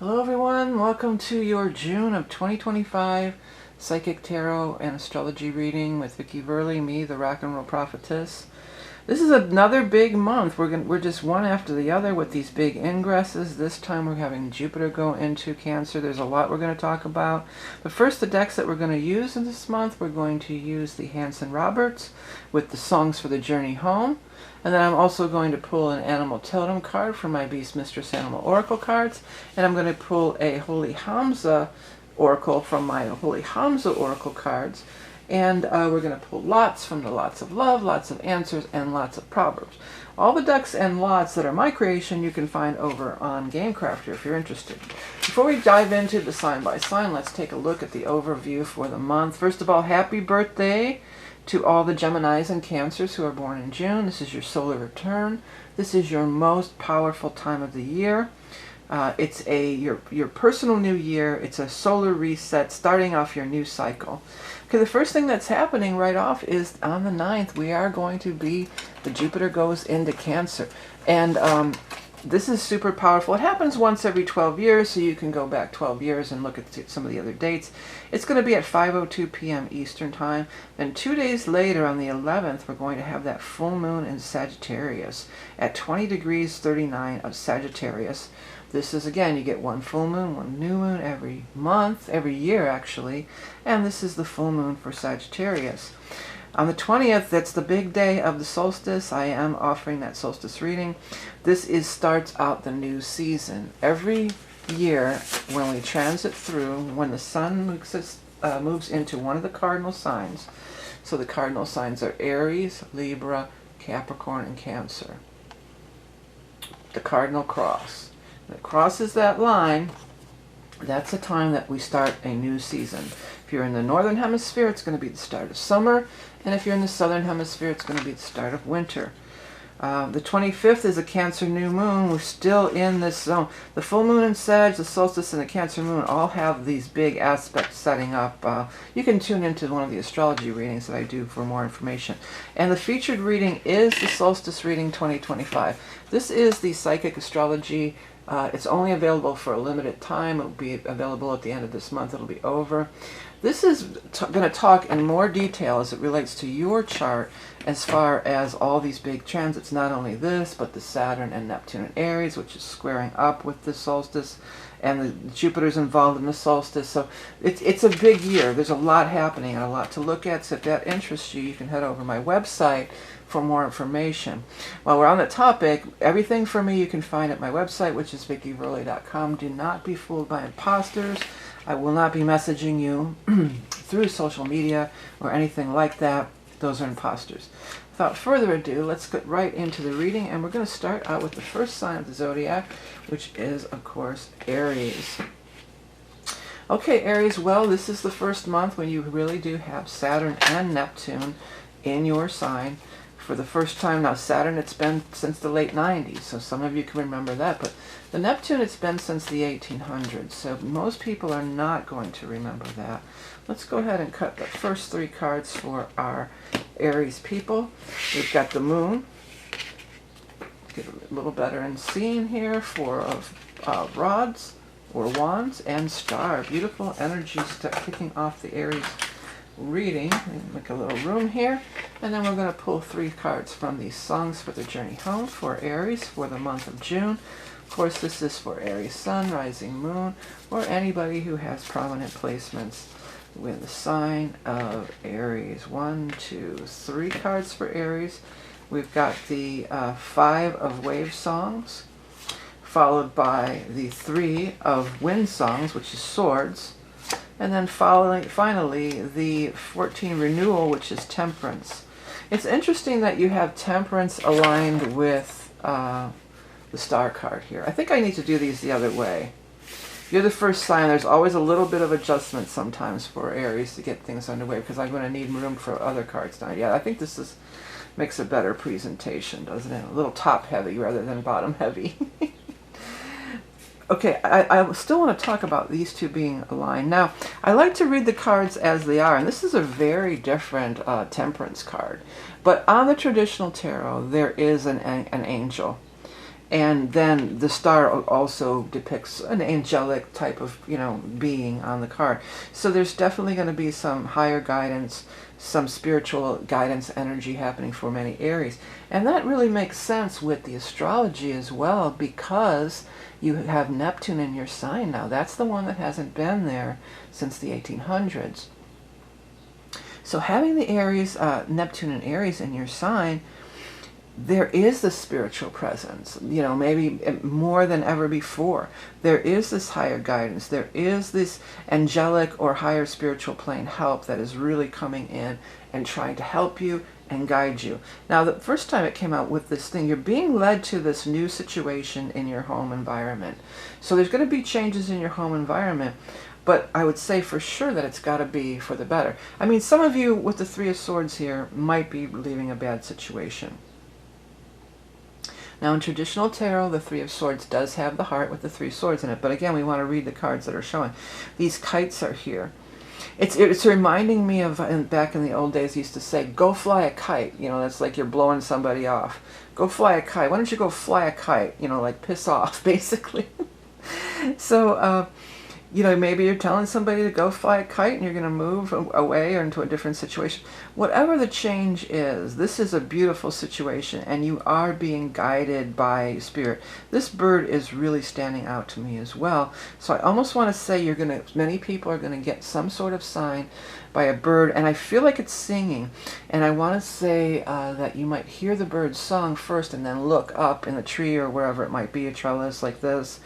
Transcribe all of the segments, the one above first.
Hello everyone, welcome to your June of 2025 Psychic Tarot and Astrology reading with vickieverlie, me, the rock and roll prophetess. This is another big month. We're just one after the other with these big ingresses. This time we're having Jupiter go into Cancer. There's a lot we're going to talk about. But first, the decks that we're going to use in this month, we're going to use the Hanson Roberts with the Songs for the Journey Home. And then I'm also going to pull an Animal Totem card from my Beast Mistress Animal Oracle cards. And I'm going to pull a Holy Hamsa Oracle from my Holy Hamsa Oracle cards. And we're going to pull lots from the Lots of Love, Lots of Answers, and Lots of Proverbs. All the decks and lots that are my creation you can find over on GameCrafter if you're interested. Before we dive into the sign by sign, let's take a look at the overview for the month. First of all, happy birthday to all the Geminis and Cancers who are born in June. This is your solar return. This is your most powerful time of the year. It's your personal new year. It's a solar reset, starting off your new cycle. Okay, the first thing that's happening right off is on the 9th, the Jupiter goes into Cancer. And this is super powerful. It happens once every 12 years, so you can go back 12 years and look at some of the other dates. It's going to be at 5:02 p.m. Eastern Time. And 2 days later, on the 11th, we're going to have that full moon in Sagittarius at 20 degrees 39 of Sagittarius. This is, again, you get one full moon, one new moon every month, every year actually, and this is the full moon for Sagittarius. On the 20th, that's the big day of the solstice. I am offering that solstice reading. This starts out the new season. Every year, when we transit through, when the sun moves into one of the cardinal signs, so the cardinal signs are Aries, Libra, Capricorn, and Cancer. The cardinal cross. When it crosses that line, that's the time that we start a new season. If you're in the northern hemisphere, it's going to be the start of summer, and if you're in the southern hemisphere, it's going to be the start of winter. The 25th is a Cancer new moon. We're still in this zone. The full moon in Sag, the solstice, and the Cancer moon all have these big aspects setting up. You can tune into one of the astrology readings that I do for more information. And the featured reading is the Solstice Reading 2025. This is the Psychic Astrology. It's only available for a limited time. It will be available at the end of this month. It'll be over. This is going to talk in more detail as it relates to your chart as far as all these big transits. Not only this, but the Saturn and Neptune and Aries, which is squaring up with the solstice, and the Jupiter's involved in the solstice. So it's a big year. There's a lot happening and a lot to look at. So if that interests you, you can head over to my website for more information. While we're on the topic, everything for me you can find at my website, which is vickieverlie.com. Do not be fooled by imposters. I will not be messaging you through social media or anything like that. Those are imposters. Without further ado, let's get right into the reading, and we're going to start out with the first sign of the zodiac, which is, of course, Aries. Okay, Aries, well, this is the first month when you really do have Saturn and Neptune in your sign for the first time. Now, Saturn, it's been since the late 90s, so some of you can remember that, but the Neptune, it's been since the 1800s, so most people are not going to remember that. Let's go ahead and cut the first three cards for our Aries people. We've got the Moon. Get a little better in scene here. Four of rods or wands and star. Beautiful energy kicking off the Aries reading. Make a little room here, and then we're going to pull three cards from these Songs for the Journey Home for Aries for the month of June. Of course, this is for Aries Sun, Rising Moon, or anybody who has prominent placements with the sign of Aries. 1, 2, 3 cards for Aries. We've got the 5 of Wave Songs, followed by the 3 of Wind Songs, which is Swords, and then finally the 14 Renewal, which is Temperance. It's interesting that you have Temperance aligned with the Star card here. I think I need to do these the other way. You're the first sign. There's always a little bit of adjustment sometimes for Aries to get things underway, because I'm going to need room for other cards now. Yeah, I think this makes a better presentation, doesn't it? A little top heavy rather than bottom heavy. Okay, I still want to talk about these two being aligned. Now, I like to read the cards as they are, and this is a very different Temperance card. But on the traditional tarot, there is an angel. And then the star also depicts an angelic type of, being on the card. So there's definitely going to be some higher guidance, some spiritual guidance energy happening for many Aries. And that really makes sense with the astrology as well, because you have Neptune in your sign now. That's the one that hasn't been there since the 1800s. So having the Aries, Neptune and Aries in your sign, there is the spiritual presence, maybe more than ever before. There is this higher guidance. There is this angelic or higher spiritual plane help that is really coming in and trying to help you and guide you. Now, the first time it came out with this thing, you're being led to this new situation in your home environment. So there's going to be changes in your home environment, but I would say for sure that it's got to be for the better. I mean, some of you with the Three of Swords here might be leaving a bad situation. Now, in traditional tarot, the Three of Swords does have the heart with the three swords in it. But again, we want to read the cards that are showing. These kites are here. It's reminding me of, back in the old days, used to say, go fly a kite. That's like you're blowing somebody off. Go fly a kite. Why don't you go fly a kite? Like piss off, basically. So, maybe you're telling somebody to go fly a kite and you're going to move away or into a different situation. Whatever the change is, this is a beautiful situation and you are being guided by spirit. This bird is really standing out to me as well. So I almost want to say many people are going to get some sort of sign by a bird, and I feel like it's singing. And I want to say that you might hear the bird's song first and then look up in the tree or wherever it might be, a trellis like this,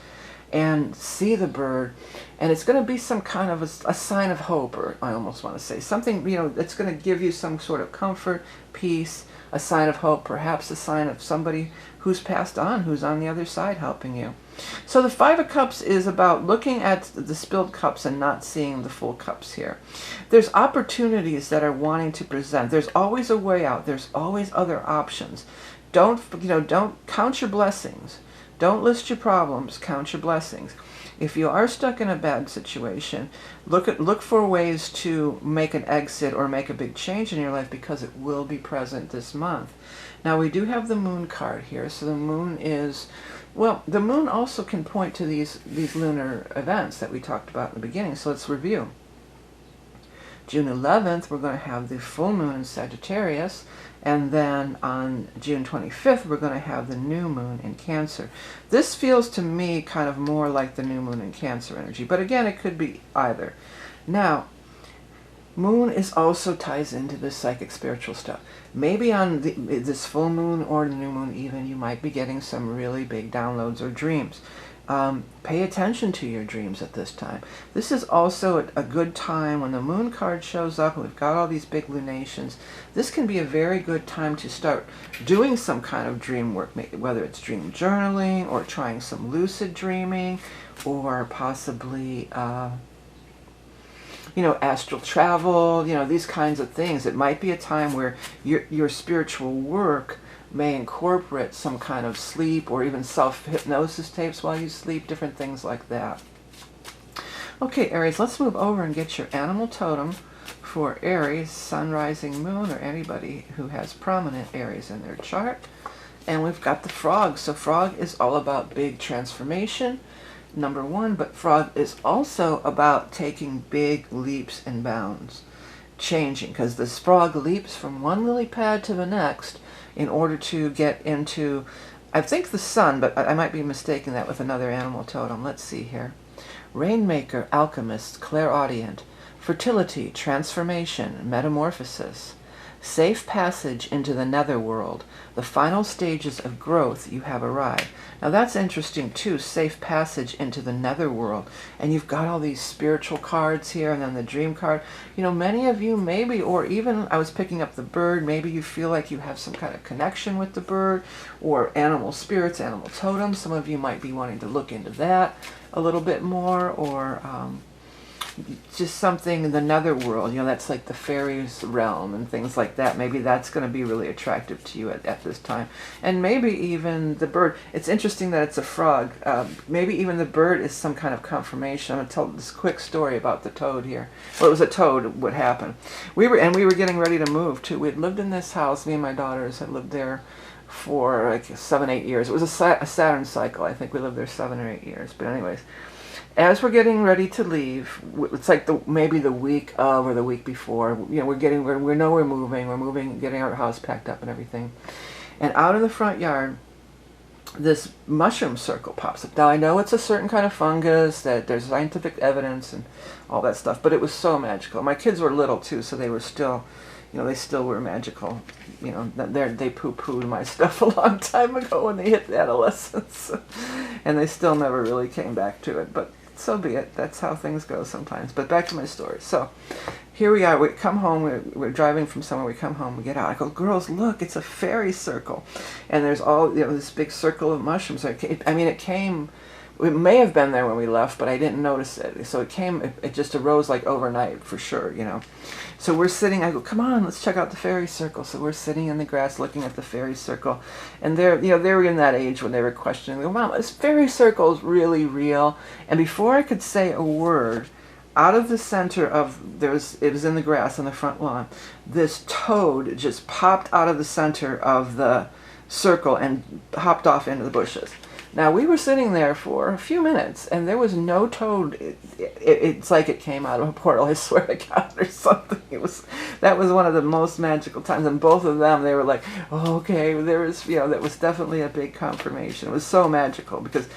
and see the bird, and it's going to be some kind of a sign of hope, or I almost want to say something, that's going to give you some sort of comfort, peace, a sign of hope, perhaps a sign of somebody who's passed on, who's on the other side helping you. So the Five of Cups is about looking at the spilled cups and not seeing the full cups here. There's opportunities that are wanting to present. There's always a way out. There's always other options. Don't count your blessings. Don't list your problems, count your blessings. If you are stuck in a bad situation, look for ways to make an exit or make a big change in your life, because it will be present this month. Now, we do have the moon card here. So the moon is, well, the moon also can point to these lunar events that we talked about in the beginning. So let's review. June 11th, we're going to have the full moon in Sagittarius. And then on June 25th, we're going to have the new moon in Cancer. This feels to me kind of more like the new moon in Cancer energy. But again, it could be either. Now, moon is also ties into this psychic spiritual stuff. Maybe on this full moon or the new moon even, you might be getting some really big downloads or dreams. Pay attention to your dreams at this time. This is also a good time when the moon card shows up and we've got all these big lunations. This can be a very good time to start doing some kind of dream work, whether it's dream journaling or trying some lucid dreaming, or possibly astral travel, these kinds of things. It might be a time where your spiritual work may incorporate some kind of sleep or even self-hypnosis tapes while you sleep, different things like that. Okay, Aries, let's move over and get your animal totem for Aries, sun, rising, moon, or anybody who has prominent Aries in their chart. And we've got the frog. So frog is all about big transformation, number one, but frog is also about taking big leaps and bounds, changing, because this frog leaps from one lily pad to the next in order to get into, I think, the sun, but I might be mistaking that with another animal totem. Let's see here. Rainmaker, alchemist, clairaudient, fertility, transformation, metamorphosis, safe passage into the netherworld, the final stages of growth, you have arrived. Now that's interesting too, safe passage into the netherworld. And you've got all these spiritual cards here, and then the dream card. Many of you maybe, or even I was picking up the bird, maybe you feel like you have some kind of connection with the bird, or animal spirits, animal totems. Some of you might be wanting to look into that a little bit more, or just something in the netherworld, that's like the fairies realm and things like that. Maybe that's going to be really attractive to you at this time. And maybe even the bird. It's interesting that it's a frog. Maybe even the bird is some kind of confirmation. I'm going to tell this quick story about the toad here. Well, it was a toad, what happened. We were getting ready to move too. We had lived in this house, me and my daughters had lived there for like 7-8 years. It was a Saturn cycle. I think we lived there 7 or 8 years. But anyways, as we're getting ready to leave, it's like maybe the week of or the week before. You know, we know we're moving, getting our house packed up and everything. And out in the front yard, this mushroom circle pops up. Now I know it's a certain kind of fungus, that there's scientific evidence and all that stuff, but it was so magical. My kids were little too, so they were still, you know, they still were magical. You know, they poo-pooed my stuff a long time ago when they hit adolescence, and they still never really came back to it. But so be it. That's how things go sometimes. But back to my story. So here we are. We come home. We're driving from somewhere. We come home. We get out. I go, girls, look, it's a fairy circle, and there's all, you know, this big circle of mushrooms. I mean, it came. It may have been there when we left, but I didn't notice it. So it came. It just arose like overnight for sure. You know. So we're sitting. I go, come on, let's check out the fairy circle. So we're sitting in the grass looking at the fairy circle, and they were in that age when they were questioning. They go, Mom, this fairy circle is really real. And before I could say a word, out of the center of it was in the grass on the front lawn. This toad just popped out of the center of the circle and hopped off into the bushes. Now, we were sitting there for a few minutes, and there was no toad. It's like it came out of a portal, I swear to God, or something. That was one of the most magical times, and both of them, they were like, oh, okay, there was, you know, that was definitely a big confirmation. It was so magical, because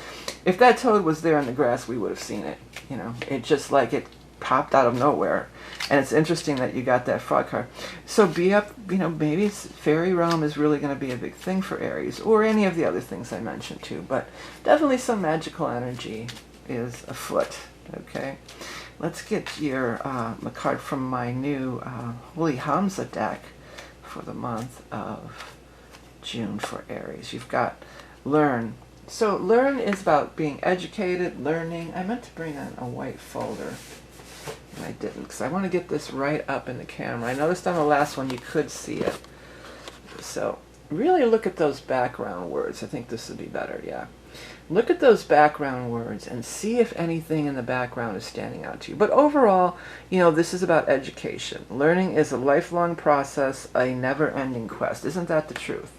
if that toad was there in the grass, we would have seen it, you know. It just like it popped out of nowhere. And it's interesting that you got that frog card. So be up, you know, maybe fairy realm is really going to be a big thing for Aries, or any of the other things I mentioned too. But definitely some magical energy is afoot. Okay, let's get your a card from my new Holy Hamsa deck for the month of June for Aries. You've got Learn. So Learn is about being educated, learning. I meant to bring in a white folder. I didn't, because I want to get this right up in the camera. I noticed on the last one you could see it. So really look at those background words. I think this would be better, yeah. Look at those background words and see if anything in the background is standing out to you. But overall, you know, this is about education. Learning is a lifelong process, a never-ending quest. Isn't that the truth?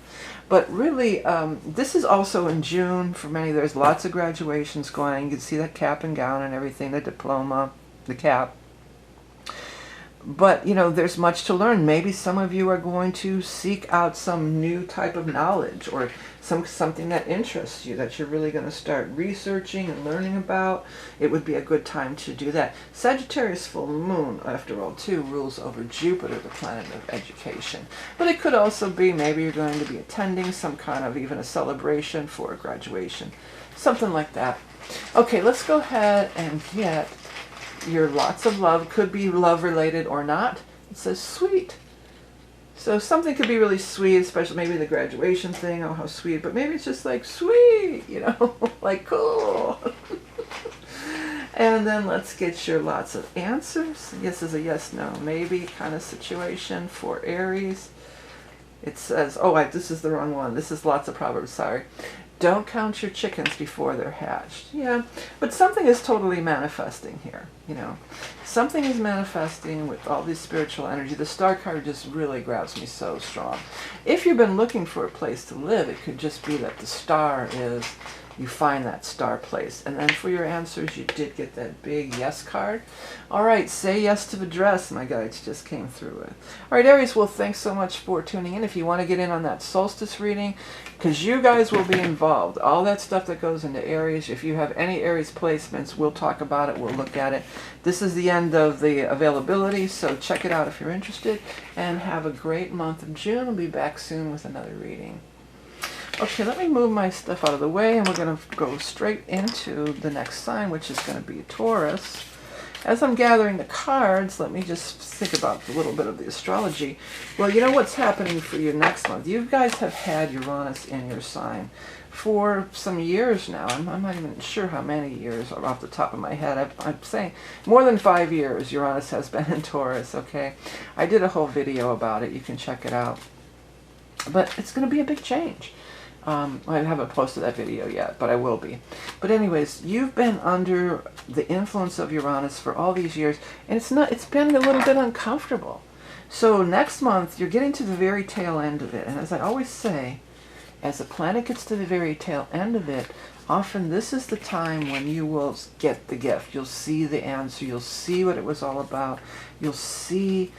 But really, this is also in June for many. There's lots of graduations going on. You can see that cap and gown and everything, the diploma, the cap. But, you know, there's much to learn. Maybe some of you are going to seek out some new type of knowledge, or something that interests you, that you're really going to start researching and learning about. It would be a good time to do that. Sagittarius full moon, after all, too, rules over Jupiter, the planet of education. But it could also be maybe you're going to be attending some kind of even a celebration for a graduation. Something like that. Okay, let's go ahead and get your lots of love. Could be love related or not. It says sweet. So something could be really sweet, especially maybe the graduation thing. Oh, how sweet. But maybe it's just like sweet, you know, like cool. And then let's get your lots of answers. Yes is a yes, no, maybe kind of situation for Aries. It says, oh, this is the wrong one. This is lots of Proverbs, sorry. Don't count your chickens before they're hatched. Yeah, but something is totally manifesting here, you know. Something is manifesting with all this spiritual energy. The star card just really grabs me so strong. If you've been looking for a place to live, it could just be that the star is, you find that star place. And then for your answers, you did get that big yes card. All right, say yes to the dress my guides just came through with. All right, Aries, well, thanks so much for tuning in. If you want to get in on that solstice reading, because you guys will be involved. All that stuff that goes into Aries. If you have any Aries placements, we'll talk about it. We'll look at it. This is the end of the availability, so check it out if you're interested. And have a great month of June. We'll be back soon with another reading. Okay, let me move my stuff out of the way, and we're going to go straight into the next sign, which is going to be Taurus. As I'm gathering the cards, let me just think about a little bit of the astrology. Well, you know what's happening for you next month. You guys have had Uranus in your sign for some years now. I'm not even sure how many years off the top of my head. I'm saying more than 5 years Uranus has been in Taurus, okay? I did a whole video about it. You can check it out. But it's going to be a big change. I haven't posted that video yet, but I will be. But anyways, you've been under the influence of Uranus for all these years, and it's been a little bit uncomfortable. So next month, you're getting to the very tail end of it. And as I always say, as the planet gets to the very tail end of it, often this is the time when you will get the gift. You'll see the answer. You'll see what it was all about. You'll see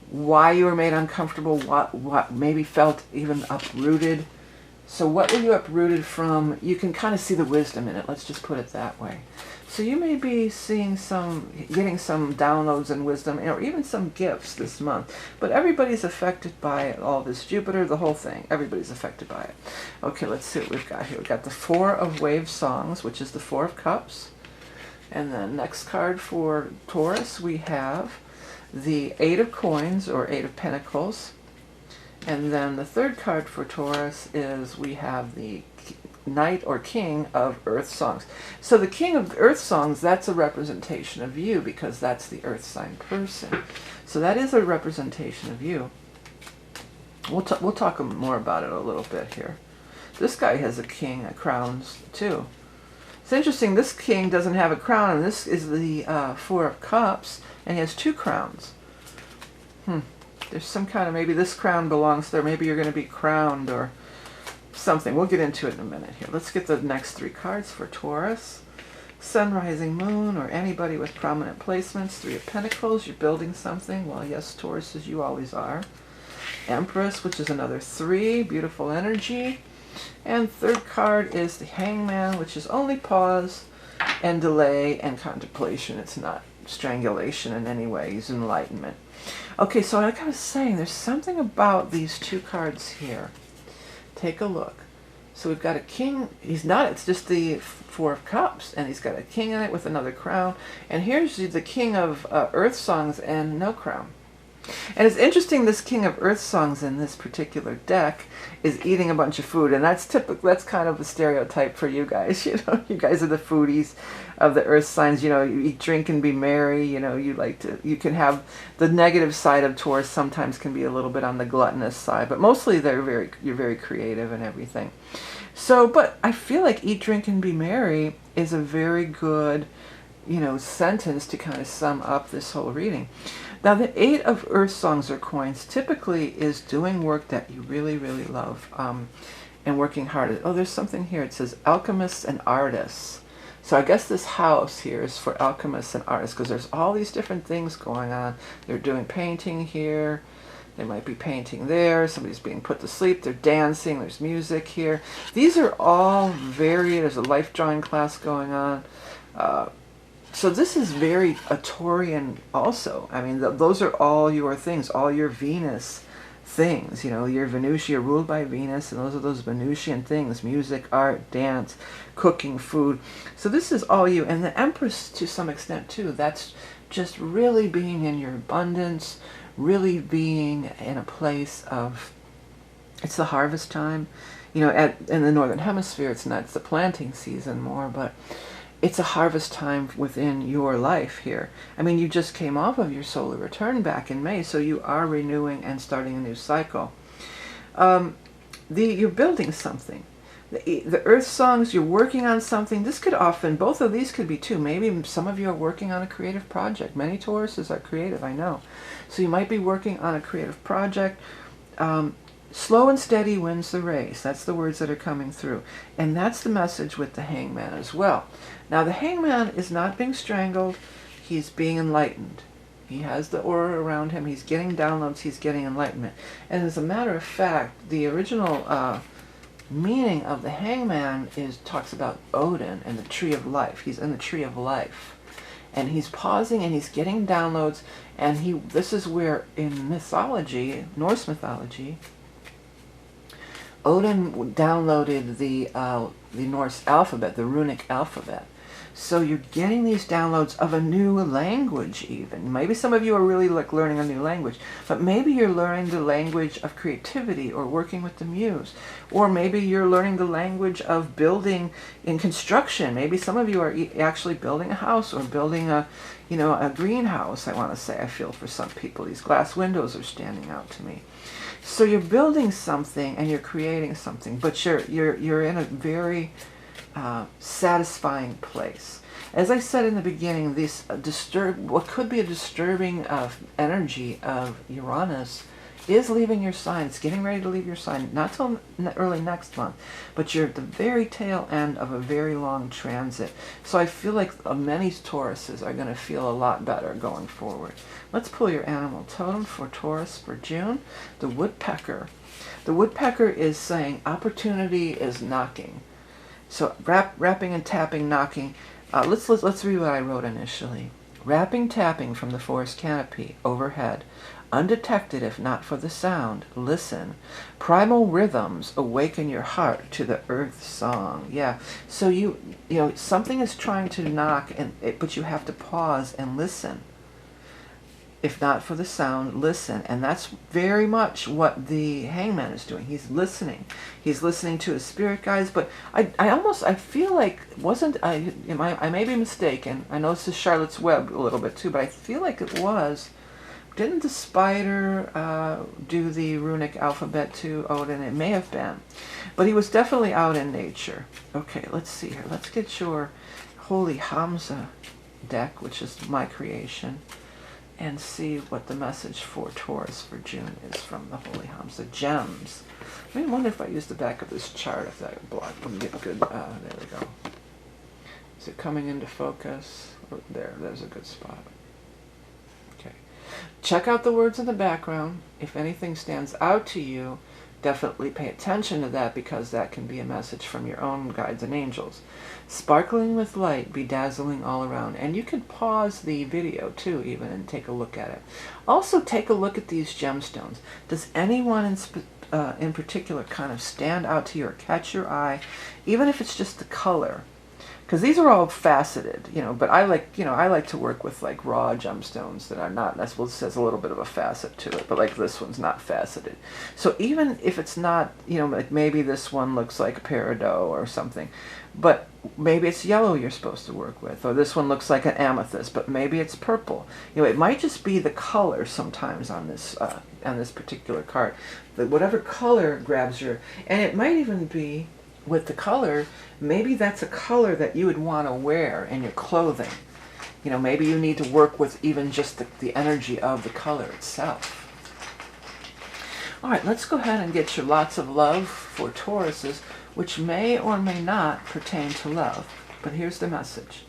why you were made uncomfortable, what maybe felt even uprooted. So what were you uprooted from? You can kind of see the wisdom in it. Let's just put it that way. So you may be seeing getting some downloads and wisdom, or even some gifts this month. But everybody's affected by it, all this Jupiter, the whole thing. Everybody's affected by it. Okay, let's see what we've got here. We've got the Four of Wave Songs, which is the Four of Cups. And then next card for Taurus, we have the Eight of Coins, or Eight of Pentacles. And then the third card for Taurus is we have the Knight or King of Earth Songs. So the King of Earth Songs, that's a representation of you, because that's the Earth sign person. So that is a representation of you. We'll talk more about it a little bit here. This guy has a king of crowns too. It's interesting, this king doesn't have a crown, and this is the Four of Cups, and he has two crowns. There's some kind of, maybe this crown belongs there, maybe you're going to be crowned or something. We'll get into it in a minute here. Let's get the next three cards for Taurus. Sun, Rising, Moon, or anybody with prominent placements. Three of Pentacles, you're building something. Well, yes, Taurus, as you always are. Empress, which is another three, beautiful energy. And third card is the Hangman, which is only pause and delay and contemplation. It's not strangulation in any way. It's enlightenment. Okay, so like I was saying, there's something about these two cards here. Take a look. So we've got a king. He's not, it's just the Four of Cups, and he's got a king in it with another crown. And here's the King of Earth Songs and no crown. And it's interesting, this King of Earth Songs in this particular deck is eating a bunch of food, and that's typical. That's kind of a stereotype for you guys. You know, you guys are the foodies of the Earth signs. You know, you eat, drink, and be merry. You know, you like to. You can have the negative side of Taurus. Sometimes can be a little bit on the gluttonous side, but mostly you're very creative and everything. So, but I feel like eat, drink, and be merry is a very good, you know, sentence to kind of sum up this whole reading. Now, the Eight of Earth Songs or Coins typically is doing work that you really, really love, and working hard. Oh, there's something here. It says alchemists and artists. So I guess this house here is for alchemists and artists, because there's all these different things going on. They're doing painting here. They might be painting there. Somebody's being put to sleep. They're dancing. There's music here. These are all very, there's a life drawing class going on. So this is very Taurian also. I mean, those are all your things, all your Venus things. You know, your Venusia, you're ruled by Venus, and those are those Venusian things: music, art, dance, cooking, food. So this is all you. And the Empress, to some extent too, that's just really being in your abundance, really being in a place of, it's the harvest time. You know, in the Northern Hemisphere, it's the planting season more, but it's a harvest time within your life here. I mean, you just came off of your solar return back in May, so you are renewing and starting a new cycle. You're building something. The Earth Songs, you're working on something. This could often, both of these could be too. Maybe some of you are working on a creative project. Many Tauruses are creative, I know. So you might be working on a creative project. Slow and steady wins the race. That's the words that are coming through. And that's the message with the Hangman as well. Now, the Hangman is not being strangled. He's being enlightened. He has the aura around him. He's getting downloads. He's getting enlightenment. And as a matter of fact, the original meaning of the Hangman talks about Odin and the Tree of Life. He's in the Tree of Life. And he's pausing and he's getting downloads. And this is where in mythology, Norse mythology, Odin downloaded the Norse alphabet, the runic alphabet. So you're getting these downloads of a new language even. Maybe some of you are really like learning a new language, but maybe you're learning the language of creativity or working with the muse. Or maybe you're learning the language of building in construction. Maybe some of you are actually building a house or building a greenhouse, I want to say. I feel for some people. These glass windows are standing out to me. So you're building something and you're creating something, but you're in a very satisfying place. As I said in the beginning, this what could be a disturbing energy of Uranus is leaving your sign. It's getting ready to leave your sign. Not till early next month, but you're at the very tail end of a very long transit. So I feel like many Tauruses are going to feel a lot better going forward. Let's pull your animal totem for Taurus for June. The woodpecker. The woodpecker is saying opportunity is knocking. So rapping and tapping, knocking. Let's read what I wrote initially. Rapping, tapping from the forest canopy overhead, undetected if not for the sound. Listen. Primal rhythms awaken your heart to the earth song. Yeah. So you know something is trying to knock, but you have to pause and listen. If not for the sound, listen. And that's very much what the hangman is doing. He's listening. He's listening to his spirit guides. But I feel like, I may be mistaken. I know this is Charlotte's Web a little bit too, but I feel like it was. Didn't the spider do the runic alphabet to Odin? It may have been. But he was definitely out in nature. Okay, let's see here. Let's get your Holy Hamsa deck, which is my creation, and see what the message for Taurus for June is from the Holy Hamsa. Gems. I wonder if I use the back of this chart, if that block would get good. There we go. Is it coming into focus? Oh, there's a good spot. Okay. Check out the words in the background. If anything stands out to you, definitely pay attention to that, because that can be a message from your own guides and angels. Sparkling with light, bedazzling all around. And you can pause the video too, even, and take a look at it. Also, take a look at these gemstones. Does anyone in particular kind of stand out to you or catch your eye, even if it's just the color? Because these are all faceted, but I like to work with like raw gemstones that are not, this has a little bit of a facet to it, but like this one's not faceted. So even if it's not, like maybe this one looks like a peridot or something, but maybe it's yellow you're supposed to work with, or this one looks like an amethyst, but maybe it's purple. It might just be the color sometimes on this particular card. Whatever color grabs your, and it might even be with the color, maybe that's a color that you would want to wear in your clothing. Maybe you need to work with even just the energy of the color itself. All right, let's go ahead and get you lots of love for Tauruses, which may or may not pertain to love. But here's the message.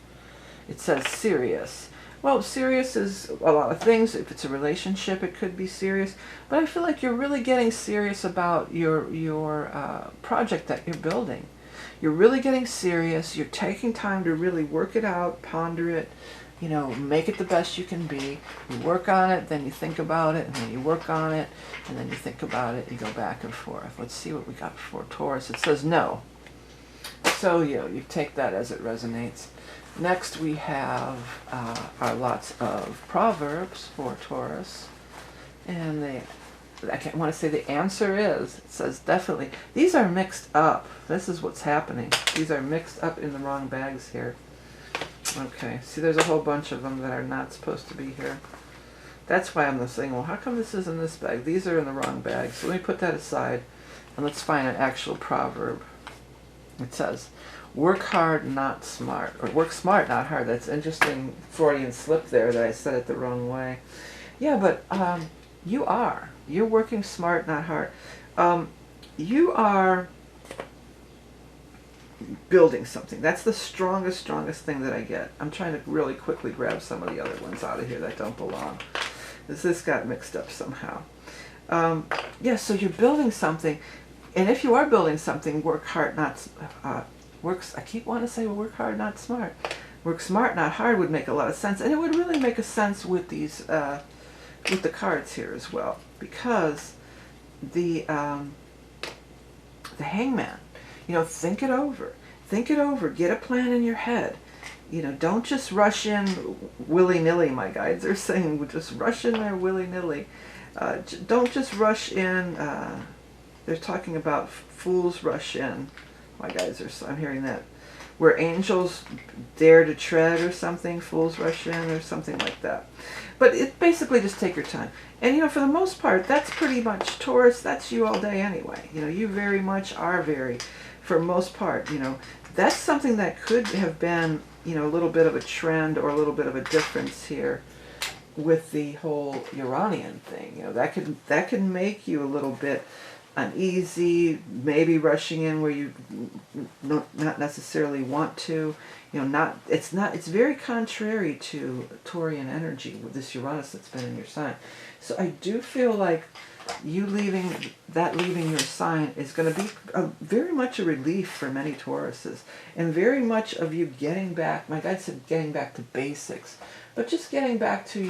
It says serious. Well, serious is a lot of things. If it's a relationship, it could be serious. But I feel like you're really getting serious about your project that you're building. You're really getting serious. You're taking time to really work it out, ponder it, make it the best you can be. You work on it, then you think about it, and then you work on it, and then you think about it. You go back and forth. Let's see what we got for Taurus. It says no. So you take that as it resonates. Next we have our lots of proverbs for Taurus, and I want to say the answer is, it says definitely. These are mixed up. This is what's happening. These are mixed up in the wrong bags here. Okay, see, there's a whole bunch of them that are not supposed to be here. That's why I'm saying, well, how come this is in this bag? These are in the wrong bag. So let me put that aside, and let's find an actual proverb. It says, work hard, not smart. Or work smart, not hard. That's interesting Freudian slip there that I said it the wrong way. Yeah, but you're working smart, not hard. You are building something. That's the strongest thing that I get. I'm trying to really quickly grab some of the other ones out of here that don't belong. This got mixed up somehow. Yeah, so you're building something. And if you are building something, work hard, not I keep wanting to say work hard, not smart. Work smart, not hard would make a lot of sense, and it would really make a sense with these, with the cards here as well, because the Hangman. Think it over. Think it over. Get a plan in your head. Don't just rush in willy-nilly. My guides are saying, just rush in there willy-nilly. Don't just rush in. They're talking about fools rush in. My guys I'm hearing that. Where angels dare to tread or something, fools rush in or something like that. But it basically just take your time. And for the most part, that's pretty much Taurus, that's you all day anyway. You very much are for most part, that's something that could have been, a little bit of a trend or a little bit of a difference here with the whole Uranian thing. You know, that could make you a little bit uneasy, maybe rushing in where you not necessarily want to. You know, it's very contrary to Taurian energy with this Uranus that's been in your sign. So I do feel like you leaving your sign is going to be very much a relief for many Tauruses, and very much of you getting back, my guide said getting back to basics, but just getting back to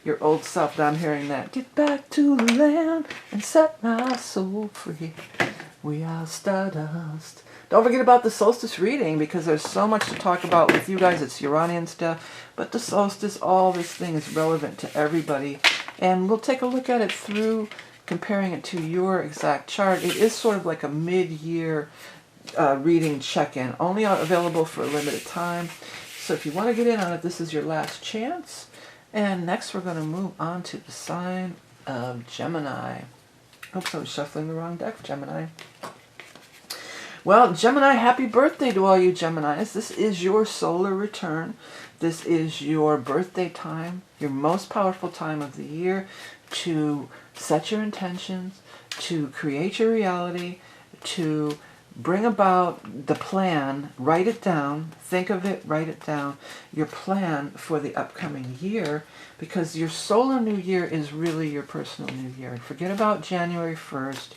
your old self. Now I'm hearing that. Get back to the land and set my soul free. We are stardust. Don't forget about the solstice reading, because there's so much to talk about with you guys. It's Uranian stuff, but the solstice, all this thing is relevant to everybody. And we'll take a look at it through comparing it to your exact chart. It is sort of like a mid-year reading check-in, only available for a limited time. So if you want to get in on it, this is your last chance. And next we're going to move on to the sign of Gemini. Oops, I was shuffling the wrong deck, Gemini. Well, Gemini, happy birthday to all you Geminis. This is your solar return. This is your birthday time, your most powerful time of the year to set your intentions, to create your reality, to bring about the plan, write it down, think of it, write it down, your plan for the upcoming year, because your solar new year is really your personal new year. And forget about January 1st.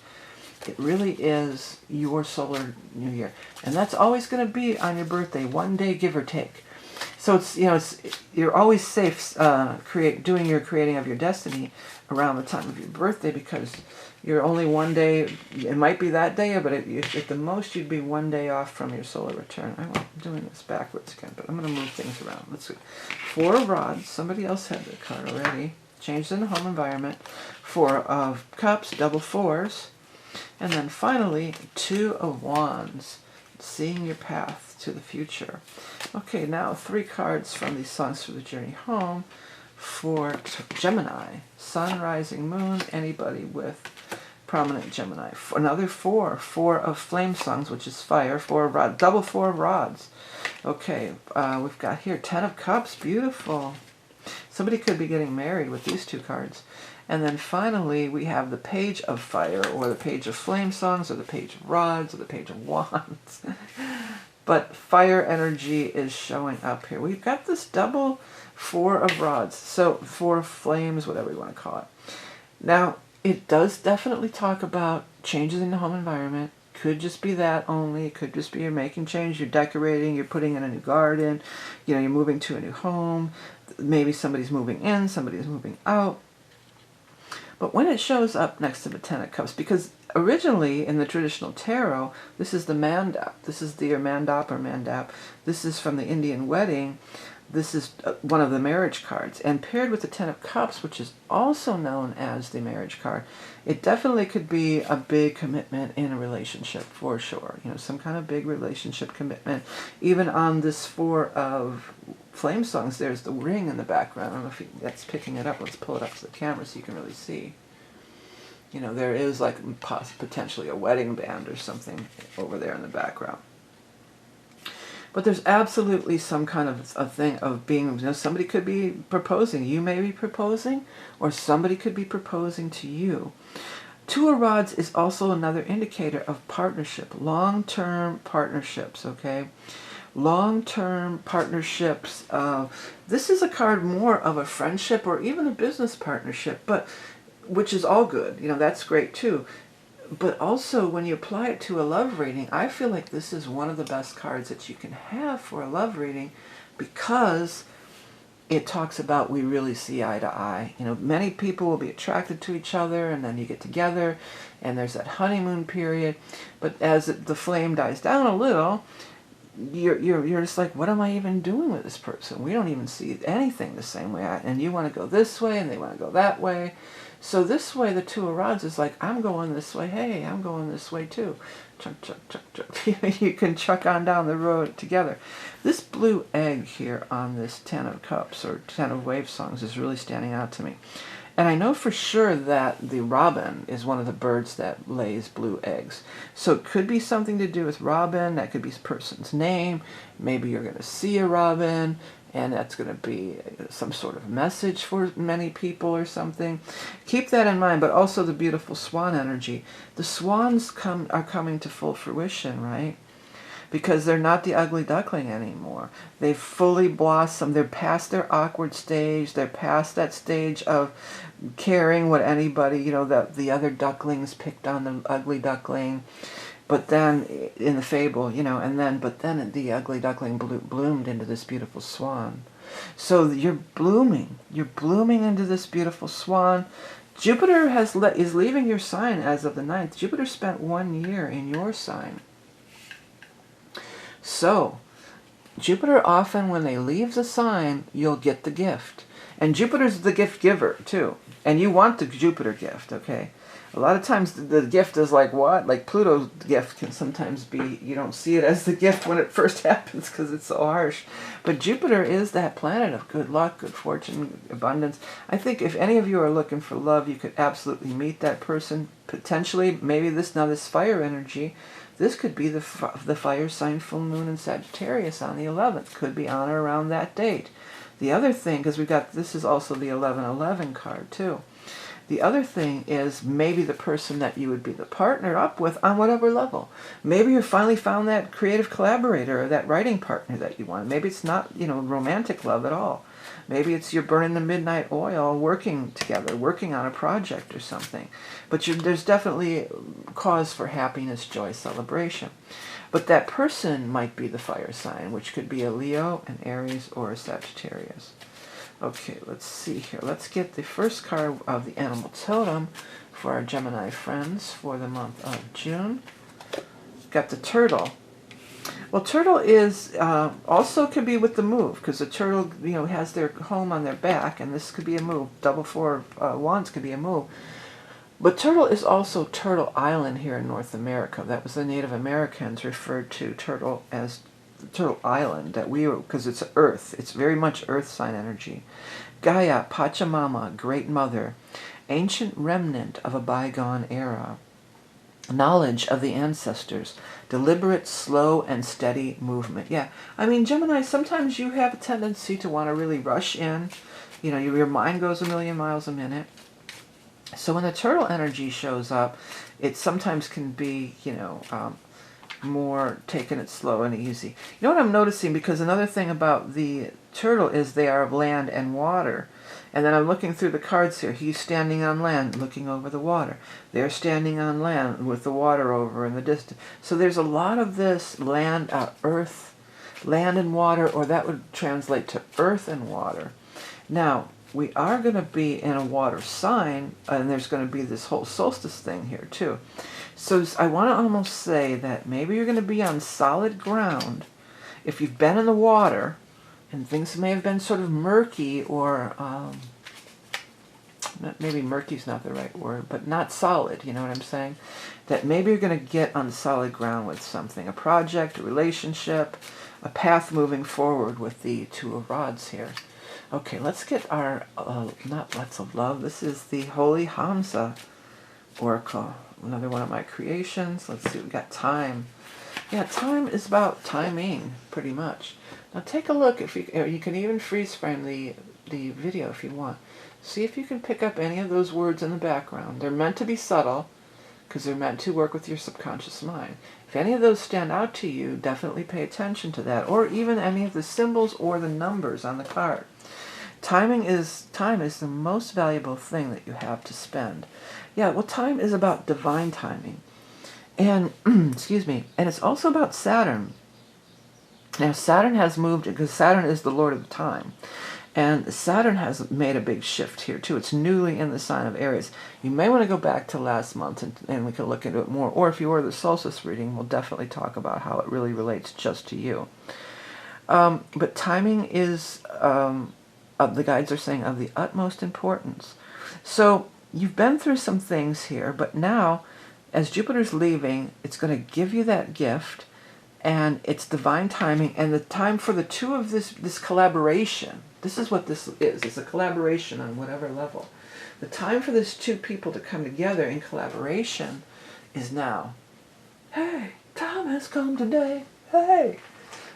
It really is your solar new year. And that's always going to be on your birthday, one day give or take. So it's, you know, you're always safe doing your creating of your destiny around the time of your birthday, because you're only one day, it might be that day, but at the most you'd be one day off from your solar return. I'm doing this backwards again, but I'm going to move things around. Let's see. 4 of Rods, somebody else had the card already. Changed in the home environment. 4 of Cups, double 4s. And then finally, 2 of Wands, seeing your path to the future. Okay, now 3 cards from these Songs for the Journey Home for Gemini. Sun, rising, moon, anybody with prominent Gemini. Another 4 of Flame Songs, which is fire, 4 of Rods, double 4 of Rods. Okay, we've got here 10 of Cups, beautiful. Somebody could be getting married with these 2 cards. And then finally, we have the Page of Fire, or the Page of Flame Songs, or the Page of Rods, or the Page of Wands. But fire energy is showing up here. We've got this double 4 of Rods, so 4 of Flames, whatever you want to call it. Now, it does definitely talk about changes in the home environment. Could just be that only. It could just be you're making change, you're decorating, you're putting in a new garden, you know, you're moving to a new home. Maybe somebody's moving in, somebody's moving out. But when it shows up next to the 10 of Cups, because originally in the traditional tarot, this is the mandap. This is the mandap or mandap. This is from the Indian wedding. This is one of the marriage cards. And paired with the 10 of Cups, which is also known as the marriage card, it definitely could be a big commitment in a relationship, for sure. You know, some kind of big relationship commitment. Even on this 4 of Flame Songs, there's the ring in the background. I don't know if that's picking it up. Let's pull it up to the camera so you can really see. You know, there is like potentially a wedding band or something over there in the background. But there's absolutely some kind of a thing of being, you know, somebody could be proposing. You may be proposing, or somebody could be proposing to you. 2 of Rods is also another indicator of partnership, long-term partnerships, okay? Long-term partnerships. This is a card more of a friendship or even a business partnership, but which is all good. You know, that's great too. But also when you apply it to a love reading, I feel like this is one of the best cards that you can have for a love reading, because it talks about we really see eye to eye. You know, many people will be attracted to each other, and then you get together and there's that honeymoon period. But as the flame dies down a little, you're just like, what am I even doing with this person? We don't even see anything the same way. And you want to go this way and they want to go that way. So this way, the 2 of Rods is like, I'm going this way. Hey, I'm going this way too. Chuck, chuck, chuck, chuck. You can chuck on down the road together. This blue egg here on this 10 of Cups or 10 of Wave Songs is really standing out to me. And I know for sure that the robin is one of the birds that lays blue eggs. So it could be something to do with robin. That could be a person's name. Maybe you're going to see a robin. and that's going to be some sort of message for many people or something. Keep that in mind, but also the beautiful swan energy. The swans are coming to full fruition, right? Because they're not the ugly duckling anymore. They've fully blossomed. They're past their awkward stage. They're past that stage of caring what anybody, you know, that the other ducklings picked on the ugly duckling. But then, in the fable, you know, but then the ugly duckling bloomed into this beautiful swan. So you're blooming. You're blooming into this beautiful swan. Jupiter is leaving your sign as of the 9th. Jupiter spent 1 year in your sign. So, Jupiter often, when they leave the sign, you'll get the gift. And Jupiter's the gift giver, too. And you want the Jupiter gift, okay? A lot of times the gift is like what? Like Pluto's gift can sometimes be, you don't see it as the gift when it first happens because it's so harsh. But Jupiter is that planet of good luck, good fortune, abundance. I think if any of you are looking for love, you could absolutely meet that person. Potentially, maybe this fire energy, this could be the fire sign full moon in Sagittarius on the 11th. Could be on or around that date. The other thing, because this is also the 1111 card too. The other thing is maybe the person that you would be the partner up with on whatever level. Maybe you finally found that creative collaborator or that writing partner that you want. Maybe it's not, you know, romantic love at all. Maybe it's you're burning the midnight oil, working together, working on a project or something. But there's definitely cause for happiness, joy, celebration. But that person might be the fire sign, which could be a Leo, an Aries, or a Sagittarius. Okay, let's see here. Let's get the first card of the animal totem for our Gemini friends for the month of June. Got the turtle. Well, turtle is also could be with the move, because the turtle, you know, has their home on their back, and this could be a move. Double four wands could be a move. But turtle is also Turtle Island here in North America. That was the Native Americans referred to turtle as Turtle Island, that because it's Earth. It's very much Earth sign energy. Gaia, Pachamama, Great Mother, ancient remnant of a bygone era. Knowledge of the ancestors, deliberate, slow, and steady movement. Yeah, I mean, Gemini, sometimes you have a tendency to want to really rush in. You know, your mind goes a million miles a minute. So when the turtle energy shows up, it sometimes can be, you know, more taking it slow and easy. You know what I'm noticing? Because another thing about the turtle is they are of land and water. And then I'm looking through the cards here. He's standing on land looking over the water. They're standing on land with the water over in the distance. So there's a lot of this land, earth, land and water, or that would translate to earth and water. Now, we are going to be in a water sign, and there's going to be this whole solstice thing here too. So I want to almost say that maybe you're going to be on solid ground if you've been in the water, and things may have been sort of murky, or maybe murky's not the right word, but not solid, you know what I'm saying? That maybe you're going to get on solid ground with something, a project, a relationship, a path moving forward with the Two of Rods here. Okay, let's get our, not lots of love, this is the Holy Hamsa Oracle. Another one of my creations. Let's see, we got time. Yeah, time is about timing, pretty much. Now take a look, if you can even freeze frame the video if you want. See if you can pick up any of those words in the background. They're meant to be subtle, because they're meant to work with your subconscious mind. If any of those stand out to you, definitely pay attention to that, or even any of the symbols or the numbers on the card. Time is the most valuable thing that you have to spend. Yeah, well, time is about divine timing. And, excuse me, and it's also about Saturn. Now, Saturn has moved, because Saturn is the Lord of time. And Saturn has made a big shift here, too. It's newly in the sign of Aries. You may want to go back to last month, and we can look into it more. Or if you order the Solstice reading, we'll definitely talk about how it really relates just to you. But timing is, the guides are saying, of the utmost importance. So you've been through some things here, but now, as Jupiter's leaving, it's going to give you that gift, and it's divine timing, and the time for the two of this collaboration. This is what this is. It's a collaboration on whatever level. The time for these two people to come together in collaboration is now. Hey, time has come today. Hey.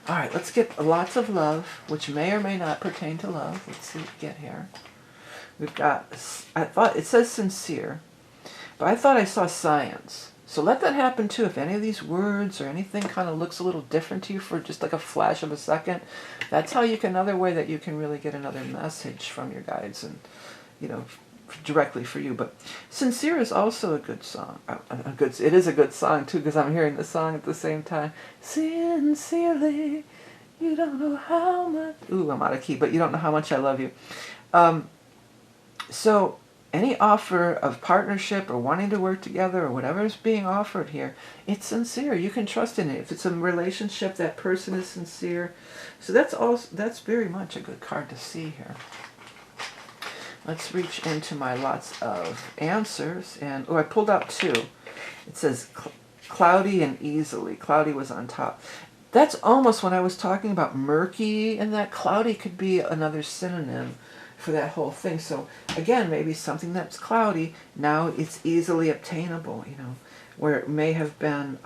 All right, let's get lots of love, which may or may not pertain to love. Let's see what we get here. We've got, I thought, it says sincere, but I thought I saw science. So let that happen too. If any of these words or anything kind of looks a little different to you for just like a flash of a second, that's how you can, another way that you can really get another message from your guides and, you know, directly for you. But sincere is also a good song. It is a good song too, because I'm hearing the song at the same time. Sincerely, you don't know how much. Ooh, I'm out of key, but you don't know how much I love you. So any offer of partnership or wanting to work together or whatever is being offered here, it's sincere. You can trust in it. If it's a relationship, that person is sincere. So that's very much a good card to see here. Let's reach into my lots of answers. And I pulled out two. It says cloudy and easily. Cloudy was on top. That's almost when I was talking about murky, and that cloudy could be another synonym for that whole thing. So again, maybe something that's cloudy, now it's easily obtainable, you know, where it may have been,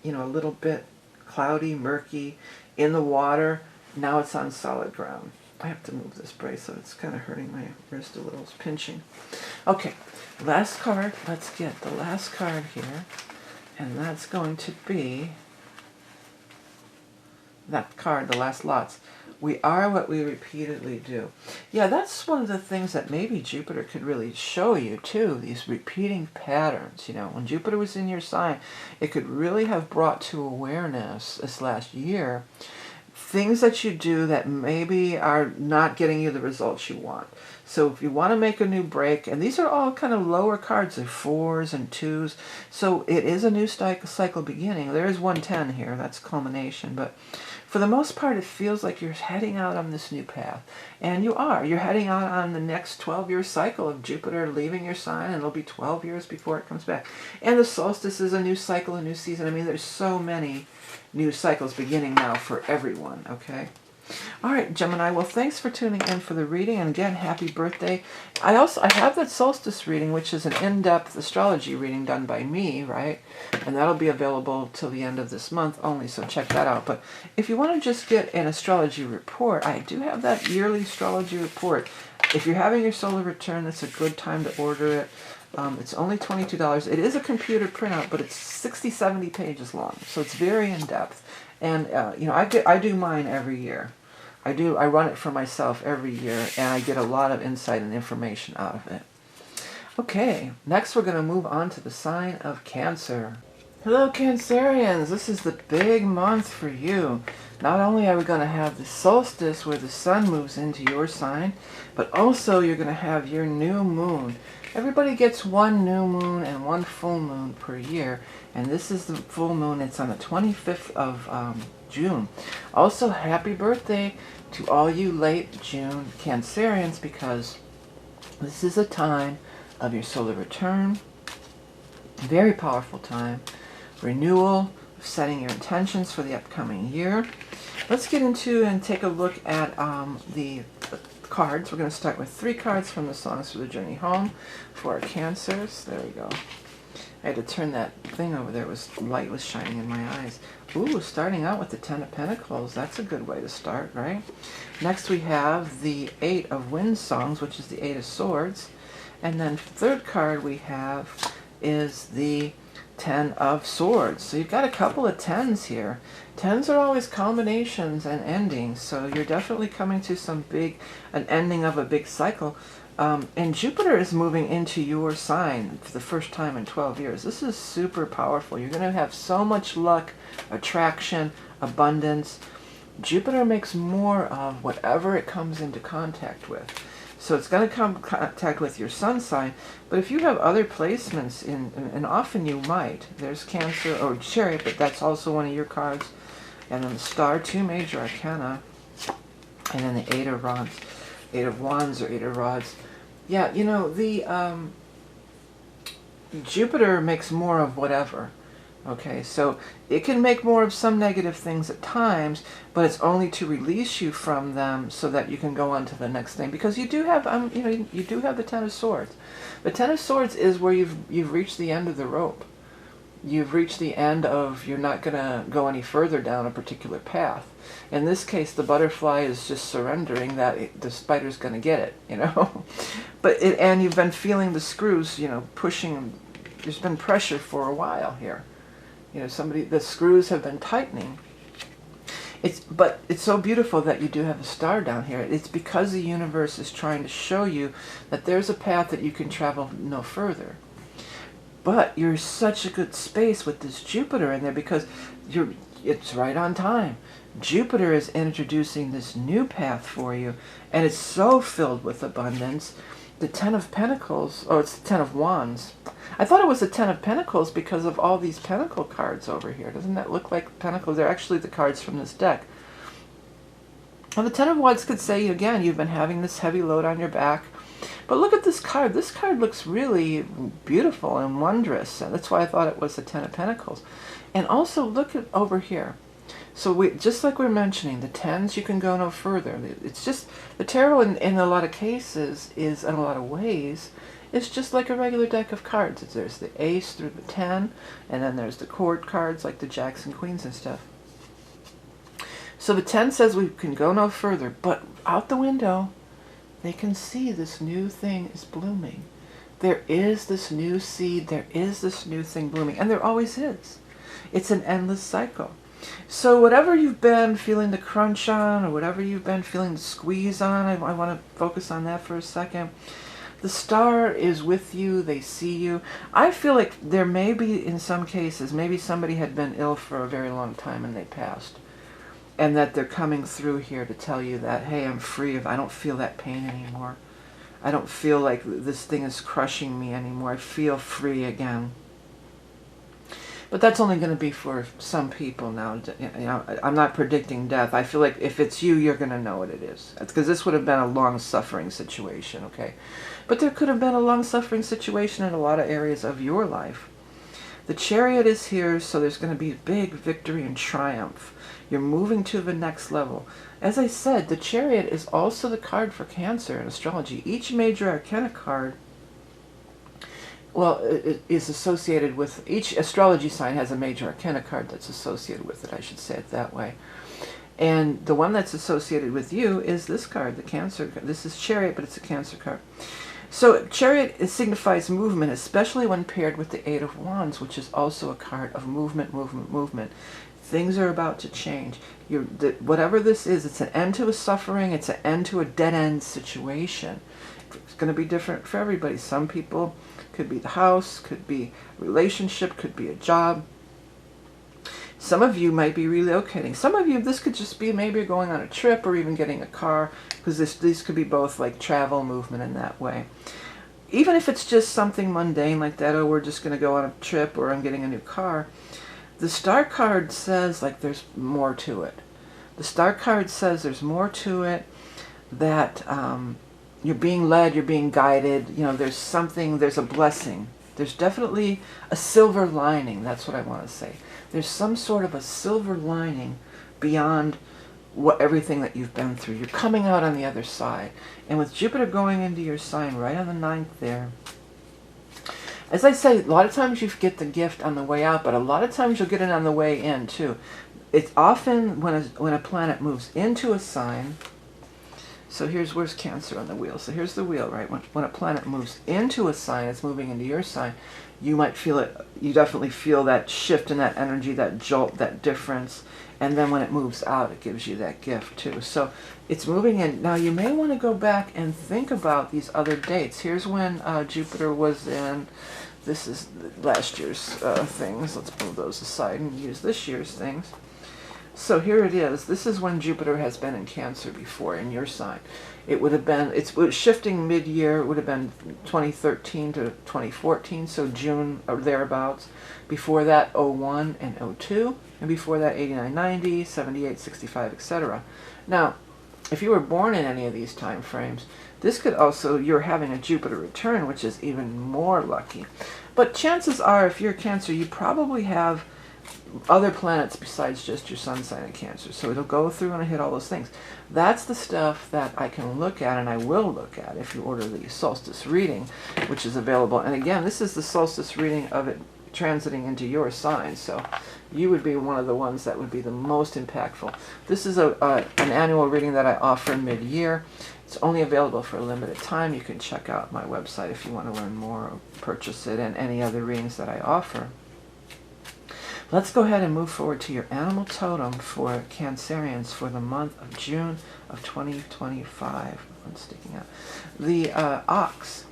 you know, a little bit cloudy, murky, in the water, now it's on solid ground. I have to move this bracelet. It's kind of hurting my wrist a little. It's pinching. Okay, last card. Let's get the last card here. And that's going to be that card, the last lots. We are what we repeatedly do. Yeah, that's one of the things that maybe Jupiter could really show you too, these repeating patterns. You know, when Jupiter was in your sign, it could really have brought to awareness this last year things that you do that maybe are not getting you the results you want. So if you want to make a new break, and these are all kind of lower cards, they're 4s and 2s, so it is a new cycle beginning. There is 110 here, that's culmination, but for the most part it feels like you're heading out on this new path. And you are. You're heading out on the next 12-year cycle of Jupiter leaving your sign, and it'll be 12 years before it comes back. And the solstice is a new cycle, a new season. I mean, there's so many new cycles beginning now for everyone, okay? All right, Gemini, well, thanks for tuning in for the reading, and again, happy birthday. I have that solstice reading, which is an in-depth astrology reading done by me, right? And that'll be available till the end of this month only, so check that out. But if you want to just get an astrology report, I do have that yearly astrology report. If you're having your solar return, that's a good time to order it. It's only $22. It is a computer printout, but it's 60, 70 pages long, so it's very in-depth. And you know, I do mine every year. I run it for myself every year, and I get a lot of insight and information out of it. Okay, next we're going to move on to the sign of Cancer. Hello, Cancerians. This is the big month for you. Not only are we going to have the solstice where the sun moves into your sign, but also you're going to have your new moon. Everybody gets one new moon and one full moon per year, and this is the full moon. It's on the 25th of June. Also, happy birthday to all you late June Cancerians, because this is a time of your solar return. Very powerful time. Renewal, setting your intentions for the upcoming year. Let's get into and take a look at the cards. We're going to start with 3 cards from the Songs for the Journey Home for our Cancers. There we go. I had to turn that thing over there. Light was shining in my eyes. Ooh, starting out with the 10 of Pentacles. That's a good way to start, right? Next we have the 8 of Wind Songs, which is the 8 of Swords. And then 3rd card we have is the 10 of Swords. So you've got a couple of 10s here. 10s are always combinations and endings, so you're definitely coming to an ending of a big cycle. And Jupiter is moving into your sign for the first time in 12 years. This is super powerful. You're going to have so much luck, attraction, abundance. Jupiter makes more of whatever it comes into contact with. So it's going to come in contact with your sun sign, but if you have other placements and often you might, there's Cancer or Chariot, but that's also one of your cards, and then the Star, 2 major arcana, and then the 8 of Rods, 8 of Wands or 8 of Rods. Yeah, you know, the Jupiter makes more of whatever. Okay, so it can make more of some negative things at times, but it's only to release you from them so that you can go on to the next thing. Because you do have, you know, you do have the 10 of Swords. The 10 of Swords is where you've reached the end of the rope. you've reached the end of, you're not going to go any further down a particular path. In this case, the butterfly is just surrendering that the spider's going to get it, you know. And you've been feeling the screws, you know, pushing. There's been pressure for a while here. You know, the screws have been tightening. But it's so beautiful that you do have a star down here. It's because the universe is trying to show you that there's a path that you can travel no further. But you're such a good space with this Jupiter in there because it's right on time. Jupiter is introducing this new path for you, and it's so filled with abundance. The Ten of Pentacles, it's the Ten of Wands. I thought it was the Ten of Pentacles because of all these Pentacle cards over here. Doesn't that look like Pentacles? They're actually the cards from this deck. Well, the Ten of Wands could say, again, you've been having this heavy load on your back. But look at this card. This card looks really beautiful and wondrous. That's why I thought it was the Ten of Pentacles. And also look at over here. So just like we're mentioning, the tens, you can go no further. It's just, the tarot in a lot of cases is, in a lot of ways, it's just like a regular deck of cards. There's the ace through the 10, and then there's the court cards like the jacks and queens and stuff. So the 10 says we can go no further, but out the window, they can see this new thing is blooming. There is this new seed, there is this new thing blooming, and there always is. It's an endless cycle. So whatever you've been feeling the crunch on, or whatever you've been feeling the squeeze on, I want to focus on that for a second. The star is with you, they see you. I feel like there may be, in some cases, maybe somebody had been ill for a very long time and they passed. And that they're coming through here to tell you that, hey, I'm free I don't feel that pain anymore. I don't feel like this thing is crushing me anymore. I feel free again. But that's only going to be for some people now. You know, I'm not predicting death. I feel like if it's you, you're going to know what it is. Because this would have been a long-suffering situation, okay? But there could have been a long-suffering situation in a lot of areas of your life. The Chariot is here, so there's going to be big victory and triumph. You're moving to the next level. As I said, the Chariot is also the card for Cancer in astrology. Each major arcana card, well, it is associated with, each astrology sign has a major arcana card that's associated with it, I should say it that way. And the one that's associated with you is this card, the Cancer card. This is Chariot, but it's a Cancer card. So Chariot, it signifies movement, especially when paired with the Eight of Wands, which is also a card of movement, movement, movement. Things are about to change. Whatever this is, it's an end to a suffering, it's an end to a dead-end situation. It's going to be different for everybody. Some people, could be the house, could be a relationship, could be a job. Some of you might be relocating. Some of you, this could just be maybe going on a trip or even getting a car, because these could be both like travel, movement in that way. Even if it's just something mundane like that, oh, we're just going to go on a trip or I'm getting a new car, the Star card says like there's more to it. The Star card says there's more to it, that you're being led, you're being guided, you know, there's something, there's a blessing. There's definitely a silver lining, that's what I want to say. There's some sort of a silver lining beyond everything that you've been through. You're coming out on the other side. And with Jupiter going into your sign right on the 9th there, as I say, a lot of times you get the gift on the way out, but a lot of times you'll get it on the way in too. It's often when a planet moves into a sign. So where's Cancer on the wheel? So here's the wheel, right? When a planet moves into a sign, it's moving into your sign, you might feel it, you definitely feel that shift in that energy, that jolt, that difference. And then when it moves out, it gives you that gift too. So it's moving in. Now you may want to go back and think about these other dates. Here's when Jupiter was in, this is last year's things. Let's move those aside and use this year's things. So here it is. This is when Jupiter has been in Cancer before, in your sign. It would have been, it was shifting mid-year. It would have been 2013 to 2014, so June or thereabouts. Before that, 01 and 02. And before that, 89, 90, 78, 65, etc. Now, if you were born in any of these time frames, this could also, you're having a Jupiter return, which is even more lucky. But chances are, if you're Cancer, you probably have other planets besides just your sun sign in Cancer. So it'll go through and hit all those things. That's the stuff that I can look at, and I will look at if you order the Solstice reading, which is available. And again, this is the Solstice reading of it transiting into your sign, so you would be one of the ones that would be the most impactful. This is an annual reading that I offer mid-year. It's only available for a limited time. You can check out my website if you want to learn more or purchase it, and any other readings that I offer. Let's go ahead and move forward to your animal totem for Cancerians for the month of June of 2025. One sticking out. The ox.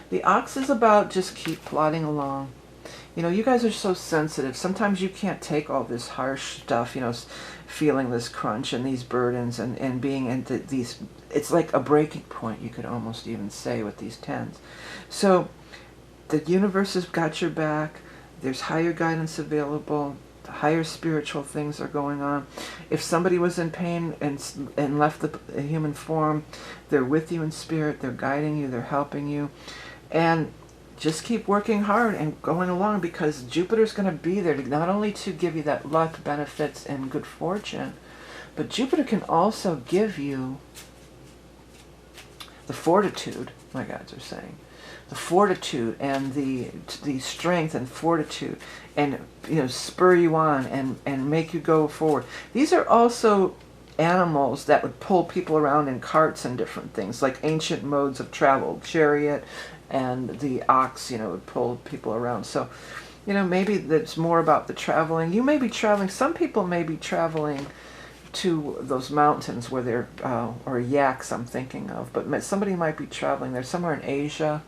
The ox is about just keep plodding along. You know, you guys are so sensitive. Sometimes you can't take all this harsh stuff, you know, feeling this crunch and these burdens and being into these, it's like a breaking point, you could almost even say, with these tens. So the universe has got your back. There's higher guidance available. Higher spiritual things are going on. If somebody was in pain and left the human form, they're with you in spirit. They're guiding you. They're helping you. And just keep working hard and going along, because Jupiter's going to be there not only to give you that luck, benefits, and good fortune, but Jupiter can also give you the fortitude, my guides are saying. The fortitude and the strength and fortitude, and, you know, spur you on and make you go forward. These are also animals that would pull people around in carts and different things, like ancient modes of travel, chariot, and the ox, you know, would pull people around. So, you know, maybe that's more about the traveling. You may be traveling, some people may be traveling to those mountains where they're, or yaks I'm thinking of, but somebody might be traveling there somewhere in Asia.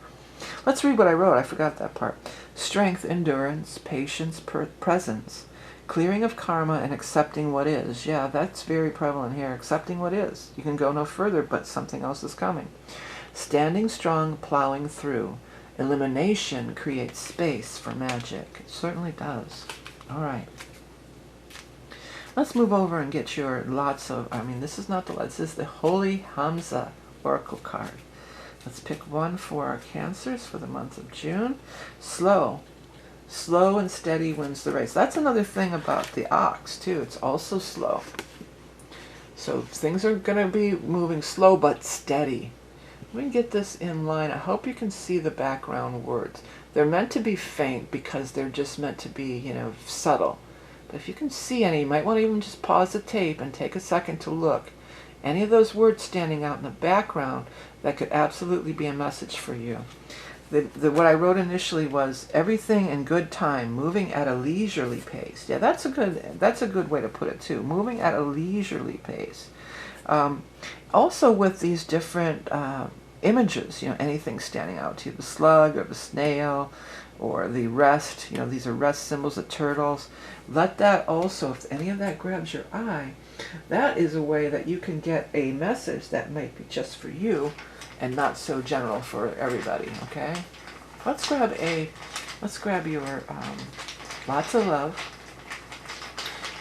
Let's read what I wrote. I forgot that part. Strength, endurance, patience, presence, clearing of karma, and accepting what is. Yeah, that's very prevalent here. Accepting what is. You can go no further, but something else is coming. Standing strong, plowing through. Elimination creates space for magic. It certainly does. All right. Let's move over and get your lots of, this is not the lots, this is the Holy Hamsa Oracle card. Let's pick one for our Cancers for the month of June. Slow. Slow and steady wins the race. That's another thing about the ox, too. It's also slow. So things are going to be moving slow but steady. Let me get this in line. I hope you can see the background words. They're meant to be faint because they're just meant to be, you know, subtle. But if you can see any, you might want to even just pause the tape and take a second to look. Any of those words standing out in the background, that could absolutely be a message for you. What I wrote initially was everything in good time, moving at a leisurely pace. Yeah, that's a good way to put it too. Moving at a leisurely pace. Also with these different images, you know, anything standing out to you, the slug or the snail or the rest, you know, these are rest symbols, the turtles. Let that also, if any of that grabs your eye, that is a way that you can get a message that might be just for you and not so general for everybody, okay? Let's grab your lots of love,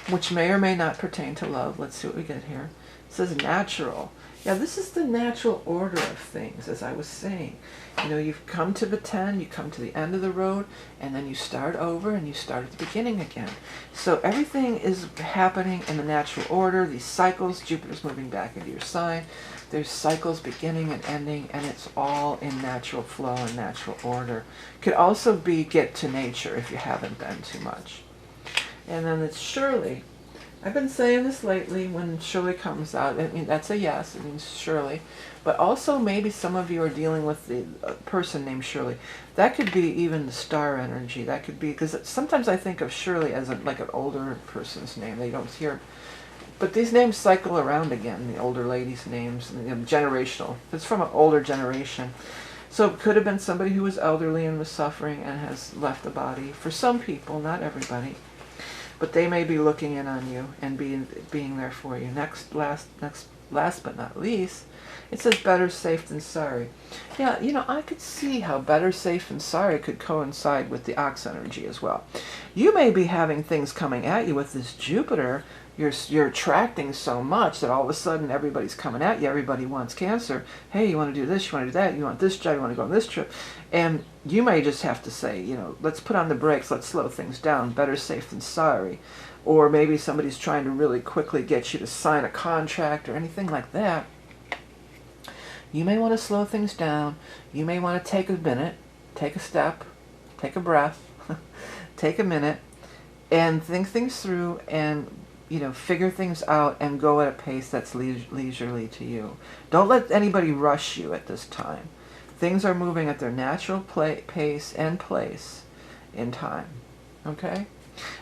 which may or may not pertain to love. Let's see what we get here. It says natural. Yeah, this is the natural order of things, as I was saying. You know, you've come to the 10, you come to the end of the road, and then you start over and you start at the beginning again. So everything is happening in the natural order. These cycles, Jupiter's moving back into your sign. There's cycles beginning and ending, and it's all in natural flow and natural order. Could also be get to nature if you haven't been too much. And then it's Shirley. I've been saying this lately when Shirley comes out. I mean, that's a yes. It means Shirley. But also maybe some of you are dealing with the person named Shirley. That could be even the star energy. That could be, because sometimes I think of Shirley as like an older person's name. They don't hear. But these names cycle around again, the older ladies' names, you know, generational. It's from an older generation. So it could have been somebody who was elderly and was suffering and has left the body. For some people, not everybody. But they may be looking in on you and being there for you. Last but not least, it says better safe than sorry. Yeah, you know, I could see how better safe than sorry could coincide with the ox energy as well. You may be having things coming at you with this Jupiter. You're attracting so much that all of a sudden everybody's coming at you. Everybody wants Cancer. Hey, you want to do this, you want to do that, you want this job, you want to go on this trip. And you may just have to say, you know, let's put on the brakes, let's slow things down. Better safe than sorry. Or maybe somebody's trying to really quickly get you to sign a contract or anything like that. You may want to slow things down. You may want to take a minute, take a step, take a breath, take a minute and think things through and, you know, figure things out and go at a pace that's leisurely to you. Don't let anybody rush you at this time. Things are moving at their natural pace and place in time. Okay?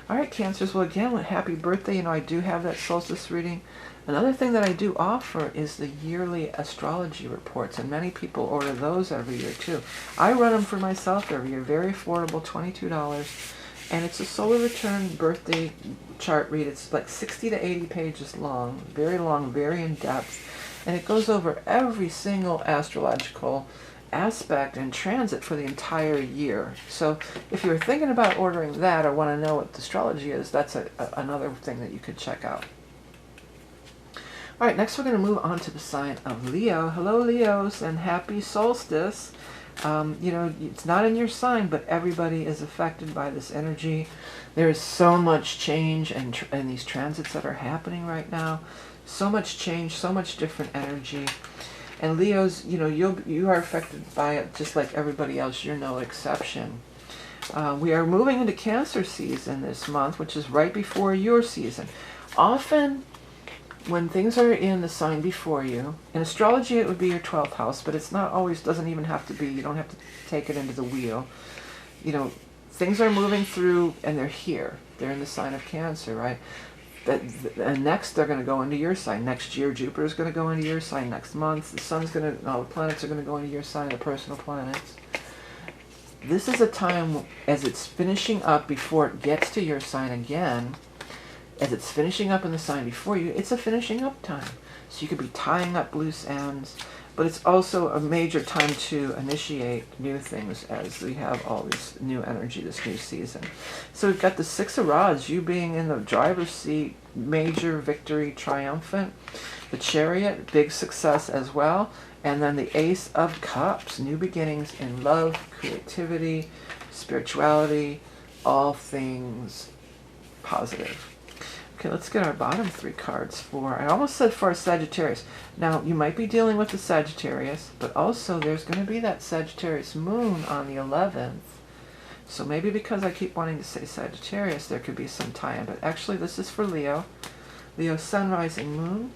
All right, Cancers. Well, again, happy birthday. You know, I do have that solstice reading. Another thing that I do offer is the yearly astrology reports, and many people order those every year too. I run them for myself every year. Very affordable, $22. And it's a solar return birthday chart read. It's like 60 to 80 pages long, very in depth. And it goes over every single astrological aspect and transit for the entire year. So if you're thinking about ordering that or want to know what astrology is, that's another thing that you could check out. All right, next we're going to move on to the sign of Leo. Hello, Leos, and happy solstice. You know, it's not in your sign, but everybody is affected by this energy. There is so much change and these transits that are happening right now. So much change, so much different energy. And Leos, you know, you are affected by it just like everybody else. You're no exception. We are moving into Cancer season this month, which is right before your season. Often, when things are in the sign before you, in astrology it would be your 12th house, but it's not always, doesn't even have to be, you don't have to take it into the wheel. You know, things are moving through and they're here. They're in the sign of Cancer, right? And next they're going to go into your sign. Next year Jupiter's going to go into your sign. Next month the sun's going to, all the planets are going to go into your sign, the personal planets. This is a time as it's finishing up before it gets to your sign again. As it's finishing up in the sign before you, it's a finishing up time. So you could be tying up loose ends, but it's also a major time to initiate new things as we have all this new energy, this new season. So we've got the Six of Rods, you being in the driver's seat, major victory, triumphant. The Chariot, big success as well. And then the Ace of Cups, new beginnings in love, creativity, spirituality, all things positive. Okay, let's get our bottom three cards for, I almost said for a Sagittarius. Now, you might be dealing with the Sagittarius, but also there's going to be that Sagittarius moon on the 11th. So maybe because I keep wanting to say Sagittarius, there could be some tie-in. But actually, this is for Leo. Leo, sun, rising, moon.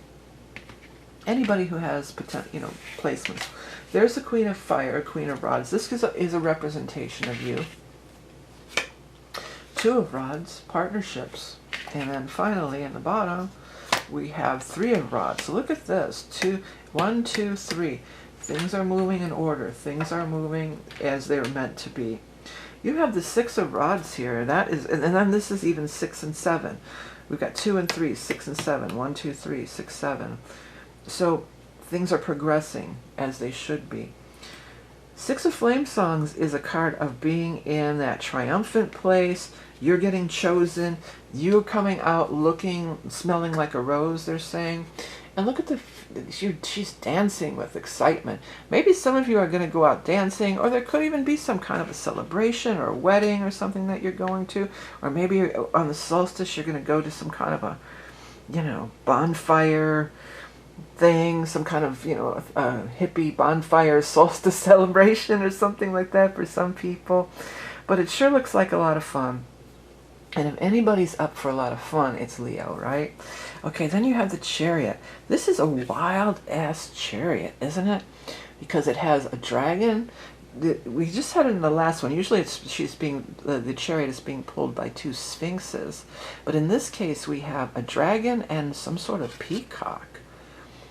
Anybody who has potential, you know, placements. There's the Queen of Fire, Queen of Rods. This is a representation of you. Two of Rods, partnerships. And then finally, in the bottom, we have Three of Rods. So look at this. 1, 2, 3. Things are moving in order. Things are moving as they're meant to be. You have the Six of Rods here. That is, and then this is even 6 and 7. We've got 2 and 3, 6 and 7. 1, 2, 3, 6, 7. So things are progressing as they should be. Six of Flame Songs is a card of being in that triumphant place. You're getting chosen. You're coming out looking, smelling like a rose, they're saying. And look at she's dancing with excitement. Maybe some of you are going to go out dancing, or there could even be some kind of a celebration or a wedding or something that you're going to. Or maybe on the solstice you're going to go to some kind of a, you know, bonfire thing, some kind of, you know, hippie bonfire solstice celebration or something like that for some people. But it sure looks like a lot of fun. And if anybody's up for a lot of fun, it's Leo, right? Okay, then you have the Chariot. This is a wild-ass chariot, isn't it? Because it has a dragon. We just had it in the last one. Usually the chariot is being pulled by two sphinxes. But in this case, we have a dragon and some sort of peacock.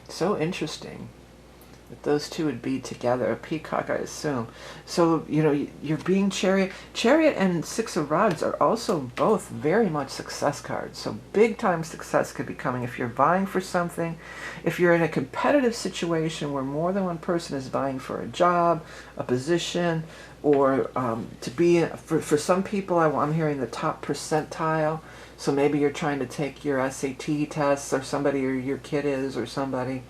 So interesting that those two would be together. A peacock, I assume. So, you know, you're being Chariot. Chariot and Six of Rods are also both very much success cards. So big time success could be coming if you're vying for something. If you're in a competitive situation where more than one person is vying for a job, a position, or to be, for some people, I'm hearing the top percentile. So maybe you're trying to take your SAT tests, or somebody, or your kid is, or somebody.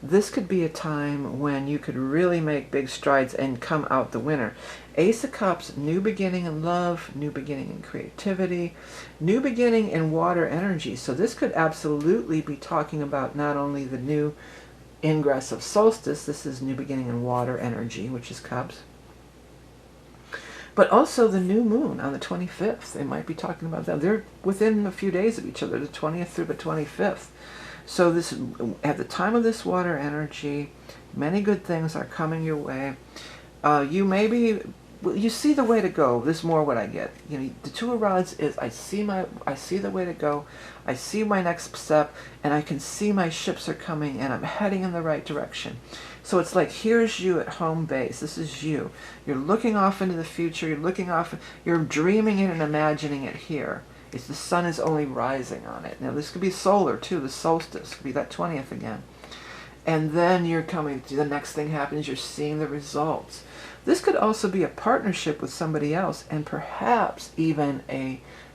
This could be a time when you could really make big strides and come out the winner. Ace of Cups, new beginning in love, new beginning in creativity, new beginning in water energy. So this could absolutely be talking about not only the new ingress of solstice, this is new beginning in water energy, which is Cups. But also the new moon on the 25th. They might be talking about that. They're within a few days of each other, the 20th through the 25th. So this, at the time of this water energy, many good things are coming your way. You see the way to go. This is more what I get. You know, the Two of Rods is I see the way to go. I see my next step, and I can see my ships are coming, and I'm heading in the right direction. So it's like, here's you at home base. This is you. You're looking off into the future. You're looking off. You're dreaming it and imagining it here. It's the sun is only rising on it. Now this could be solar too. The solstice could be that 20th again. And then you're coming to the next thing happens. You're seeing the results. This could also be a partnership with somebody else, and perhaps even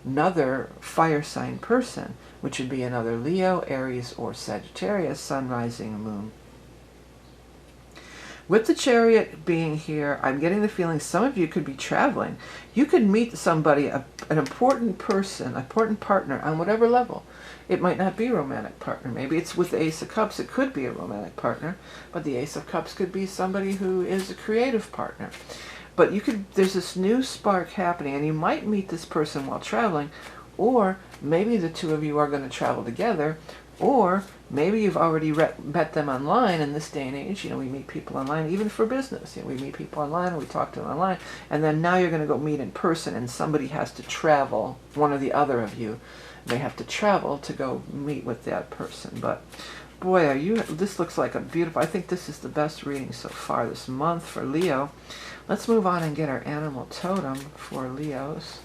another fire sign person, which would be another Leo, Aries, or Sagittarius, sun, rising, and moon. With the Chariot being here, I'm getting the feeling some of you could be traveling. You could meet somebody, an important person, an important partner on whatever level. It might not be a romantic partner. Maybe it's with the Ace of Cups. It could be a romantic partner, but the Ace of Cups could be somebody who is a creative partner. But there's this new spark happening, and you might meet this person while traveling, or maybe the two of you are going to travel together, or maybe you've already met them online in this day and age. You know, we meet people online, even for business. You know, we meet people online, and we talk to them online, and then now you're going to go meet in person, and somebody has to travel, one or the other of you. They have to travel to go meet with that person. But boy, this looks like a beautiful, I think this is the best reading so far this month for Leo. Let's move on and get our animal totem for Leos.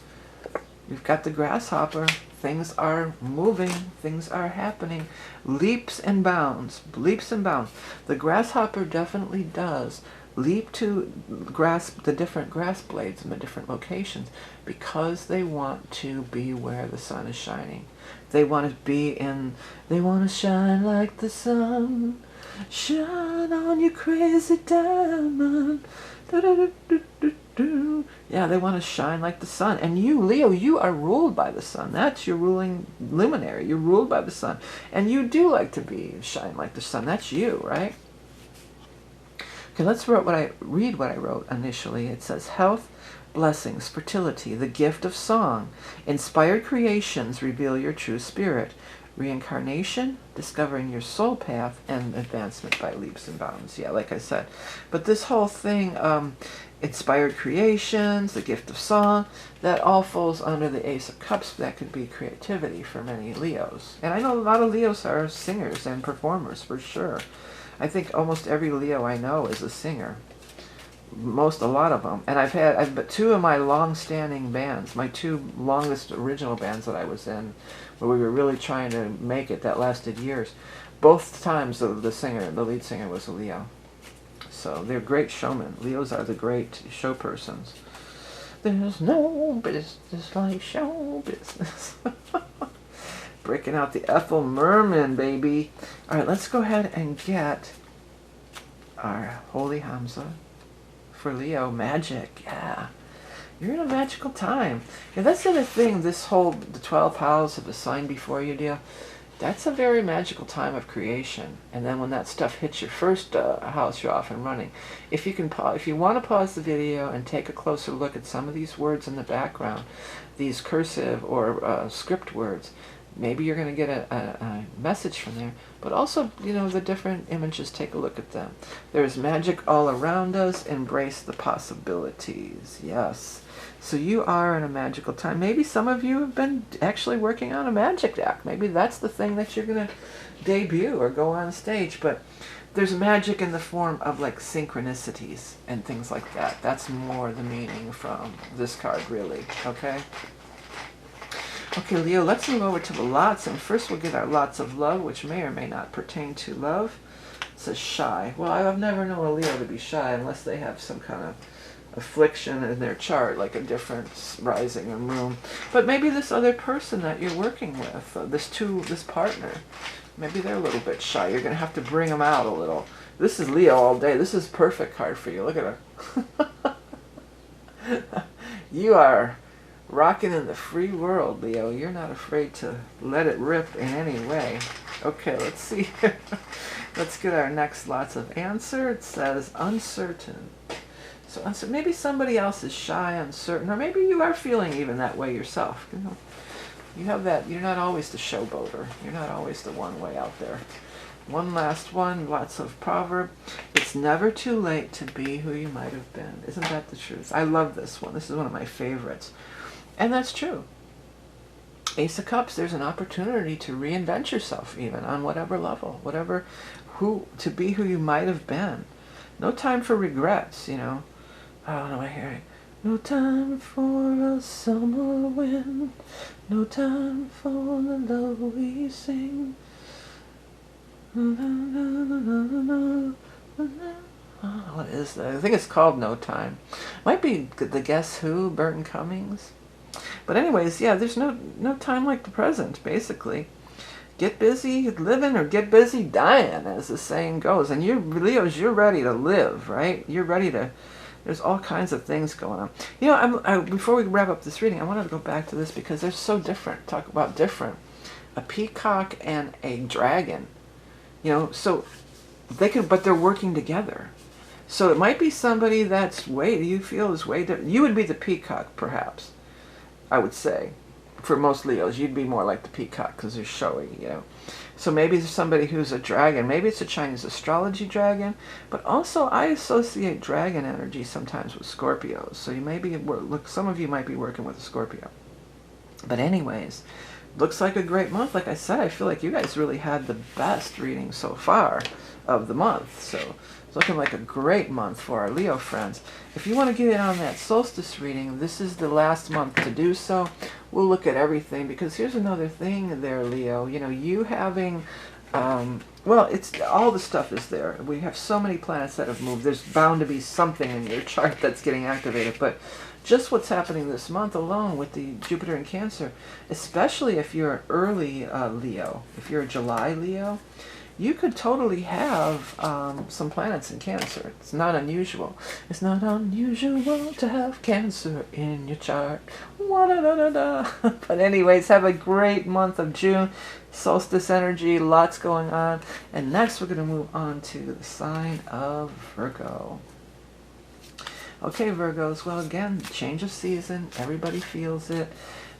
We've got the grasshopper. Things are moving. Things are happening. Leaps and bounds. Leaps and bounds. The grasshopper definitely does leap to grasp the different grass blades in the different locations because they want to be where the sun is shining. They want to shine like the sun. Shine on you crazy diamond. Yeah, they want to shine like the sun. And you, Leo, you are ruled by the sun. That's your ruling luminary. You're ruled by the sun. And you do like to shine like the sun. That's you, right? Okay, let's read what I wrote initially. It says, health, blessings, fertility, the gift of song, inspired creations reveal your true spirit, reincarnation, discovering your soul path, and advancement by leaps and bounds. Yeah, like I said. But this whole thing, inspired creations, the gift of song, that all falls under the Ace of Cups. That could be creativity for many Leos. And I know a lot of Leos are singers and performers for sure. I think almost every Leo I know is a singer. A lot of them. And I've two of my long-standing bands, my two longest original bands that I was in, where we were really trying to make it, that lasted years. Both times the lead singer was a Leo. So they're great showmen. Leos are the great show persons. There's no business like show business. Breaking out the Ethel Merman, baby. All right, let's go ahead and get our Holy Hamsa for Leo. Magic, yeah. You're in a magical time. Yeah, that's the other thing, the 12th house of the sign before you deal, that's a very magical time of creation. And then when that stuff hits your first house, you're off and running. If you want to pause the video and take a closer look at some of these words in the background, these cursive or script words, maybe you're going to get a message from there. But also, you know, the different images, take a look at them. There's magic all around us. Embrace the possibilities. Yes. So you are in a magical time. Maybe some of you have been actually working on a magic deck. Maybe that's the thing that you're going to debut or go on stage. But there's magic in the form of like synchronicities and things like that. That's more the meaning from this card, really. Okay? Okay, Leo, let's move over to the lots, and first we'll get our lots of love, which may or may not pertain to love. It says shy. Well, I've never known a Leo to be shy unless they have some kind of affliction in their chart, like a different rising or moon. But maybe this other person that you're working with, this partner, maybe they're a little bit shy. You're going to have to bring them out a little. This is Leo all day. This is perfect card for you. Look at her. You are rocking in the free world, Leo. You're not afraid to let it rip in any way. Okay, let's see here. Let's get our next lots of answer. It says uncertain. So maybe somebody else is shy, uncertain, or maybe you are feeling even that way yourself. You know, you have that. You're not always the showboater. You're not always the one way out there. One last one, lots of proverb. It's never too late to be who you might have been. Isn't that the truth? I love this one. This is one of my favorites. And that's true. Ace of Cups, there's an opportunity to reinvent yourself even on whatever level, to be who you might have been. No time for regrets, you know. Oh, no, I hear it. No time for a summer wind. No time for the love we sing. What is that? I think it's called No Time. Might be the Guess Who, Burton Cummings. But anyways, yeah, there's no time like the present, basically. Get busy living or get busy dying, as the saying goes. And you, Leos, you're ready to live, right? You're ready to... There's all kinds of things going on. You know, before we wrap up this reading, I wanted to go back to this because they're so different. Talk about different. A peacock and a dragon. You know, so they could, but they're working together. So it might be somebody that's you feel is way different. You would be the peacock, perhaps. I would say, for most Leos, you'd be more like the peacock because they're showy, you know. So maybe there's somebody who's a dragon. Maybe it's a Chinese astrology dragon. But also, I associate dragon energy sometimes with Scorpios. So you may be, look, some of you might be working with a Scorpio. But anyways, looks like a great month. Like I said, I feel like you guys really had the best reading so far of the month. So it's looking like a great month for our Leo friends. If you want to get in on that solstice reading, this is the last month to do so. We'll look at everything because here's another thing there, Leo. You know, you having, well, it's all the stuff is there. We have so many planets that have moved. There's bound to be something in your chart that's getting activated. But just what's happening this month alone with the Jupiter in Cancer, especially if you're an early Leo, if you're a July Leo, you could totally have some planets in Cancer. It's not unusual. It's not unusual to have Cancer in your chart. Wa-da-da-da-da. But anyways, have a great month of June. Solstice energy, lots going on. And next we're going to move on to the sign of Virgo. Okay, Virgos, well again, change of season. Everybody feels it.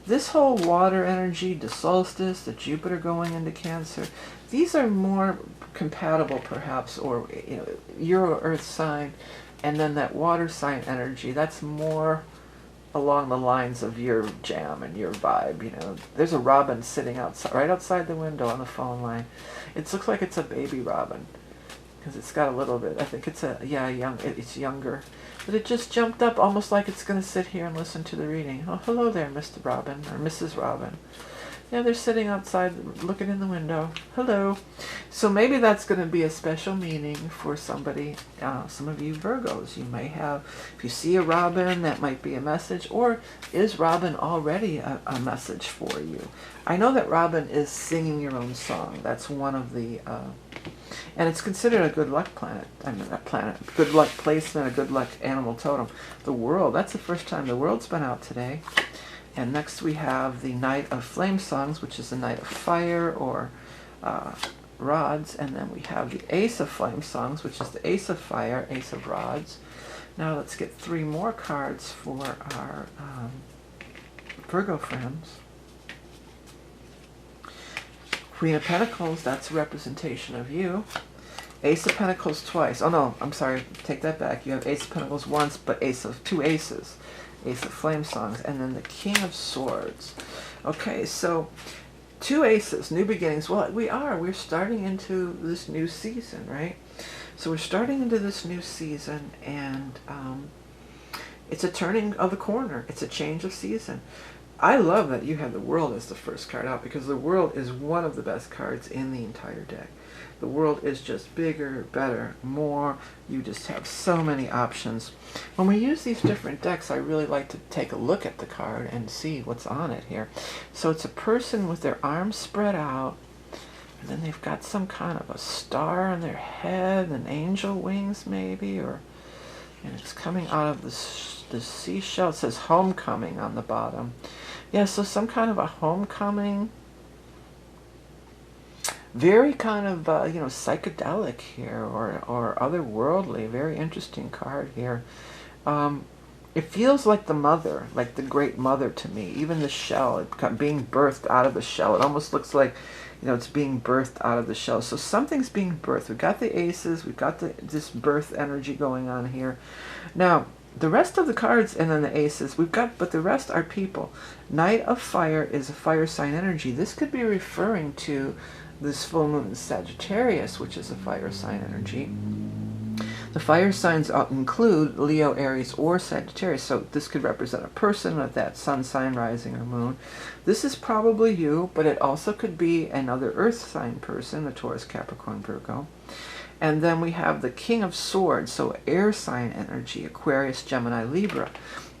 This whole water energy, the solstice, the Jupiter going into Cancer, these are more compatible perhaps, or you know, your earth sign, and then that water sign energy, that's more along the lines of your jam and your vibe. You know, there's a robin sitting outside, right outside the window on the phone line. It looks like it's a baby robin because it's got a little bit, I think it's it's younger. But it just jumped up almost like it's going to sit here and listen to the reading. Oh, hello there, Mr. Robin, or Mrs. Robin. Yeah, they're sitting outside looking in the window. Hello. So maybe that's going to be a special meaning for somebody, some of you Virgos. You may have, if you see a robin, that might be a message. Or is robin already a message for you? I know that robin is singing your own song. That's one of the... and it's considered a good luck planet. I mean, a planet. Good luck placement, a good luck animal totem. The world, that's the first time the world's been out today. And next we have the Knight of Flame Songs, which is the Knight of Fire or Rods. And then we have the Ace of Flame Songs, which is the Ace of Fire, Ace of Rods. Now let's get 3 more cards for our Virgo friends. Queen of Pentacles, that's a representation of you. Ace of Pentacles twice. Oh no, I'm sorry, take that back. You have Ace of Pentacles once, but two aces. Ace of Flame Songs, and then the King of Swords. Okay, so 2 aces, new beginnings. Well, we're starting into this new season, right? So we're starting into this new season, and it's a turning of the corner. It's a change of season. I love that you have the World as the first card out, because the World is one of the best cards in the entire deck. The World is just bigger, better, more. You just have so many options. When we use these different decks, I really like to take a look at the card and see what's on it here. So it's a person with their arms spread out, and then they've got some kind of a star on their head, and angel wings maybe, and it's coming out of the seashell. It says homecoming on the bottom. Yeah, so some kind of a homecoming. Very kind of, you know, psychedelic here, or otherworldly. Very interesting card here. It feels like the mother, like the great mother to me. Even the shell, being birthed out of the shell. It almost looks like, it's being birthed out of the shell. So something's being birthed. We've got the aces. We've got this birth energy going on here. Now, the rest of the cards and then the aces, but the rest are people. Knight of Fire is a fire sign energy. This could be referring to this full moon in Sagittarius, which is a fire sign energy. The fire signs include Leo, Aries, or Sagittarius. So this could represent a person with that sun sign, rising, or moon. This is probably you, but it also could be another earth sign person, a Taurus, Capricorn, Virgo. And then we have the King of Swords, so air sign energy, Aquarius, Gemini, Libra.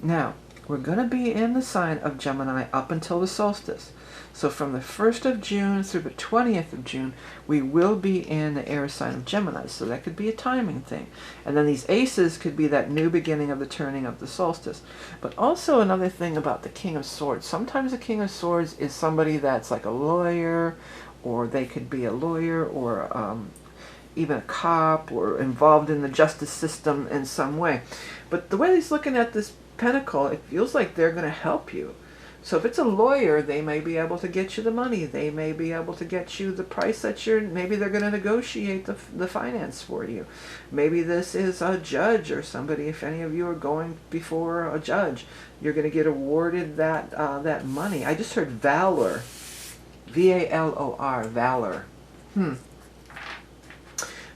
Now, we're going to be in the sign of Gemini up until the solstice. So from the 1st of June through the 20th of June, we will be in the air sign of Gemini. So that could be a timing thing. And then these aces could be that new beginning of the turning of the solstice. But also another thing about the King of Swords. Sometimes the King of Swords is somebody that's like a lawyer, or they could be a lawyer, or even a cop, or involved in the justice system in some way. But the way he's looking at this pentacle, it feels like they're going to help you. So if it's a lawyer, they may be able to get you the money. They may be able to get you the price that maybe they're going to negotiate the finance for you. Maybe this is a judge or somebody. If any of you are going before a judge, you're going to get awarded that money. I just heard valor. V-A-L-O-R, valor.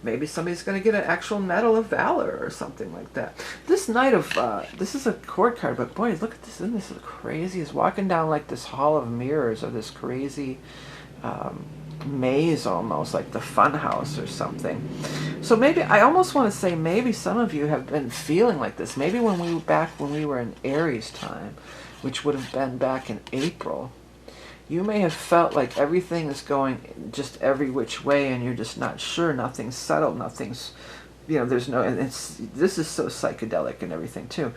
Maybe somebody's going to get an actual medal of valor or something like that. This Knight of, this is a court card, but boy, look at this. Isn't this crazy? He's walking down like this hall of mirrors, or this crazy maze almost, like the fun house or something. So maybe, I almost want to say maybe some of you have been feeling like this. Maybe when we were in Aries time, which would have been back in April, you may have felt like everything is going just every which way, and you're just not sure. Nothing's settled. Nothing's, there's no, and this is so psychedelic and everything too.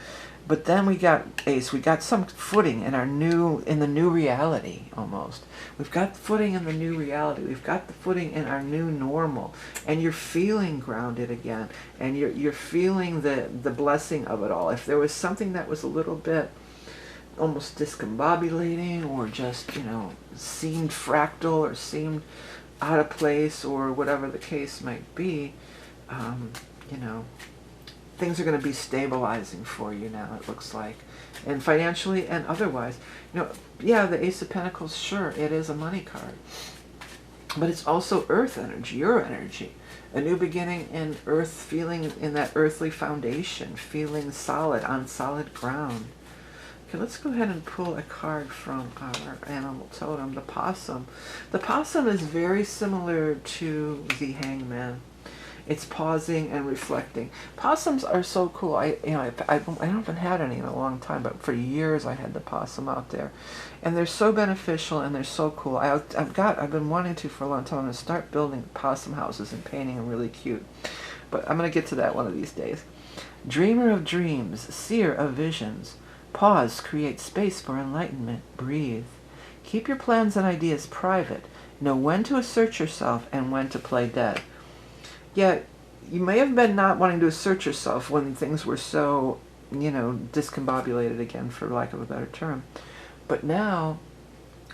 But then we got Ace. We got some footing in the new reality almost. We've got footing in the new reality. We've got the footing in our new normal, and you're feeling grounded again, and you're feeling the blessing of it all. If there was something that was a little bit almost discombobulating, or just, seemed fractal, or seemed out of place, or whatever the case might be, things are going to be stabilizing for you now, it looks like. And financially and otherwise. Yeah, the Ace of Pentacles, sure, it is a money card. But it's also earth energy, your energy. A new beginning in earth, feeling in that earthly foundation, feeling solid, on solid ground. Okay, let's go ahead and pull a card from our animal totem, the possum. The possum is very similar to the hangman. It's pausing and reflecting. Possums are so cool. I haven't had any in a long time, but for years I had the possum out there, and they're so beneficial and they're so cool. I've been wanting to for a long time to start building possum houses and painting them really cute, but I'm gonna get to that one of these days. Dreamer of dreams, seer of visions. Pause, create space for enlightenment. Breathe. Keep your plans and ideas private. Know when to assert yourself and when to play dead. Yeah, you may have been not wanting to assert yourself when things were so, discombobulated again, for lack of a better term. But now,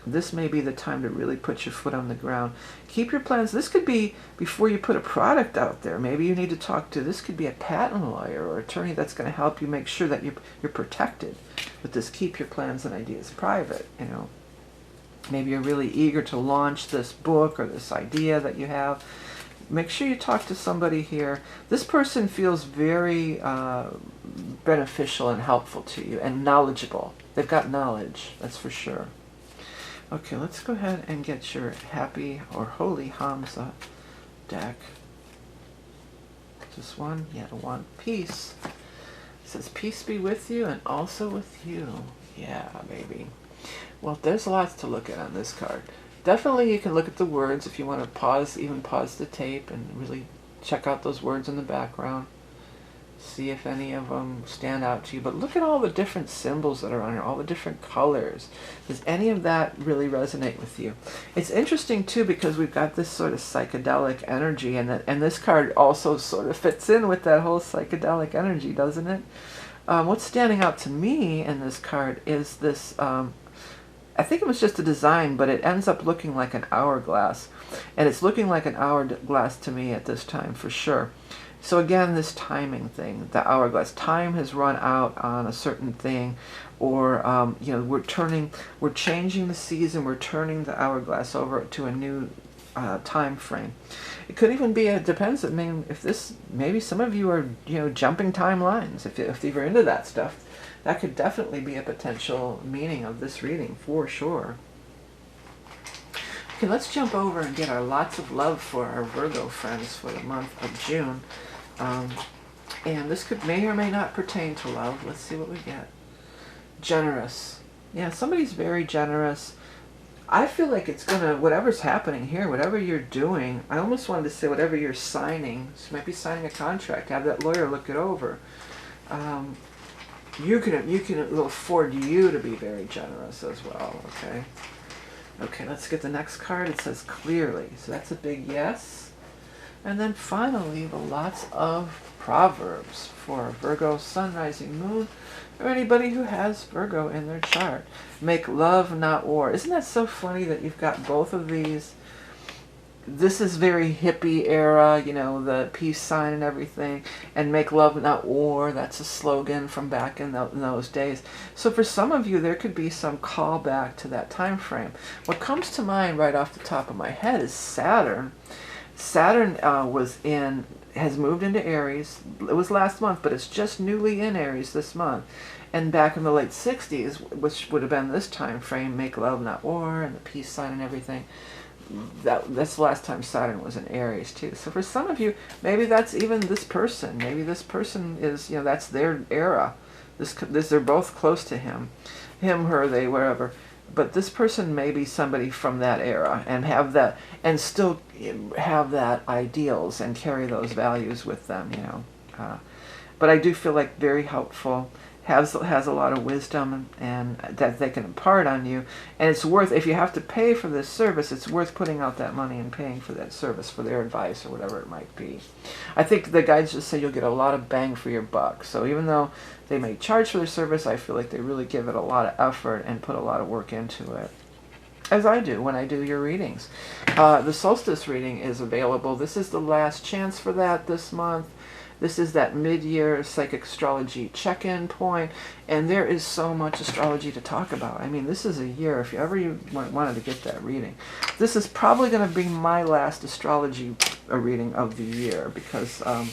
this may be the time to really put your foot on the ground. Keep your plans. This could be before you put a product out there. Maybe you need to talk to, this could be a patent lawyer or attorney that's going to help you make sure that you're protected with this. Keep your plans and ideas private, Maybe you're really eager to launch this book or this idea that you have. Make sure you talk to somebody here. This person feels very beneficial and helpful to you, and knowledgeable. They've got knowledge, that's for sure. Okay, let's go ahead and get your happy or holy Hamsa deck. Just one? Yeah, one. Peace. It says, peace be with you and also with you. Yeah, baby. Well, there's lots to look at on this card. Definitely you can look at the words if you want to pause the tape and really check out those words in the background. See if any of them stand out to you. But look at all the different symbols that are on here, all the different colors. Does any of that really resonate with you? It's interesting too because we've got this sort of psychedelic energy, and this card also sort of fits in with that whole psychedelic energy, doesn't it? What's standing out to me in this card is this, I think it was just a design, but it ends up looking like an hourglass. And it's looking like an hourglass to me at this time, for sure. So again, this timing thing, the hourglass. Time has run out on a certain thing, or you know, we're changing the season, we're turning the hourglass over to a new time frame. It could even be, it depends. I mean, if this, maybe some of you are, you know, jumping timelines. If you're into that stuff, that could definitely be a potential meaning of this reading, for sure. Okay, let's jump over and get our lots of love for our Virgo friends for the month of June. And this may or may not pertain to love. Let's see what we get. Generous. Yeah, somebody's very generous. I feel like it's gonna, whatever's happening here, whatever you're doing, I almost wanted to say whatever you're signing, so you might be signing a contract, have that lawyer look it over. It'll afford you to be very generous as well, okay? Okay, let's get the next card. It says clearly, so that's a big yes. And then finally, the lots of Proverbs for Virgo, Sun, Rising, Moon, or anybody who has Virgo in their chart. Make love, not war. Isn't that so funny that you've got both of these? This is very hippie era, you know, the peace sign and everything. And make love, not war. That's a slogan from back in those days. So for some of you, there could be some callback to that time frame. What comes to mind right off the top of my head is Saturn. Saturn has moved into Aries. It was last month, but it's just newly in Aries this month. And back in the late 60s, which would have been this time frame, make love, not war, and the peace sign and everything. That's the last time Saturn was in Aries too. So for some of you, maybe that's even this person. Maybe this person is, you know, that's their era. They're both close to him, her, they, wherever. But this person may be somebody from that era and have that, and still have that ideals and carry those values with them, you know. But I do feel like very helpful, has a lot of wisdom and that they can impart on you. And it's worth, if you have to pay for this service, it's worth putting out that money and paying for that service, for their advice or whatever it might be. I think the guides just say you'll get a lot of bang for your buck. So even though they may charge for their service, I feel like they really give it a lot of effort and put a lot of work into it. As I do when I do your readings. The Solstice reading is available. This is the last chance for that this month. This is that mid-year psychic astrology check-in point, and there is so much astrology to talk about. I mean, this is a year, if you wanted to get that reading. This is probably going to be my last astrology reading of the year, because I'm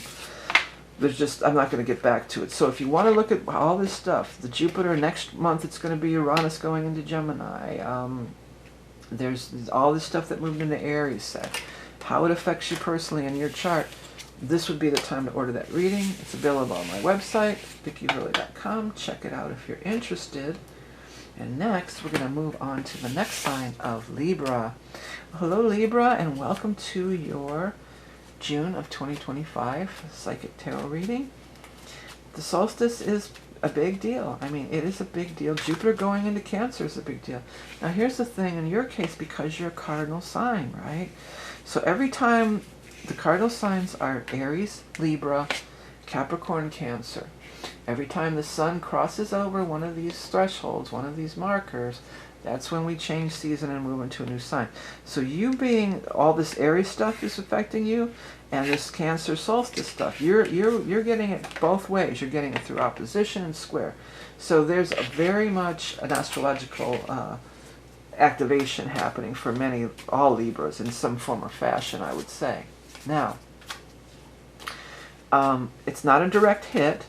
not going to get back to it. So if you want to look at all this stuff, the Jupiter, next month it's going to be Uranus going into Gemini. There's all this stuff that moved into Aries set. How it affects you personally in your chart. This would be the time to order that reading. It's available on my website, vickieverlie.com. Check it out if you're interested. And next, we're going to move on to the next sign of Libra. Hello, Libra, and welcome to your June of 2025 Psychic Tarot reading. The solstice is a big deal. I mean, it is a big deal. Jupiter going into Cancer is a big deal. Now, here's the thing. In your case, because you're a cardinal sign, right? So every time the cardinal signs are Aries, Libra, Capricorn, Cancer. Every time the sun crosses over one of these thresholds, one of these markers, that's when we change season and move into a new sign. So you being, all this Aries stuff is affecting you, and this Cancer solstice stuff, you're getting it both ways. You're getting it through opposition and square. So there's very much an astrological activation happening for all Libras in some form or fashion, I would say. Now, it's not a direct hit,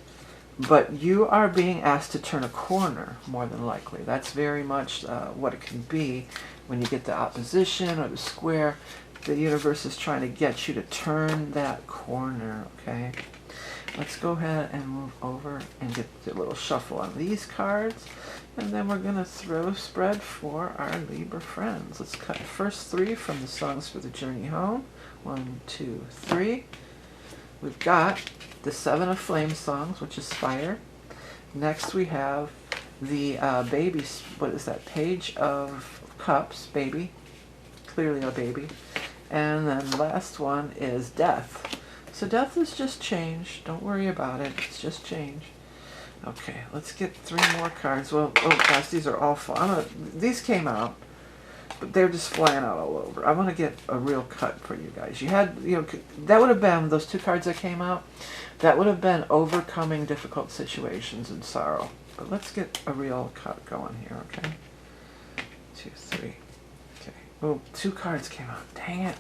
but you are being asked to turn a corner, more than likely. That's very much what it can be when you get the opposition or the square. The universe is trying to get you to turn that corner, okay? Let's go ahead and move over and get a little shuffle on these cards. And then we're going to throw a spread for our Libra friends. Let's cut the first three from the Songs for the Journey Home. 1, 2, 3. We've got the Seven of Flames songs, which is fire. Next we have the baby, what is that? Page of Cups, baby. Clearly a baby. And then last one is death. So death is just change. Don't worry about it. It's just change. Okay, let's get 3 more cards. Well, oh gosh, these are all these came out, but they're just flying out all over. I want to get a real cut for you guys. You had, that would have been, those 2 cards that came out, that would have been overcoming difficult situations and sorrow. But let's get a real cut going here, okay? 2, 3. Okay. Oh, 2 cards came out. Dang it.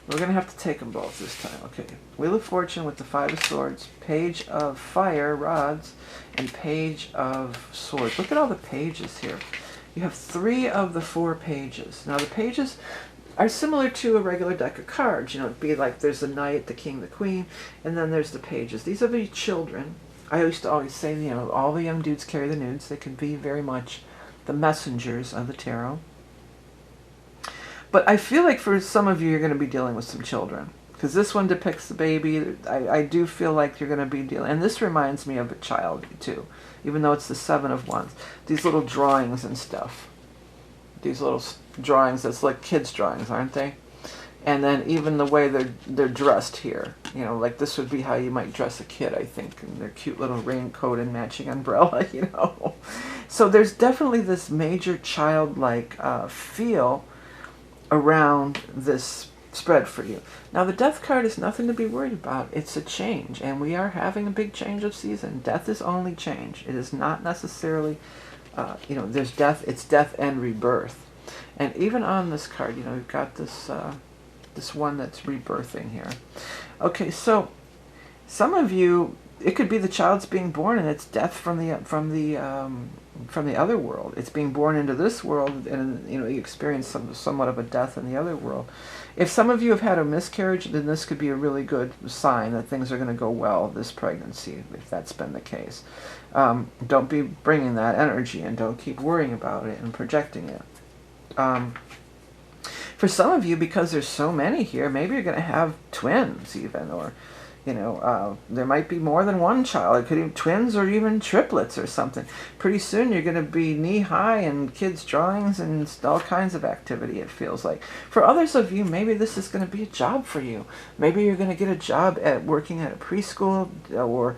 We're going to have to take them both this time. Okay. Wheel of Fortune with the 5 of Swords, Page of Fire, Rods, and Page of Swords. Look at all the pages here. You have 3 of the 4 pages. Now, the pages are similar to a regular deck of cards. It'd be like there's the Knight, the King, the Queen, and then there's the pages. These are the children. I used to always say, all the young dudes carry the nudes. They can be very much the messengers of the tarot. But I feel like for some of you, you're going to be dealing with some children. Because this one depicts the baby. I do feel like you're going to be dealing... And this reminds me of a child, too. Even though it's the 7 of Wands. These little drawings and stuff. These little drawings, that's like kids' drawings, aren't they? And then even the way they're dressed here. Like this would be how you might dress a kid, I think. And their cute little raincoat and matching umbrella, So there's definitely this major childlike feel around this spread for you. Now the Death card is nothing to be worried about. It's a change, and we are having a big change of season. Death is only change. It is not necessarily, there's death. It's death and rebirth. And even on this card, we've got this this one that's rebirthing here. Okay, so some of you, it could be the child's being born and it's death from the other world. It's being born into this world, and you experience somewhat of a death in the other world. If some of you have had a miscarriage, then this could be a really good sign that things are going to go well this pregnancy, if that's been the case. Don't be bringing that energy and don't keep worrying about it and projecting it. For some of you, because there's so many here, maybe you're going to have twins even, or there might be more than one child. It could be twins or even triplets or something. Pretty soon you're going to be knee-high in kids' drawings and all kinds of activity, it feels like. For others of you, maybe this is going to be a job for you. Maybe you're going to get a job at working at a preschool or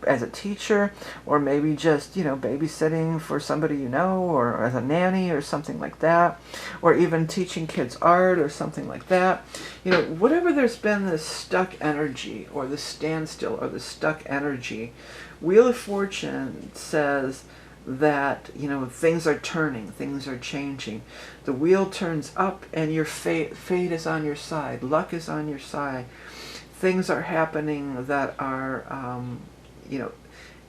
as a teacher, or maybe just, babysitting for somebody or as a nanny or something like that, or even teaching kids art or something like that. Whatever there's been this stuck energy or the standstill or the stuck energy, Wheel of Fortune says that, things are turning, things are changing. The wheel turns up and your fate is on your side. Luck is on your side. Things are happening that are,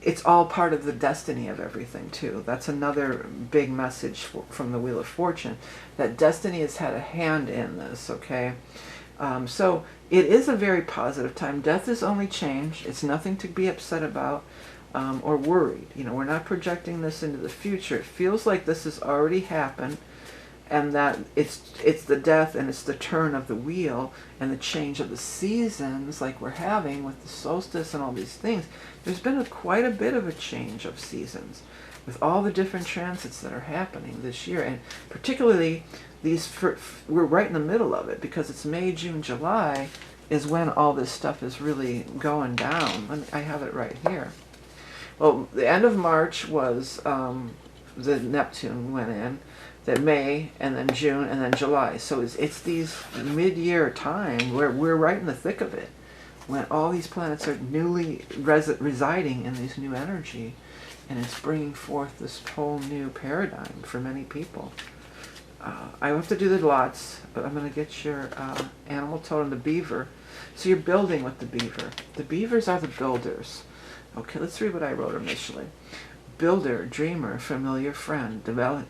it's all part of the destiny of everything, too. That's another big message from the Wheel of Fortune, that destiny has had a hand in this, okay? So it is a very positive time. Death is only change. It's nothing to be upset about or worried. We're not projecting this into the future. It feels like this has already happened, and that it's the death and it's the turn of the wheel and the change of the seasons like we're having with the solstice and all these things. There's been quite a bit of a change of seasons with all the different transits that are happening this year, and particularly we're right in the middle of it because it's May, June, July is when all this stuff is really going down. I have it right here. Well, the end of March was the Neptune went in, then May, and then June, and then July. So it's these mid-year time where we're right in the thick of it, when all these planets are newly residing in this new energy, and it's bringing forth this whole new paradigm for many people. I have to do the lots, but I'm going to get your animal totem, the beaver. So you're building with the beaver. The beavers are the builders. Okay, let's read what I wrote initially. Builder, dreamer, familiar friend, dweller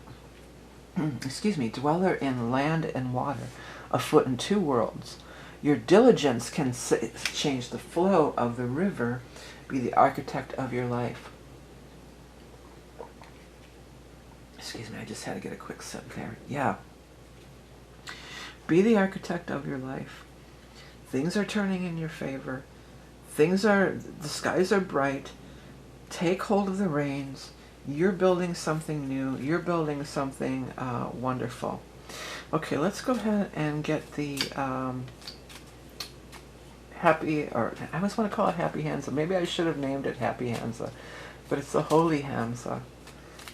in land and water, afoot in 2 worlds. Your diligence can change the flow of the river, be the architect of your life. Excuse me, I just had to get a quick sip there. Yeah. Be the architect of your life. Things are turning in your favor. The skies are bright. Take hold of the reins. You're building something new. You're building something wonderful. Okay, let's go ahead and get the happy, or I always want to call it Happy Hamsa. Maybe I should have named it Happy Hamsa. but it's the Holy Hamsa.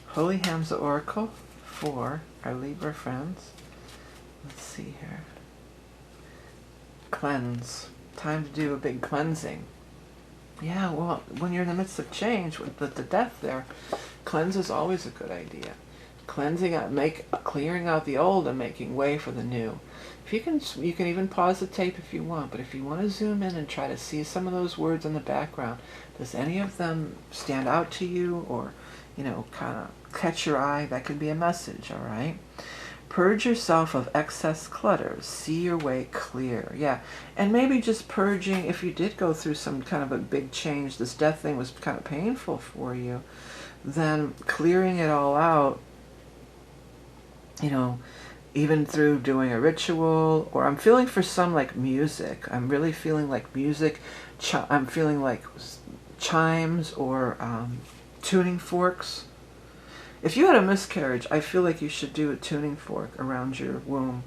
Holy Hamsa Oracle for our Libra friends. Let's see here. Cleanse. Time to do a big cleansing. Yeah, well, when you're in the midst of change with the death there, cleanse is always a good idea. Cleansing out, clearing out the old and making way for the new. If you can even pause the tape if you want, but if you want to zoom in and try to see some of those words in the background, does any of them stand out to you or, you know, kind of catch your eye? That could be a message, all right? Purge yourself of excess clutter. See your way clear. Yeah, and maybe just purging, if you did go through some kind of a big change, this death thing was kind of painful for you, then clearing it all out, you know, even through doing a ritual, or I'm feeling for some like music. I'm really feeling like music. I'm feeling like chimes or tuning forks. If you had a miscarriage, I feel like you should do a tuning fork around your womb.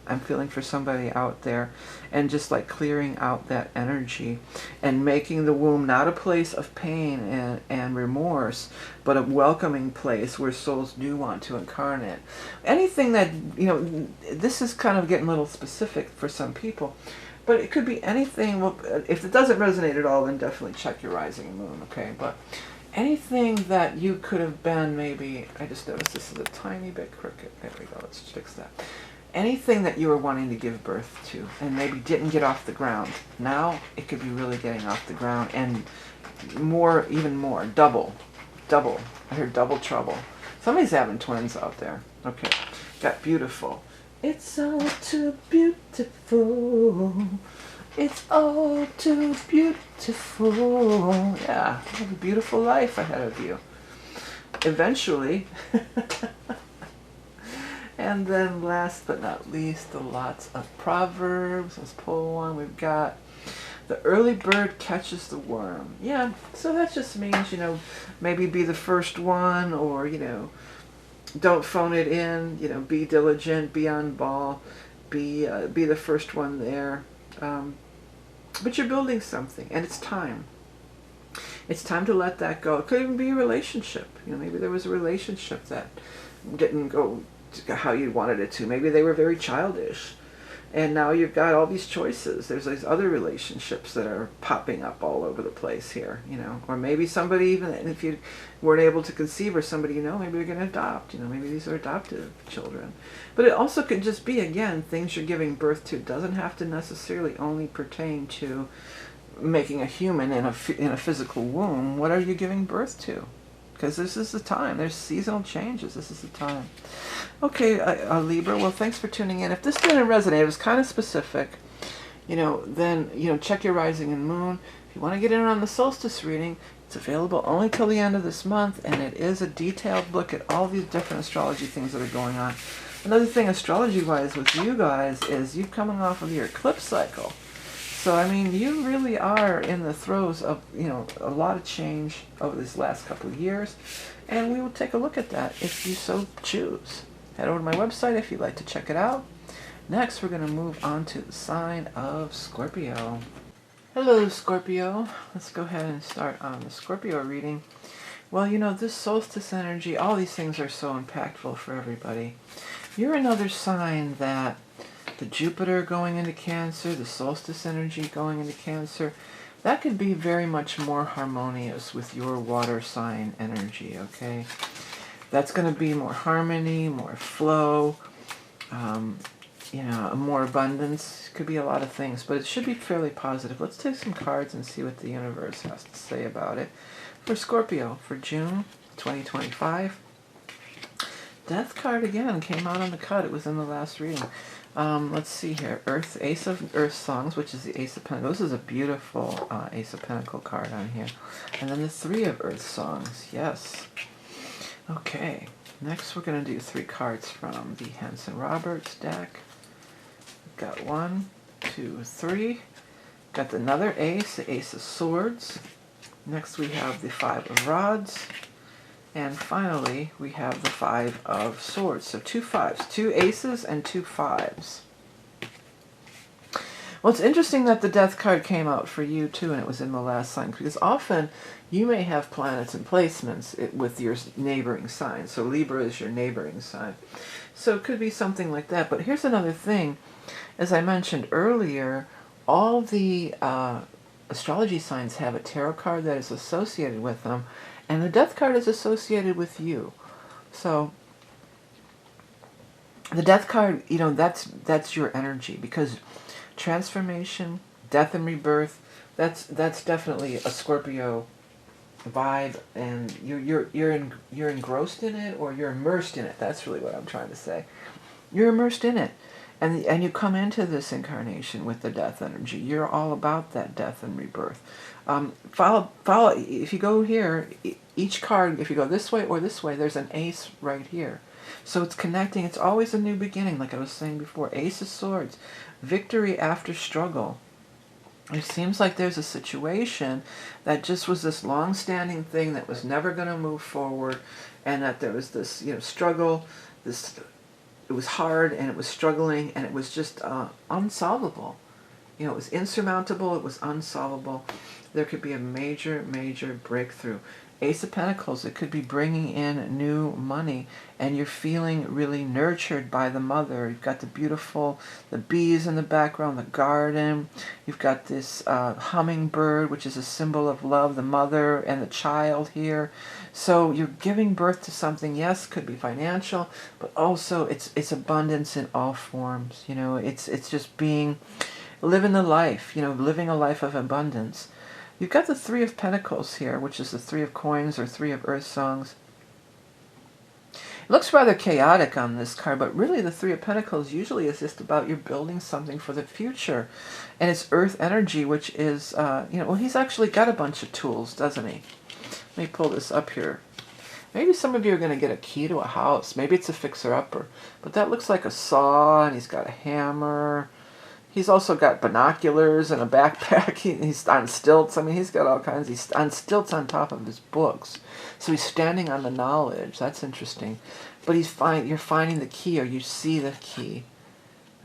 I'm feeling for somebody out there, and just like clearing out that energy and making the womb not a place of pain and remorse, but a welcoming place where souls do want to incarnate. Anything that, you know, this is kind of getting a little specific for some people, but it could be anything. Well, if it doesn't resonate at all, then definitely check your rising moon, okay? But anything that you could have been, maybe, I just noticed this is a tiny bit crooked. There we go, let's fix that. Anything that you were wanting to give birth to and maybe didn't get off the ground, now it could be really getting off the ground, and more, even more, double. I heard double trouble. Somebody's having twins out there. Okay, got beautiful. It's all too beautiful. It's all too beautiful. Yeah, you have a beautiful life ahead of you. Eventually. And then last but not least, the lots of Proverbs. Let's pull one. We've got the early bird catches the worm. Yeah, so that just means, you know, maybe be the first one, or, you know, don't phone it in, you know, be diligent, be on ball, be the first one there. But you're building something, and it's time. It's time to let that go. It could even be a relationship. You know, maybe there was a relationship that didn't go how you wanted it to. Maybe they were very childish, and now you've got all these choices. There's these other relationships that are popping up all over the place here, you know. Or maybe somebody, even if you weren't able to conceive, or somebody you know, maybe you're going to adopt, you know, maybe these are adoptive children. But it also could just be, again, things you're giving birth to. It doesn't have to necessarily only pertain to making a human in a physical womb. What are you giving birth to? Because this is the time. There's seasonal changes. This is the time. Okay, Libra, well, thanks for tuning in. If this didn't resonate, it was kind of specific, you know, then, you know, check your rising and moon. If you want to get in on the solstice reading, it's available only till the end of this month, and it is a detailed look at all these different astrology things that are going on. Another thing astrology-wise with you guys is you're coming off of your eclipse cycle. So, I mean, you really are in the throes of, you know, a lot of change over this last couple of years. And we will take a look at that if you so choose. Head over to my website if you'd like to check it out. Next, we're going to move on to the sign of Scorpio. Hello, Scorpio. Let's go ahead and start on the Scorpio reading. Well, you know, this solstice energy, all these things are so impactful for everybody. You're another sign that the Jupiter going into Cancer, the solstice energy going into Cancer, that could be very much more harmonious with your water sign energy, okay? That's going to be more harmony, more flow, you know, more abundance. Could be a lot of things, but it should be fairly positive. Let's take some cards and see what the universe has to say about it. For Scorpio, for June 2025, Death card again came out on the cut. It was in the last reading. Let's see here. Ace of Earth Songs, which is the Ace of Pentacles. This is a beautiful Ace of Pentacle card on here. And then the Three of Earth Songs. Yes. Okay. Next, we're going to do 3 cards from the Hanson Roberts deck. We've got 1, 2, 3. Got another ace, the Ace of Swords. Next, we have the 5 of Rods. And finally, we have the 5 of Swords. So 2 5s, 2 aces and 2 5s. Well, it's interesting that the death card came out for you too, and it was in the last sign, because often you may have planets and placements with your neighboring sign. So Libra is your neighboring sign. So it could be something like that. But here's another thing. As I mentioned earlier, all the astrology signs have a tarot card that is associated with them, and the death card is associated with you. So the death card, you know, that's your energy, because transformation, death and rebirth, that's definitely a Scorpio vibe, and you're engrossed in it, or you're immersed in it. That's really what I'm trying to say. You're immersed in it. And you come into this incarnation with the death energy. You're all about that death and rebirth. Follow. If you go here, each card, if you go this way or this way, there's an ace right here. So it's connecting. It's always a new beginning, like I was saying before. Ace of Swords. Victory after struggle. It seems like there's a situation that just was this long-standing thing that was never going to move forward, and that there was this, you know, struggle, this... It was hard, and it was struggling, and it was just unsolvable. You know, it was insurmountable, it was unsolvable. There could be a major, major breakthrough. Ace of Pentacles, it could be bringing in new money, and you're feeling really nurtured by the mother. You've got the bees in the background, the garden. You've got this hummingbird, which is a symbol of love, the mother and the child here. So you're giving birth to something, yes, could be financial, but also it's abundance in all forms. You know, it's just living the life, you know, living a life of abundance. You've got the Three of Pentacles here, which is the Three of Coins or Three of Earth Songs. It looks rather chaotic on this card, but really the Three of Pentacles usually is just about you're building something for the future. And it's Earth energy, which is, you know, well, he's actually got a bunch of tools, doesn't he? Let me pull this up here. Maybe some of you are going to get a key to a house. Maybe it's a fixer-upper. But that looks like a saw, and he's got a hammer. He's also got binoculars and a backpack. He's on stilts. I mean, he's got all kinds. He's on stilts on top of his books. So he's standing on the knowledge. That's interesting. But you're finding the key, or you see the key.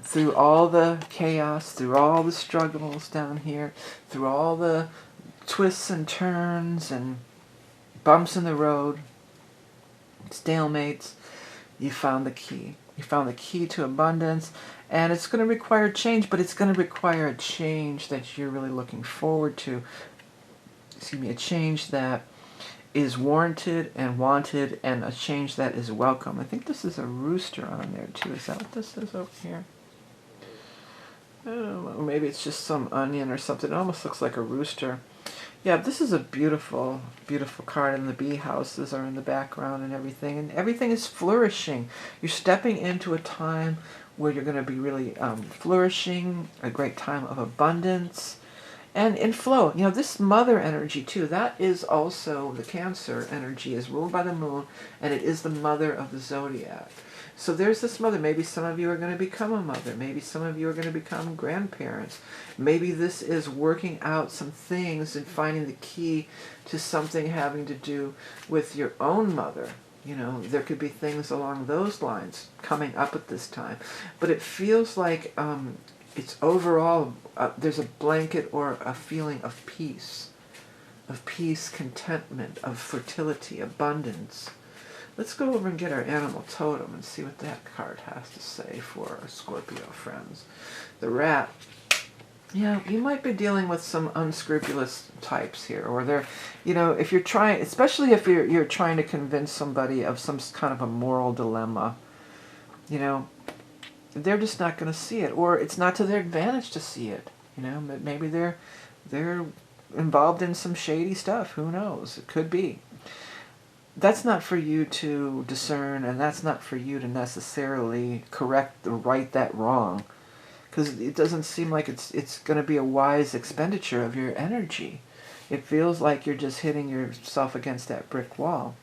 Through all the chaos, through all the struggles down here, through all the twists and turns and bumps in the road, stalemates, you found the key. You found the key to abundance, and it's going to require change, but it's going to require a change that you're really looking forward to. Excuse me, a change that is warranted and wanted, and a change that is welcome. I think this is a rooster on there too. Is that what this is over here? I don't know, maybe it's just some onion or something. It almost looks like a rooster. Yeah, this is a beautiful, beautiful card, and the bee houses are in the background and everything is flourishing. You're stepping into a time where you're going to be really flourishing, a great time of abundance, and in flow. You know, this mother energy too, that is also the Cancer energy, is ruled by the moon, and it is the mother of the zodiac. So there's this mother. Maybe some of you are going to become a mother. Maybe some of you are going to become grandparents. Maybe this is working out some things and finding the key to something having to do with your own mother. You know, there could be things along those lines coming up at this time. But it feels like it's overall, there's a blanket or a feeling of peace, contentment, of fertility, abundance. Let's go over and get our animal totem and see what that card has to say for our Scorpio friends. The rat. Yeah, you might be dealing with some unscrupulous types here, or they're, you know, if you're trying, especially if you're trying to convince somebody of some kind of a moral dilemma, you know, they're just not going to see it, or it's not to their advantage to see it. You know, maybe they're involved in some shady stuff. Who knows? It could be. That's not for you to discern, and that's not for you to necessarily correct or right that wrong, because it doesn't seem like it's going to be a wise expenditure of your energy. It feels like you're just hitting yourself against that brick wall.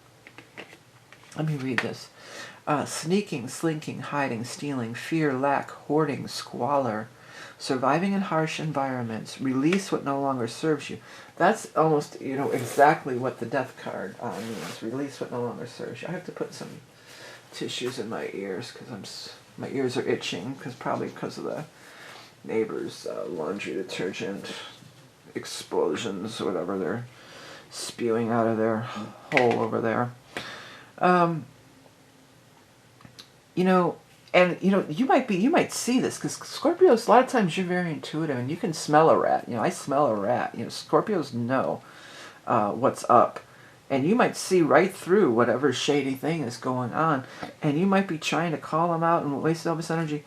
Let me read this. Sneaking, slinking, hiding, stealing, fear, lack, hoarding, squalor, surviving in harsh environments, release what no longer serves you. That's almost, you know, exactly what the death card means. Release what no longer serves you. I have to put some tissues in my ears because my ears are itching, probably because of neighbor's laundry detergent explosions, whatever they're spewing out of their hole over there. You know, and you know, you might see this because Scorpios, a lot of times you're very intuitive and you can smell a rat. You know, I smell a rat. You know, Scorpios know what's up. And you might see right through whatever shady thing is going on. And you might be trying to call them out and waste all this energy.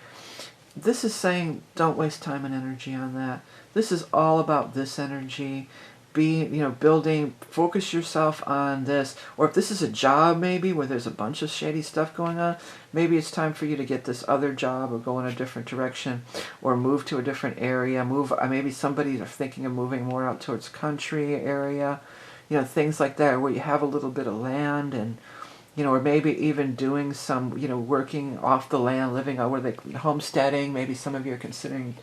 This is saying don't waste time and energy on that. This is all about this energy. Building, focus yourself on this. Or if this is a job maybe where there's a bunch of shady stuff going on, maybe it's time for you to get this other job or go in a different direction or move to a different area. Maybe somebody's thinking of moving more out towards country area. You know, things like that where you have a little bit of land and, you know, or maybe even doing some, you know, working off the land, living out where they homesteading. Maybe some of you are considering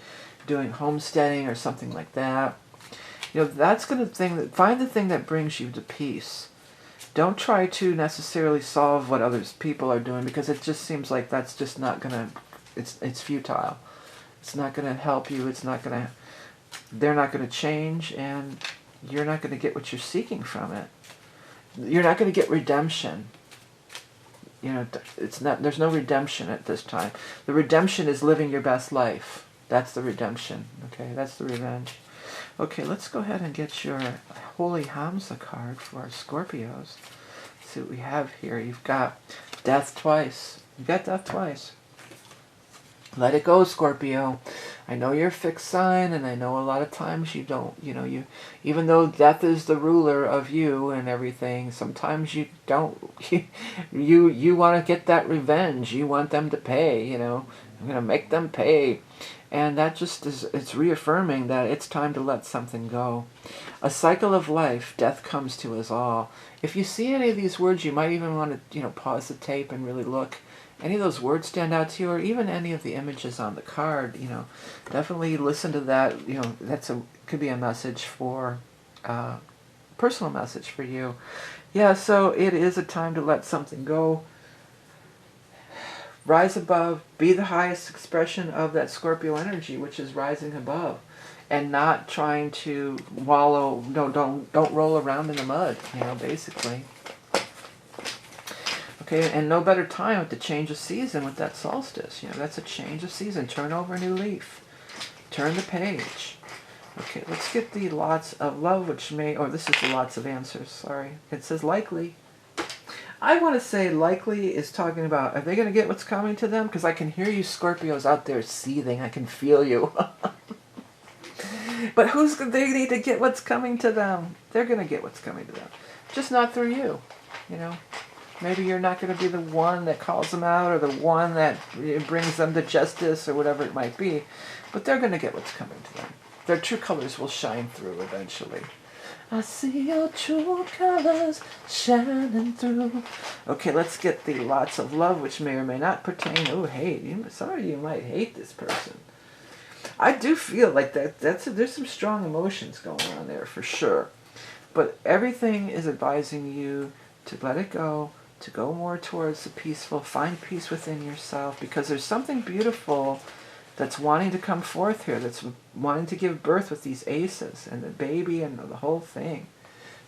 doing homesteading or something like that. You know, that's going to find the thing that brings you to peace. Don't try to necessarily solve what other people are doing because it just seems like that's just not going to, it's futile. It's not going to help you. They're not going to change and you're not going to get what you're seeking from it. You're not going to get redemption. You know, there's no redemption at this time. The redemption is living your best life. That's the redemption. Okay, that's the revenge. Okay, let's go ahead and get your Holy Hamsa card for our Scorpios. Let's see what we have here. You've got death twice. You've got death twice. Let it go, Scorpio. I know you're a fixed sign, and I know a lot of times you don't, even though death is the ruler of you and everything, sometimes you don't, you want to get that revenge. You want them to pay, I'm going to make them pay. And that just is, it's reaffirming that it's time to let something go. A cycle of life, death comes to us all. If you see any of these words, you might even want to, pause the tape and really look. Any of those words stand out to you, or even any of the images on the card, definitely listen to that. Could be a message for, personal message for you. Yeah, so it is a time to let something go. Rise above, be the highest expression of that Scorpio energy, which is rising above, and not trying to wallow. No, don't roll around in the mud. Basically. Okay, and no better time with the change of season with that solstice. That's a change of season. Turn over a new leaf. Turn the page. Okay, let's get the lots of love, this is the lots of answers, sorry. It says likely. I want to say likely is talking about, are they going to get what's coming to them? Because I can hear you Scorpios out there seething. I can feel you. But they need to get what's coming to them. They're going to get what's coming to them. Just not through you, Maybe you're not going to be the one that calls them out or the one that brings them to justice or whatever it might be. But they're going to get what's coming to them. Their true colors will shine through eventually. I see your true colors shining through. Okay, let's get the lots of love, which may or may not pertain. Oh, hate. Some of you might hate this person. I do feel like there's some strong emotions going on there for sure. But everything is advising you to let it go, to go more towards the peaceful, find peace within yourself, because there's something beautiful that's wanting to come forth here, that's wanting to give birth with these aces and the baby and the whole thing.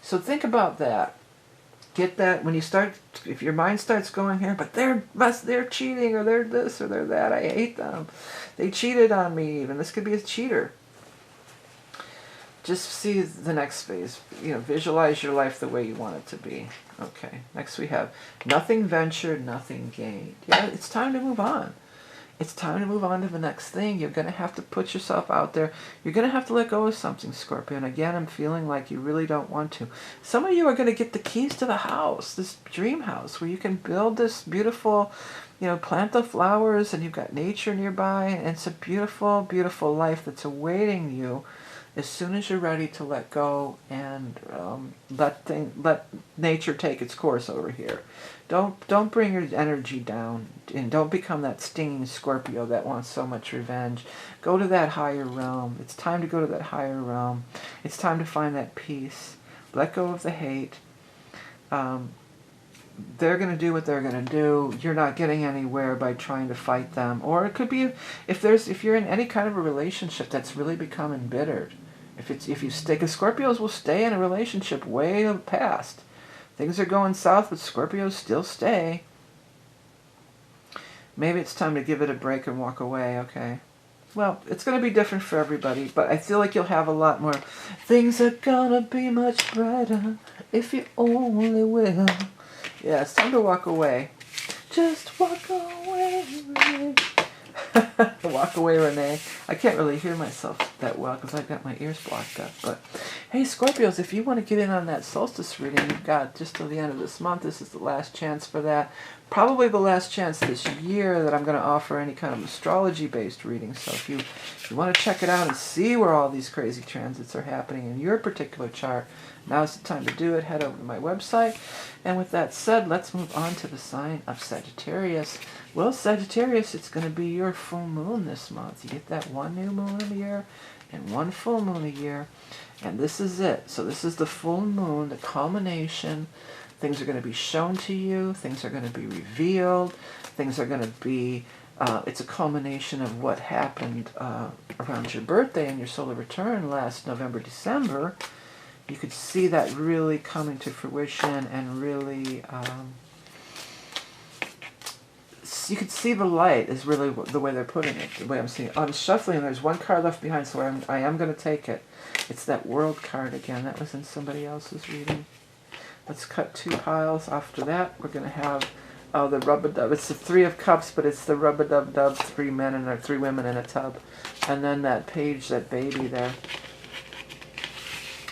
So think about that. Get that when you start, if your mind starts going here, but they're cheating or they're this or they're that, I hate them. They cheated on me even. This could be a cheater. Just see the next phase. Visualize your life the way you want it to be. Okay, next we have nothing ventured, nothing gained. Yeah, it's time to move on. It's time to move on to the next thing. You're going to have to put yourself out there. You're going to have to let go of something, Scorpio. And again, I'm feeling like you really don't want to. Some of you are going to get the keys to the house, this dream house, where you can build this beautiful, plant the flowers, and you've got nature nearby. And it's a beautiful, beautiful life that's awaiting you as soon as you're ready to let go and let nature take its course over here. Don't bring your energy down, and don't become that stinging Scorpio that wants so much revenge. Go to that higher realm. It's time to go to that higher realm. It's time to find that peace. Let go of the hate. they're going to do what they're going to do. You're not getting anywhere by trying to fight them. Or it could be if you're in any kind of a relationship that's really become embittered. If you stay, because Scorpios will stay in a relationship way past. Things are going south, but Scorpios still stay. Maybe it's time to give it a break and walk away, okay? Well, it's going to be different for everybody, but I feel like you'll have a lot more. Things are going to be much brighter if you only will. Yeah, it's time to walk away. Just walk away, Renee. Walk away, Renee. I can't really hear myself that well because I've got my ears blocked up. But hey, Scorpios, if you want to get in on that solstice reading, you've got just till the end of this month. This is the last chance for that. Probably the last chance this year that I'm going to offer any kind of astrology-based reading. So if you want to check it out and see where all these crazy transits are happening in your particular chart, now's the time to do it. Head over to my website. And with that said, let's move on to the sign of Sagittarius. Well, Sagittarius, it's going to be your full moon this month. You get that one new moon a year and one full moon a year. And this is it. So this is the full moon, the culmination. Things are going to be shown to you. Things are going to be revealed. Things are going to be, it's a culmination of what happened around your birthday and your solar return last November, December. You could see that really coming to fruition and really, you could see the light is really the way they're putting it, the way I'm seeing it. I'm shuffling and there's one card left behind, so I am going to take it. It's that World card again. That was in somebody else's reading. Let's cut two piles. After that, we're going to have the rub-a-dub. It's the Three of Cups, but it's the rub-a-dub-dub, three women in a tub. And then that page, that baby there.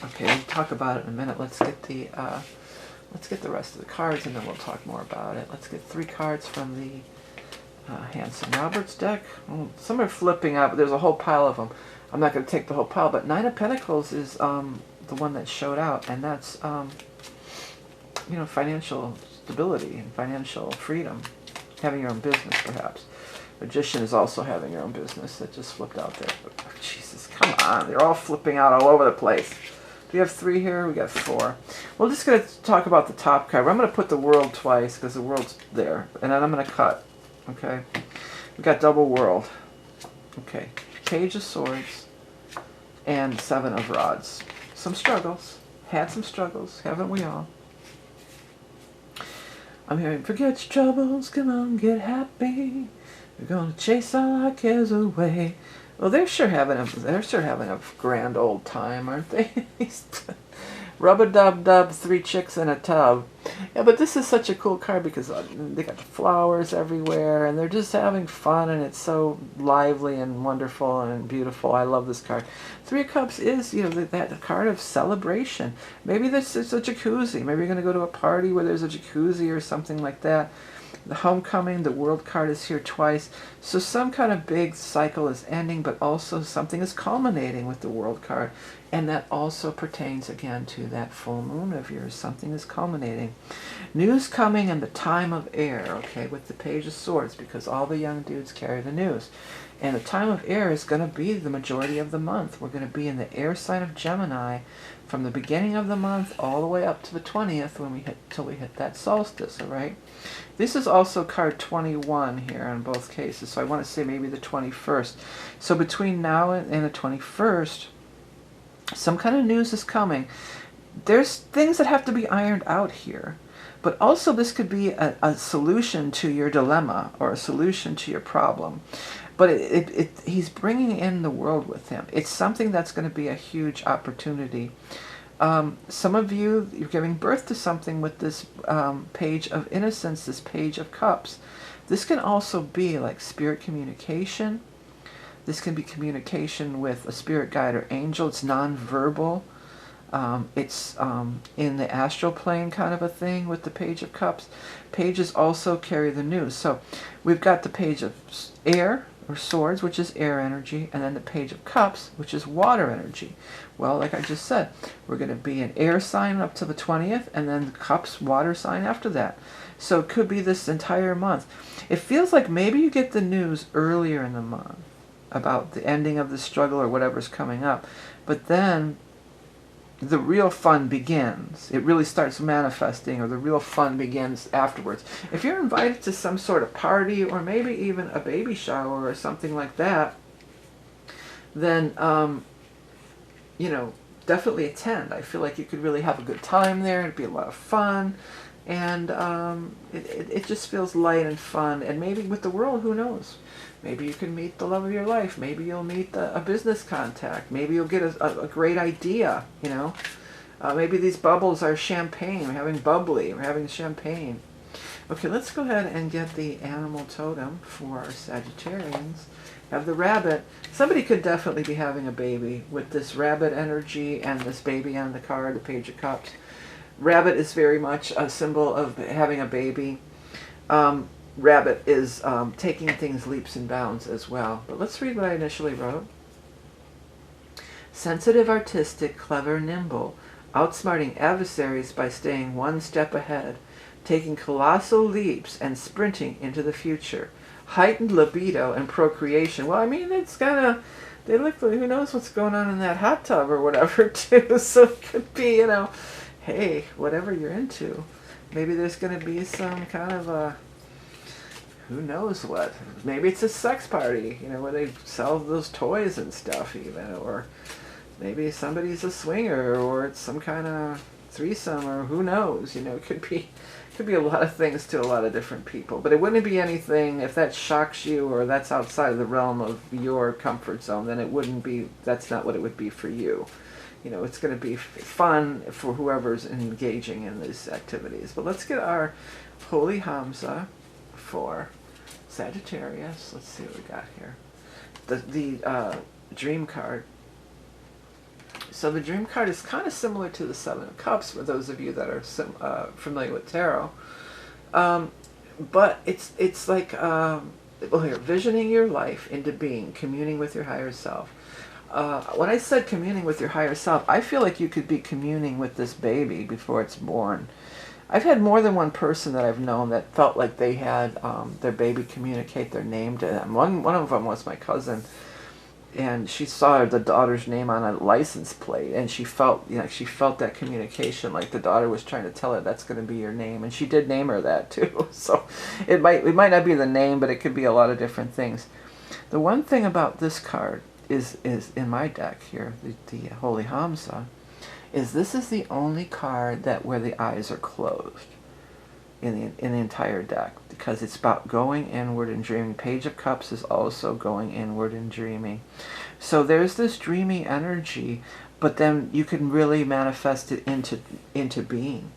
Okay, we'll talk about it in a minute. Let's get the rest of the cards, and then we'll talk more about it. Let's get 3 cards from the Hanson Roberts deck. Oh, some are flipping out, but there's a whole pile of them. I'm not going to take the whole pile, but 9 of Pentacles is the one that showed out, and that's you know, financial stability and financial freedom, having your own business, perhaps. Magician is also having your own business. That just flipped out there. But, oh, Jesus, come on! They're all flipping out all over the place. Do we have 3 here? We got 4. We're just going to talk about the top card. I'm going to put the World twice because the World's there, and then I'm going to cut. Okay, we got double World. Okay, Page of Swords and 7 of Rods. Some struggles. Had some struggles, haven't we all? I'm hearing, forget your troubles, come on, get happy. We're gonna chase all our cares away. Well, they're sure having a grand old time, aren't they? Rub-a-dub-dub, 3 chicks in a tub. Yeah, but this is such a cool card because they got the flowers everywhere, and they're just having fun, and it's so lively and wonderful and beautiful. I love this card. 3 of Cups is, you know, that card of celebration. Maybe this is a jacuzzi. Maybe you're going to go to a party where there's a jacuzzi or something like that. The Homecoming, the World card is here twice. So some kind of big cycle is ending, but also something is culminating with the World card. And that also pertains again to that full moon of yours. Something is culminating. News coming in the time of air, okay, with the Page of Swords, because all the young dudes carry the news. And the time of air is going to be the majority of the month. We're going to be in the air sign of Gemini from the beginning of the month all the way up to the 20th till we hit that solstice, all right? This is also card 21 here in both cases, so I want to say maybe the 21st. So between now and the 21st, some kind of news is coming. There's things that have to be ironed out here, but also this could be a solution to your dilemma or a solution to your problem. But he's bringing in the World with him. It's something that's going to be a huge opportunity. Some of you, you're giving birth to something with this Page of Innocence, this Page of Cups. This can also be like spirit communication. This can be communication with a spirit guide or angel. It's non-verbal. It's in the astral plane kind of a thing with the Page of Cups. Pages also carry the news. So we've got the Page of Air, or Swords, which is air energy, and then the Page of Cups, which is water energy. Well, like I just said, we're going to be an air sign up to the 20th, and then the Cups, water sign after that. So it could be this entire month. It feels like maybe you get the news earlier in the month about the ending of the struggle or whatever's coming up. But then the real fun begins. It really starts manifesting, or the real fun begins afterwards. If you're invited to some sort of party, or maybe even a baby shower or something like that, then, you know, definitely attend. I feel like you could really have a good time there. It'd be a lot of fun. And it just feels light and fun. And maybe with the world, who knows? Maybe you can meet the love of your life. Maybe you'll meet a business contact. Maybe you'll get a great idea, you know. Maybe these bubbles are champagne. We're having bubbly. We're having champagne. Okay, let's go ahead and get the animal totem for our Sagittarians. Have the rabbit. Somebody could definitely be having a baby with this rabbit energy and this baby on the card, the Page of Cups. Rabbit is very much a symbol of having a baby. Rabbit is taking things leaps and bounds as well. But let's read what I initially wrote. Sensitive, artistic, clever, nimble, outsmarting adversaries by staying one step ahead, taking colossal leaps and sprinting into the future. Heightened libido and procreation. Well, I mean, it's kind of, they look like, who knows what's going on in that hot tub or whatever, too. So it could be, you know, hey, whatever you're into. Maybe there's going to be some kind of a, who knows what. Maybe it's a sex party, you know, where they sell those toys and stuff even. Or maybe somebody's a swinger, or it's some kind of threesome, or who knows. You know, it could be a lot of things to a lot of different people. But it wouldn't be anything, if that shocks you or that's outside of the realm of your comfort zone, then it wouldn't be, that's not what it would be for you. You know, it's going to be fun for whoever's engaging in these activities. But let's get our Holy Hamsa for Sagittarius. Let's see what we got here. The Dream card. So the Dream card is kind of similar to the Seven of Cups for those of you that are familiar with tarot. But it's like, well, here, visioning your life into being, communing with your higher self. When I said communing with your higher self, I feel like you could be communing with this baby before it's born. I've had more than one person that I've known that felt like they had their baby communicate their name to them. One of them was my cousin, and she saw the daughter's name on a license plate, and she felt, you know, she felt that communication, like the daughter was trying to tell her that's going to be your name, and she did name her that too. So it might not be the name, but it could be a lot of different things. The one thing about this card is in my deck here, the Holy Hamsa, is this is the only card that where the eyes are closed in the entire deck, because it's about going inward and dreaming. Page of Cups is also going inward and dreaming. So there's this dreamy energy, but then you can really manifest it into being.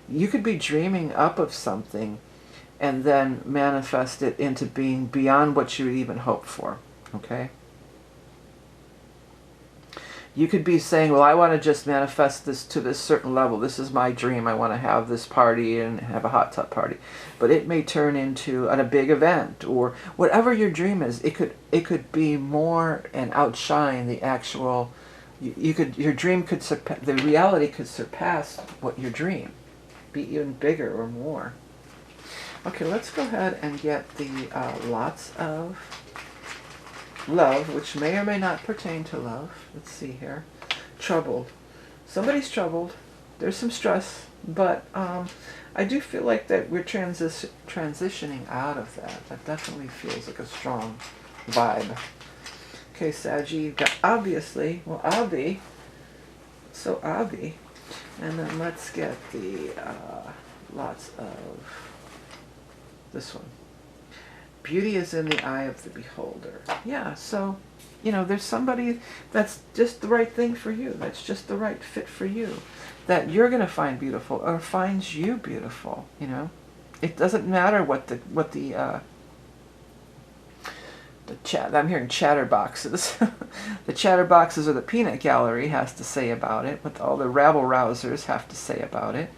You could be dreaming up of something and then manifest it into being beyond what you would even hope for. Okay? You could be saying, well, I want to just manifest this to this certain level. This is my dream. I want to have this party and have a hot tub party. But it may turn into a big event, or whatever your dream is. It could be more and outshine the actual. Your dream could surpass, the reality could surpass what your dream, be even bigger or more. Okay, let's go ahead and get the lots of love, which may or may not pertain to love. Let's see here. Troubled. Somebody's troubled. There's some stress, but I do feel like that we're transitioning out of that. That definitely feels like a strong vibe. Okay, Saggy, you've got obviously, well, Abby. So Abby. And then let's get the lots of this one. Beauty is in the eye of the beholder. Yeah, so, you know, there's somebody that's just the right thing for you. That's just the right fit for you. That you're going to find beautiful, or finds you beautiful, you know. It doesn't matter I'm hearing chatterboxes. The chatterboxes or the peanut gallery has to say about it, what all the rabble-rousers have to say about it.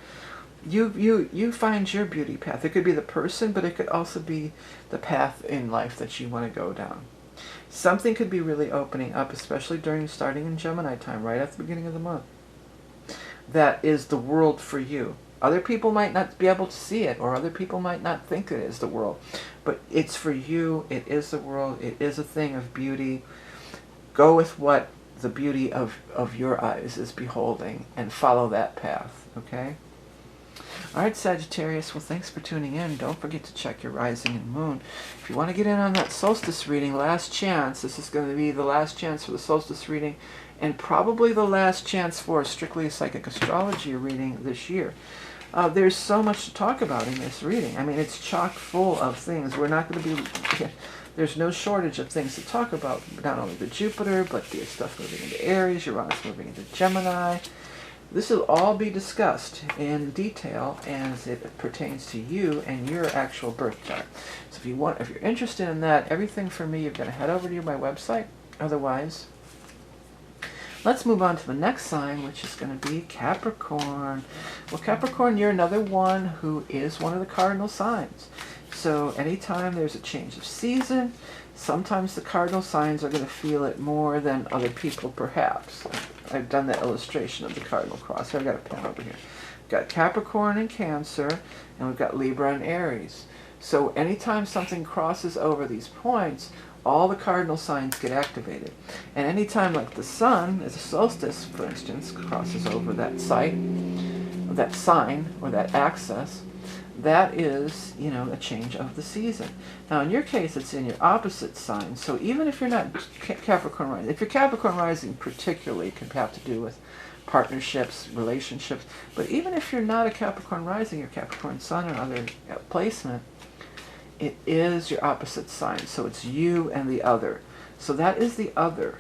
You find your beauty path. It could be the person, but it could also be the path in life that you want to go down. Something could be really opening up, especially starting in Gemini time, right at the beginning of the month. That is the world for you. Other people might not be able to see it, or other people might not think it is the world. But it's for you. It is the world. It is a thing of beauty. Go with what the beauty of your eyes is beholding, and follow that path, okay? All right, Sagittarius, well, thanks for tuning in. Don't forget to check your rising and moon. If you want to get in on that solstice reading, last chance, this is going to be the last chance for the solstice reading, and probably the last chance for a strictly psychic astrology reading this year. There's so much to talk about in this reading. I mean, it's chock full of things. We're not going to be... There's no shortage of things to talk about. Not only the Jupiter, but the stuff moving into Aries, Uranus moving into Gemini. This will all be discussed in detail as it pertains to you and your actual birth chart. So if you're interested in that, everything for me, you're going to head over to my website. Otherwise, let's move on to the next sign, which is going to be Capricorn. Well, Capricorn, you're another one who is one of the cardinal signs. So anytime there's a change of season, sometimes the cardinal signs are going to feel it more than other people, perhaps. I've done that illustration of the cardinal cross. I've got a pen over here. We've got Capricorn and Cancer, and we've got Libra and Aries. So anytime something crosses over these points, all the cardinal signs get activated. And anytime, like the sun, as a solstice, for instance, crosses over that site, that sign, or that axis, that is, you know, a change of the season. Now, in your case, it's in your opposite sign. So even if you're not Capricorn rising, if you're Capricorn rising particularly, it could have to do with partnerships, relationships. But even if you're not a Capricorn rising, your Capricorn sun or other placement, it is your opposite sign. So it's you and the other. So that is the other.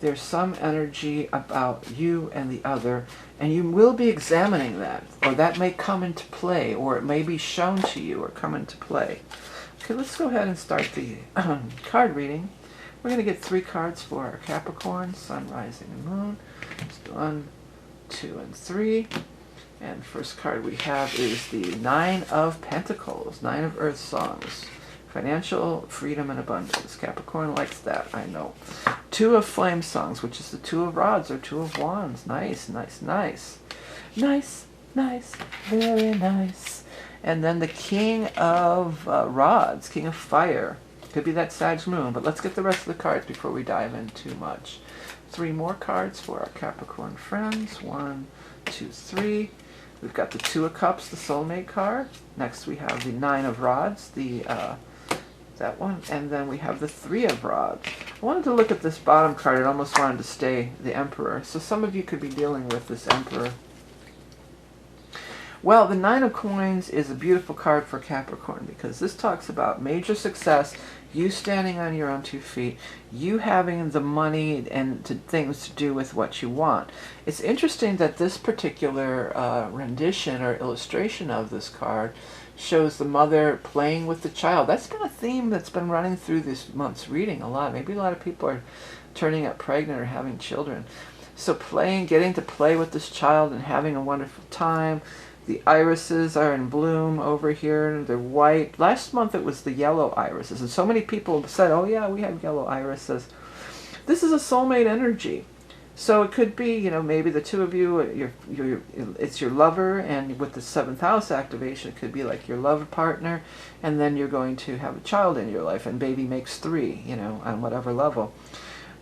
There's some energy about you and the other, and you will be examining that, or that may come into play, or it may be shown to you or come into play. Okay, let's go ahead and start the card reading. We're going to get 3 cards for our Capricorn, Sun, Rising, and Moon. It's 1, 2, and 3. And first card we have is the 9 of Pentacles, 9 of Earth Songs. Financial freedom and abundance. Capricorn likes that, I know. 2 of Flame Songs, which is the 2 of Rods or 2 of Wands. Nice, nice, nice. Nice, nice, very nice. And then the King of Rods, King of Fire. Could be that Sag Moon, but let's get the rest of the cards before we dive in too much. 3 more cards for our Capricorn friends. 1, 2, 3. We've got the 2 of Cups, the Soulmate card. Next we have the 9 of Rods, the that one, and then we have the 3 of Rods. I wanted to look at this bottom card. It almost wanted to stay the Emperor. So some of you could be dealing with this Emperor. Well, the 9 of Coins is a beautiful card for Capricorn because this talks about major success, you standing on your own 2 feet, you having the money and things to do with what you want. It's interesting that this particular rendition or illustration of this card shows the mother playing with the child. That's been a theme that's been running through this month's reading a lot. Maybe a lot of people are turning up pregnant or having children. So playing, getting to play with this child and having a wonderful time. The irises are in bloom over here. They're white. Last month it was the yellow irises. And so many people said, oh yeah, we have yellow irises. This is a soulmate energy. So it could be, you know, maybe the 2 of you, it's your lover, and with the 7th house activation, it could be like your love partner, and then you're going to have a child in your life, and baby makes 3, you know, on whatever level.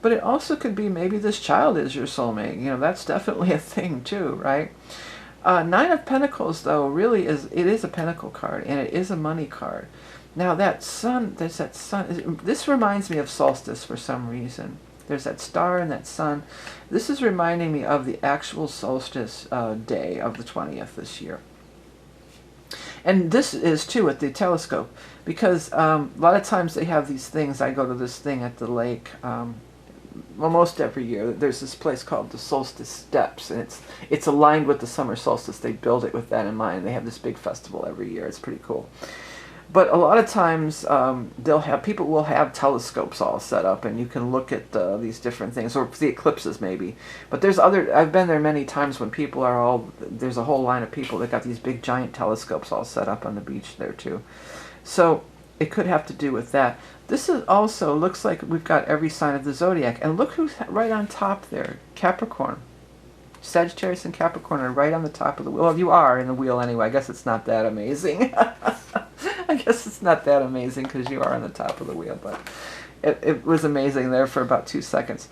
But it also could be maybe this child is your soulmate. You know, that's definitely a thing too, right? 9 of Pentacles, though, really it is a Pentacle card, and it is a money card. Now that sun, there's that sun, this reminds me of Solstice for some reason. There's that star and that sun. This is reminding me of the actual solstice day of the 20th this year. And this is, too, at the telescope. Because a lot of times they have these things. I go to this thing at the lake almost every year. There's this place called the Solstice Steps. And it's aligned with the summer solstice. They build it with that in mind. They have this big festival every year. It's pretty cool. But a lot of times people will have telescopes all set up, and you can look at these different things, or the eclipses maybe. But there's I've been there many times when people are there's a whole line of people that got these big giant telescopes all set up on the beach there too. So it could have to do with that. This is also looks like we've got every sign of the zodiac, and look who's right on top there, Capricorn. Sagittarius and Capricorn are right on the top of the wheel. Well, you are in the wheel anyway. I guess it's not that amazing. I guess it's not that amazing because you are on the top of the wheel, but it was amazing there for about 2 seconds.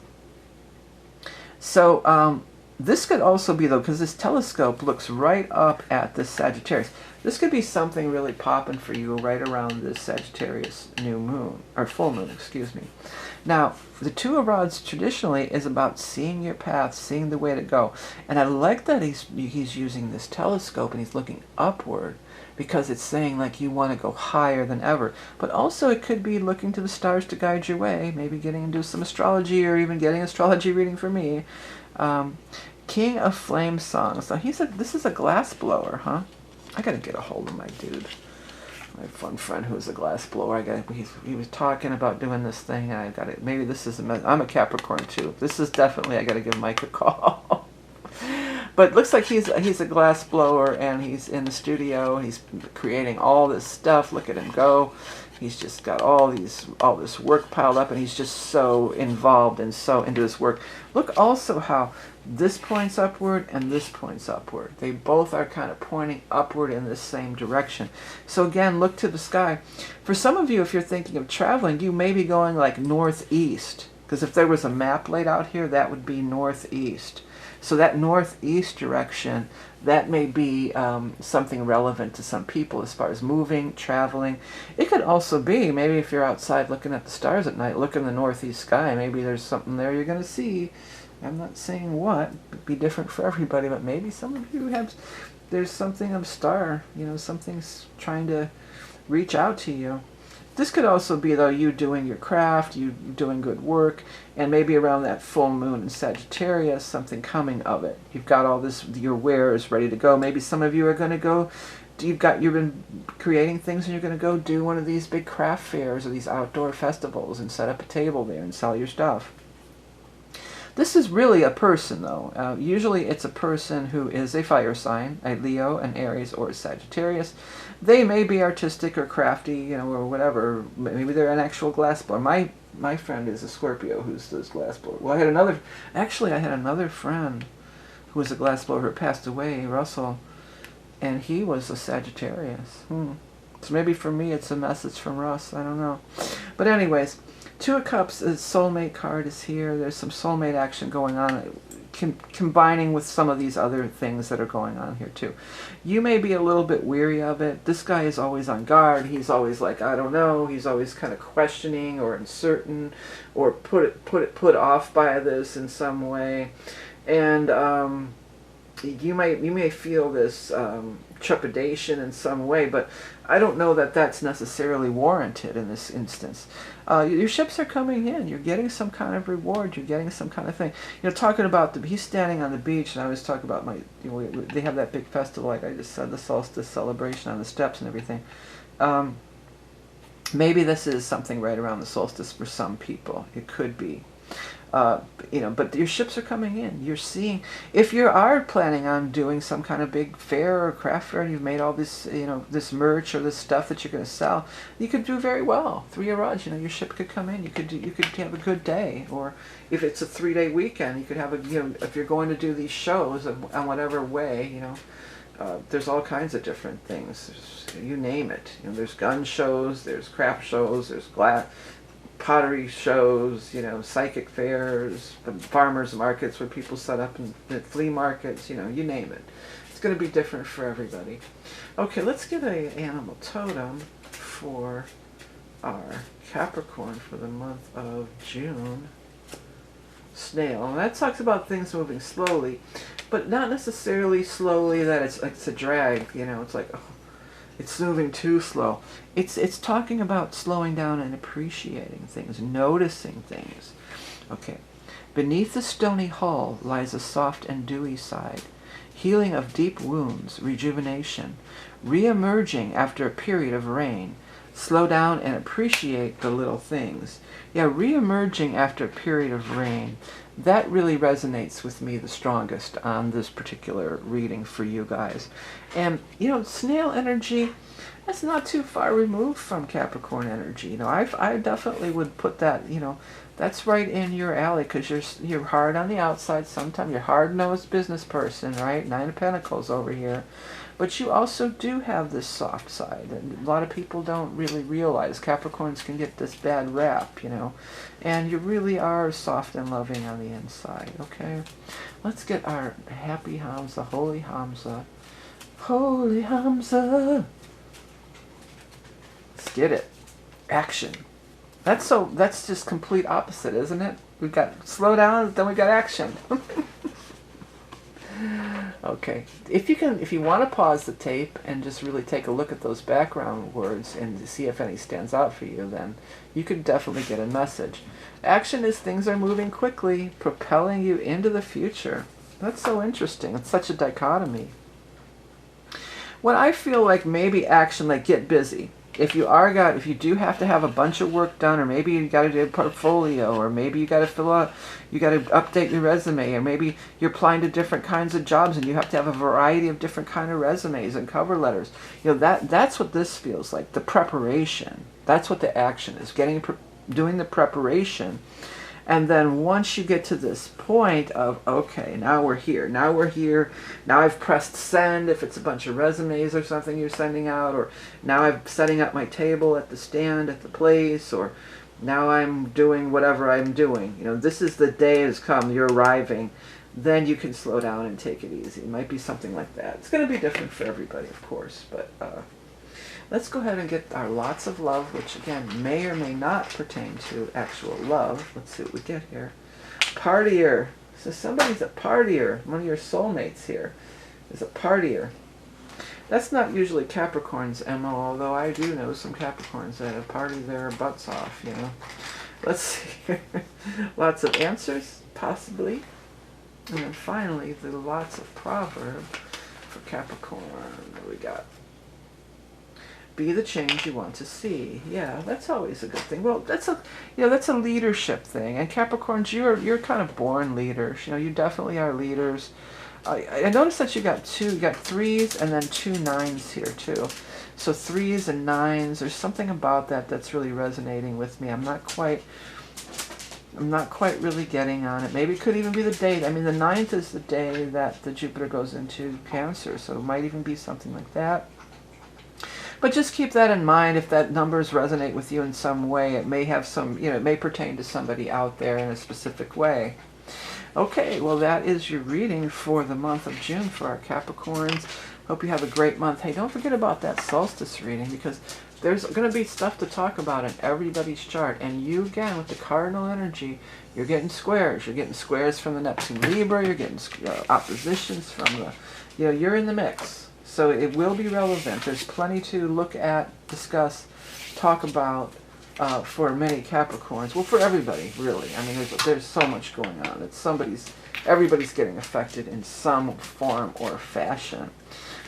So this could also be, though, because this telescope looks right up at this Sagittarius. This could be something really popping for you right around this Sagittarius new moon, or full moon, excuse me. Now, the Two of Rods traditionally is about seeing your path, seeing the way to go. And I like that he's using this telescope and he's looking upward, because it's saying like you want to go higher than ever. But also it could be looking to the stars to guide your way, maybe getting into some astrology or even getting astrology reading for me. King of Flame Songs. So this is a glass blower, huh? I gotta get a hold of my dude. My fun friend who is a glass blower. He was talking about doing this thing, and I got it. Maybe this is I'm a Capricorn too. This is definitely, I gotta give Mike a call. But it looks like he's a glass blower, and he's in the studio. He's creating all this stuff. Look at him go. He's just got all this work piled up, and he's just so involved and so into his work. Look also how this points upward and this points upward. They both are kind of pointing upward in the same direction. So again, look to the sky. For some of you, if you're thinking of traveling, you may be going like northeast, because if there was a map laid out here, that would be northeast. So that northeast direction, that may be something relevant to some people as far as moving, traveling. It could also be, maybe if you're outside looking at the stars at night, look in the northeast sky, maybe there's something there you're going to see. I'm not saying what, it'd be different for everybody, but maybe some of you there's something of star, something's trying to reach out to you. This could also be, though, you doing your craft, you doing good work, and maybe around that full moon in Sagittarius, something coming of it. You've got all this, your wares ready to go. Maybe some of you are going to go, you've been creating things, and you're going to go do one of these big craft fairs or these outdoor festivals and set up a table there and sell your stuff. This is really a person, though. Usually it's a person who is a fire sign, a Leo, an Aries, or a Sagittarius. They may be artistic or crafty, or whatever. Maybe they're an actual glass blower. My friend is a Scorpio who's this glass blower. Well, I had another friend who was a glass blower who passed away, Russell, and he was a Sagittarius. So maybe for me it's a message from Russ. I don't know. But anyways, Two of Cups, the soulmate card is here. There's some soulmate action going on, combining with some of these other things that are going on here too. You may be a little bit weary of it. This guy is always on guard. He's always like, I don't know. He's always kind of questioning or uncertain or put off by this in some way. And you may feel this trepidation in some way, but I don't know that that's necessarily warranted in this instance. Your ships are coming in. You're getting some kind of reward. You're getting some kind of thing. Talking about he's standing on the beach, and I always talk about they have that big festival, like I just said, the Solstice celebration on the steps and everything. Maybe this is something right around the solstice for some people. It could be. But your ships are coming in. You're seeing, if you are planning on doing some kind of big fair or craft fair, and you've made all this, this merch or this stuff that you're going to sell, you could do very well. 3 of Rods, your ship could come in. You could have a good day. Or if it's a 3-day weekend, you could have if you're going to do these shows on whatever way, there's all kinds of different things. You name it. There's gun shows, there's craft shows, there's pottery shows, psychic fairs, farmers markets where people set up, and flea markets, you name it. It's going to be different for everybody. Okay, let's get an animal totem for our Capricorn for the month of June. Snail. And that talks about things moving slowly, but not necessarily slowly that it's a drag, it's like, oh, it's moving too slow. It's talking about slowing down and appreciating things, noticing things. Okay. Beneath the stony hull lies a soft and dewy side, healing of deep wounds, rejuvenation, re-emerging after a period of rain. Slow down and appreciate the little things. Yeah, re-emerging after a period of rain. That really resonates with me the strongest on this particular reading for you guys. And, snail energy, that's not too far removed from Capricorn energy. I definitely would put that, that's right in your alley, because you're hard on the outside sometimes. You're hard-nosed business person, right? 9 of Pentacles over here. But you also do have this soft side, and a lot of people don't really realize Capricorns can get this bad rap, you know, and you really are soft and loving on the inside, okay? Let's get our happy Hamsa, holy Hamsa. Holy Hamsa. Let's get it. Action. That's just complete opposite, isn't it? We've got slow down, then we got action. Okay, if you want to pause the tape and just really take a look at those background words and see if any stands out for you, then you could definitely get a message. Action is things are moving quickly, propelling you into the future. That's so interesting. It's such a dichotomy. When I feel like maybe action, like get busy. If you do have to have a bunch of work done, or maybe you got to do a portfolio, or maybe you got to update your resume, or maybe you're applying to different kinds of jobs and you have to have a variety of different kind of resumes and cover letters. You know, that's what this feels like, the preparation. That's what the action is, doing the preparation. And then once you get to this point of, okay, now we're here, now I've pressed send if it's a bunch of resumes or something you're sending out, or now I'm setting up my table at the stand at the place, or now I'm doing whatever I'm doing. You know, this is the day has come, you're arriving. Then you can slow down and take it easy. It might be something like that. It's going to be different for everybody, of course, but let's go ahead and get our lots of love, which again may or may not pertain to actual love. Let's see what we get here. Partier. So somebody's a partier. One of your soulmates here is a partier. That's not usually Capricorn's MO, although I do know some Capricorns that party their butts off, you know. Let's see. Lots of answers, possibly. And then finally, the lots of proverb for Capricorn. What do we got? Be the change you want to see. Yeah, that's always a good thing. Well, that's a leadership thing. And Capricorns, you're kind of born leaders. You know, you definitely are leaders. I noticed that you got 3s and then 2 9s here too. So 3s and 9s, there's something about that that's really resonating with me. I'm not quite really getting on it. Maybe it could even be the date. I mean, the 9th is the day that the Jupiter goes into Cancer, so it might even be something like that. But just keep that in mind. If that numbers resonate with you in some way, it may have some, you know, it may pertain to somebody out there in a specific way. Okay, well, that is your reading for the month of June for our Capricorns. Hope you have a great month. Hey, don't forget about that solstice reading, because there's going to be stuff to talk about in everybody's chart. And you, again, with the cardinal energy, you're getting squares. You're getting squares from the Neptune Libra. You're getting oppositions from the, you know, you're in the mix. So it will be relevant. There's plenty to look at, discuss, talk about for many Capricorns. Well, for everybody, really. I mean, there's so much going on. Everybody's getting affected in some form or fashion.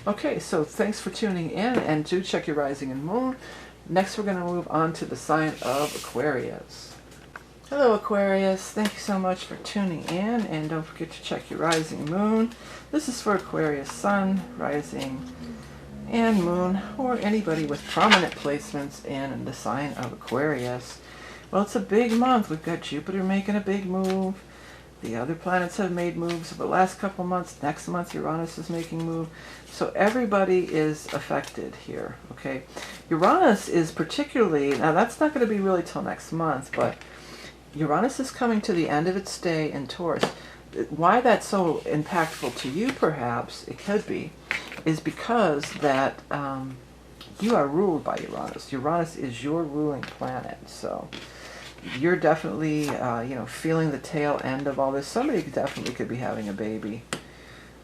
Okay, so thanks for tuning in, and do check your rising and moon. Next, we're going to move on to the sign of Aquarius. Hello, Aquarius. Thank you so much for tuning in, and don't forget to check your rising moon. This is for Aquarius Sun, rising, and moon, or anybody with prominent placements in the sign of Aquarius. Well, it's a big month. We've got Jupiter making a big move. The other planets have made moves over the last couple months. Next month, Uranus is making a move. So everybody is affected here, okay? Uranus is particularly, now that's not going to be really till next month, but Uranus is coming to the end of its stay in Taurus. Why that's so impactful to you, perhaps, it could be, is because that you are ruled by Uranus. Uranus is your ruling planet, so you're definitely, feeling the tail end of all this. Somebody definitely could be having a baby.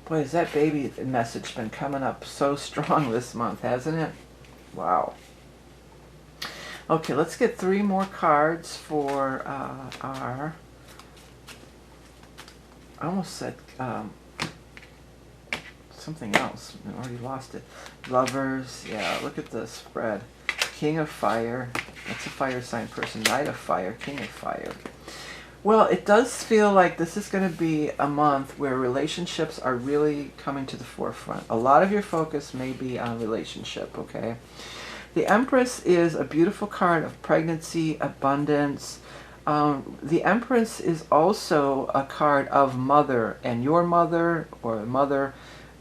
Boy, has that baby message been coming up so strong this month, hasn't it? Wow. Okay, let's get 3 more cards for our, I almost said something else. I already lost it. Lovers, yeah, look at the spread. King of Fire, that's a fire sign person. Knight of Fire, King of Fire. Well, it does feel like this is going to be a month where relationships are really coming to the forefront. A lot of your focus may be on relationship, okay? The Empress is a beautiful card of pregnancy, abundance. The Empress is also a card of mother, and your mother, or mother,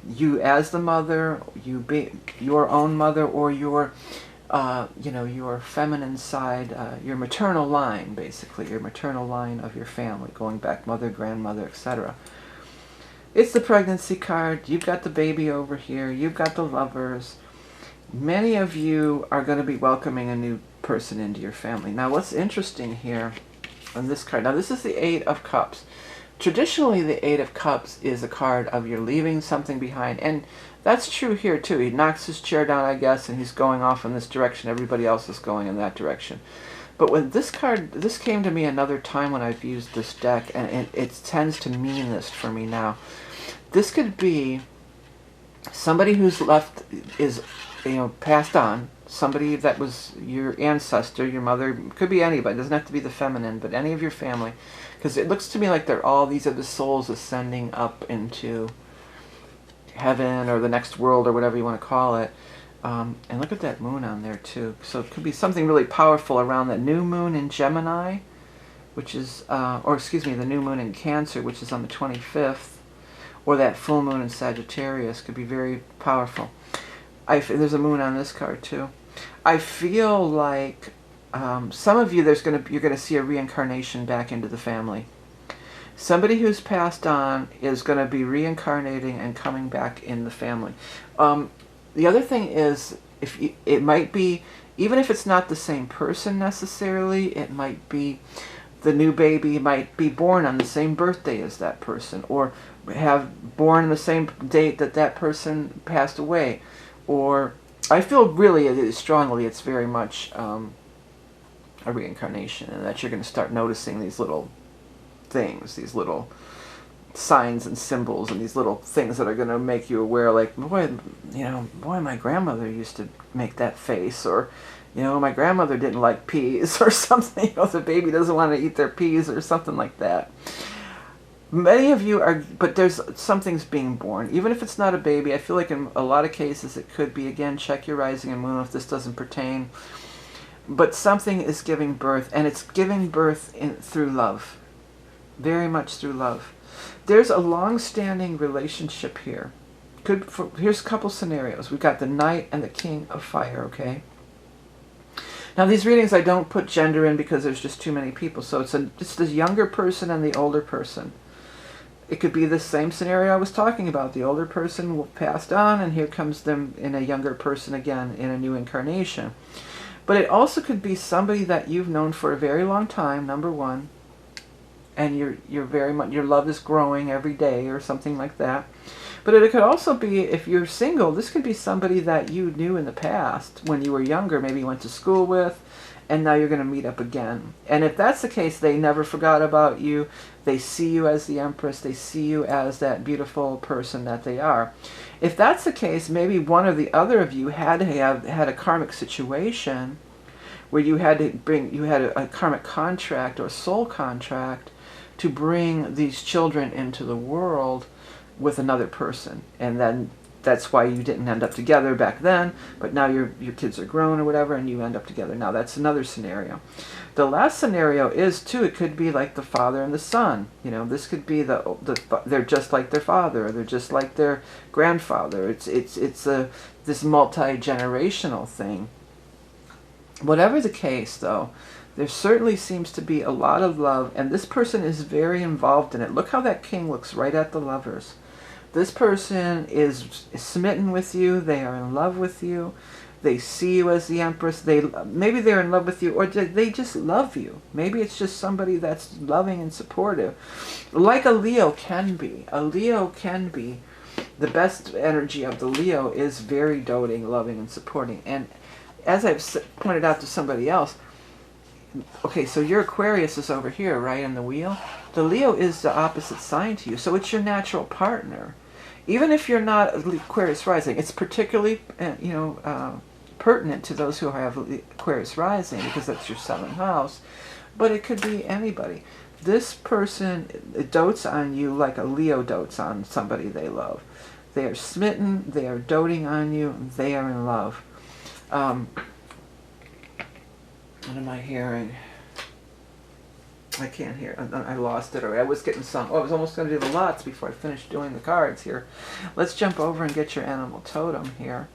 you as the mother, you be your own mother, or your you know, your feminine side, your maternal line, basically, your maternal line of your family, going back mother, grandmother, etc. It's the pregnancy card. You've got the baby over here. You've got the lovers. Many of you are going to be welcoming a new person into your family. Now, what's interesting here on this card, now this is the Eight of Cups. Traditionally, the Eight of Cups is a card of you're leaving something behind. And that's true here, too. He knocks his chair down, I guess, and he's going off in this direction. Everybody else is going in that direction. But when this card, this came to me another time when I've used this deck, and it tends to mean this for me now. This could be somebody who's left, is, you know, passed on. Somebody that was your ancestor, your mother, could be anybody. It doesn't have to be the feminine, but any of your family. Because it looks to me like these are the souls ascending up into heaven or the next world or whatever you want to call it. And look at that moon on there too. So it could be something really powerful around the new moon in Gemini, which is, or excuse me, the new moon in Cancer, which is on the 25th. Or that full moon in Sagittarius could be very powerful. There's a moon on this card too. I feel like some of you, you're gonna see a reincarnation back into the family. Somebody who's passed on is going to be reincarnating and coming back in the family. The other thing is, it might be, even if it's not the same person necessarily, it might be the new baby might be born on the same birthday as that person, or have born the same date that that person passed away. Or I feel really strongly it's very much a reincarnation, and that you're going to start noticing these little things, these little signs and symbols, and these little things that are going to make you aware, like, boy, my grandmother used to make that face, or, my grandmother didn't like peas, or something, the baby doesn't want to eat their peas, or something like that. Many of you are, but there's something's being born. Even if it's not a baby, I feel like in a lot of cases it could be. Again, check your rising and moon if this doesn't pertain. But something is giving birth, and it's giving birth through love. Very much through love. There's a long-standing relationship here. Here's a couple scenarios. We've got the Knight and the King of Fire, okay? Now, these readings, I don't put gender in because there's just too many people. So it's the younger person and the older person. It could be the same scenario I was talking about. The older person passed on, and here comes them in a younger person again in a new incarnation. But it also could be somebody that you've known for a very long time, number one, and you're very much, your love is growing every day or something like that. But it could also be, if you're single, this could be somebody that you knew in the past when you were younger, maybe you went to school with, and now you're going to meet up again. And if that's the case, they never forgot about you. They see you as the Empress. They see you as that beautiful person that they are. If that's the case, maybe one or the other of you had a karmic situation where you had a karmic contract or soul contract to bring these children into the world with another person, and then that's why you didn't end up together back then, but now your kids are grown or whatever, and you end up together. Now that's another scenario. The last scenario is too, it could be like the father and the son. This could be they're just like their father, or they're just like their grandfather. It's this multi-generational thing. Whatever the case, though, there certainly seems to be a lot of love, and this person is very involved in it. Look how that king looks right at the lovers. This person is smitten with you. They are in love with you. They see you as the Empress. Maybe they're in love with you, or they just love you. Maybe it's just somebody that's loving and supportive. Like a Leo can be. A Leo can be. The best energy of the Leo is very doting, loving, and supporting. And as I've pointed out to somebody else, okay, so your Aquarius is over here, right, in the wheel? The Leo is the opposite sign to you, so it's your natural partner. Even if you're not Aquarius rising, it's particularly, pertinent to those who have Aquarius rising, because that's your 7th house. But it could be anybody. This person dotes on you like a Leo dotes on somebody they love. They are smitten, they are doting on you, they are in love. What am I hearing? I can't hear. I lost it already. I was getting some. Oh, I was almost going to do the lots before I finished doing the cards here. Let's jump over and get your animal totem here.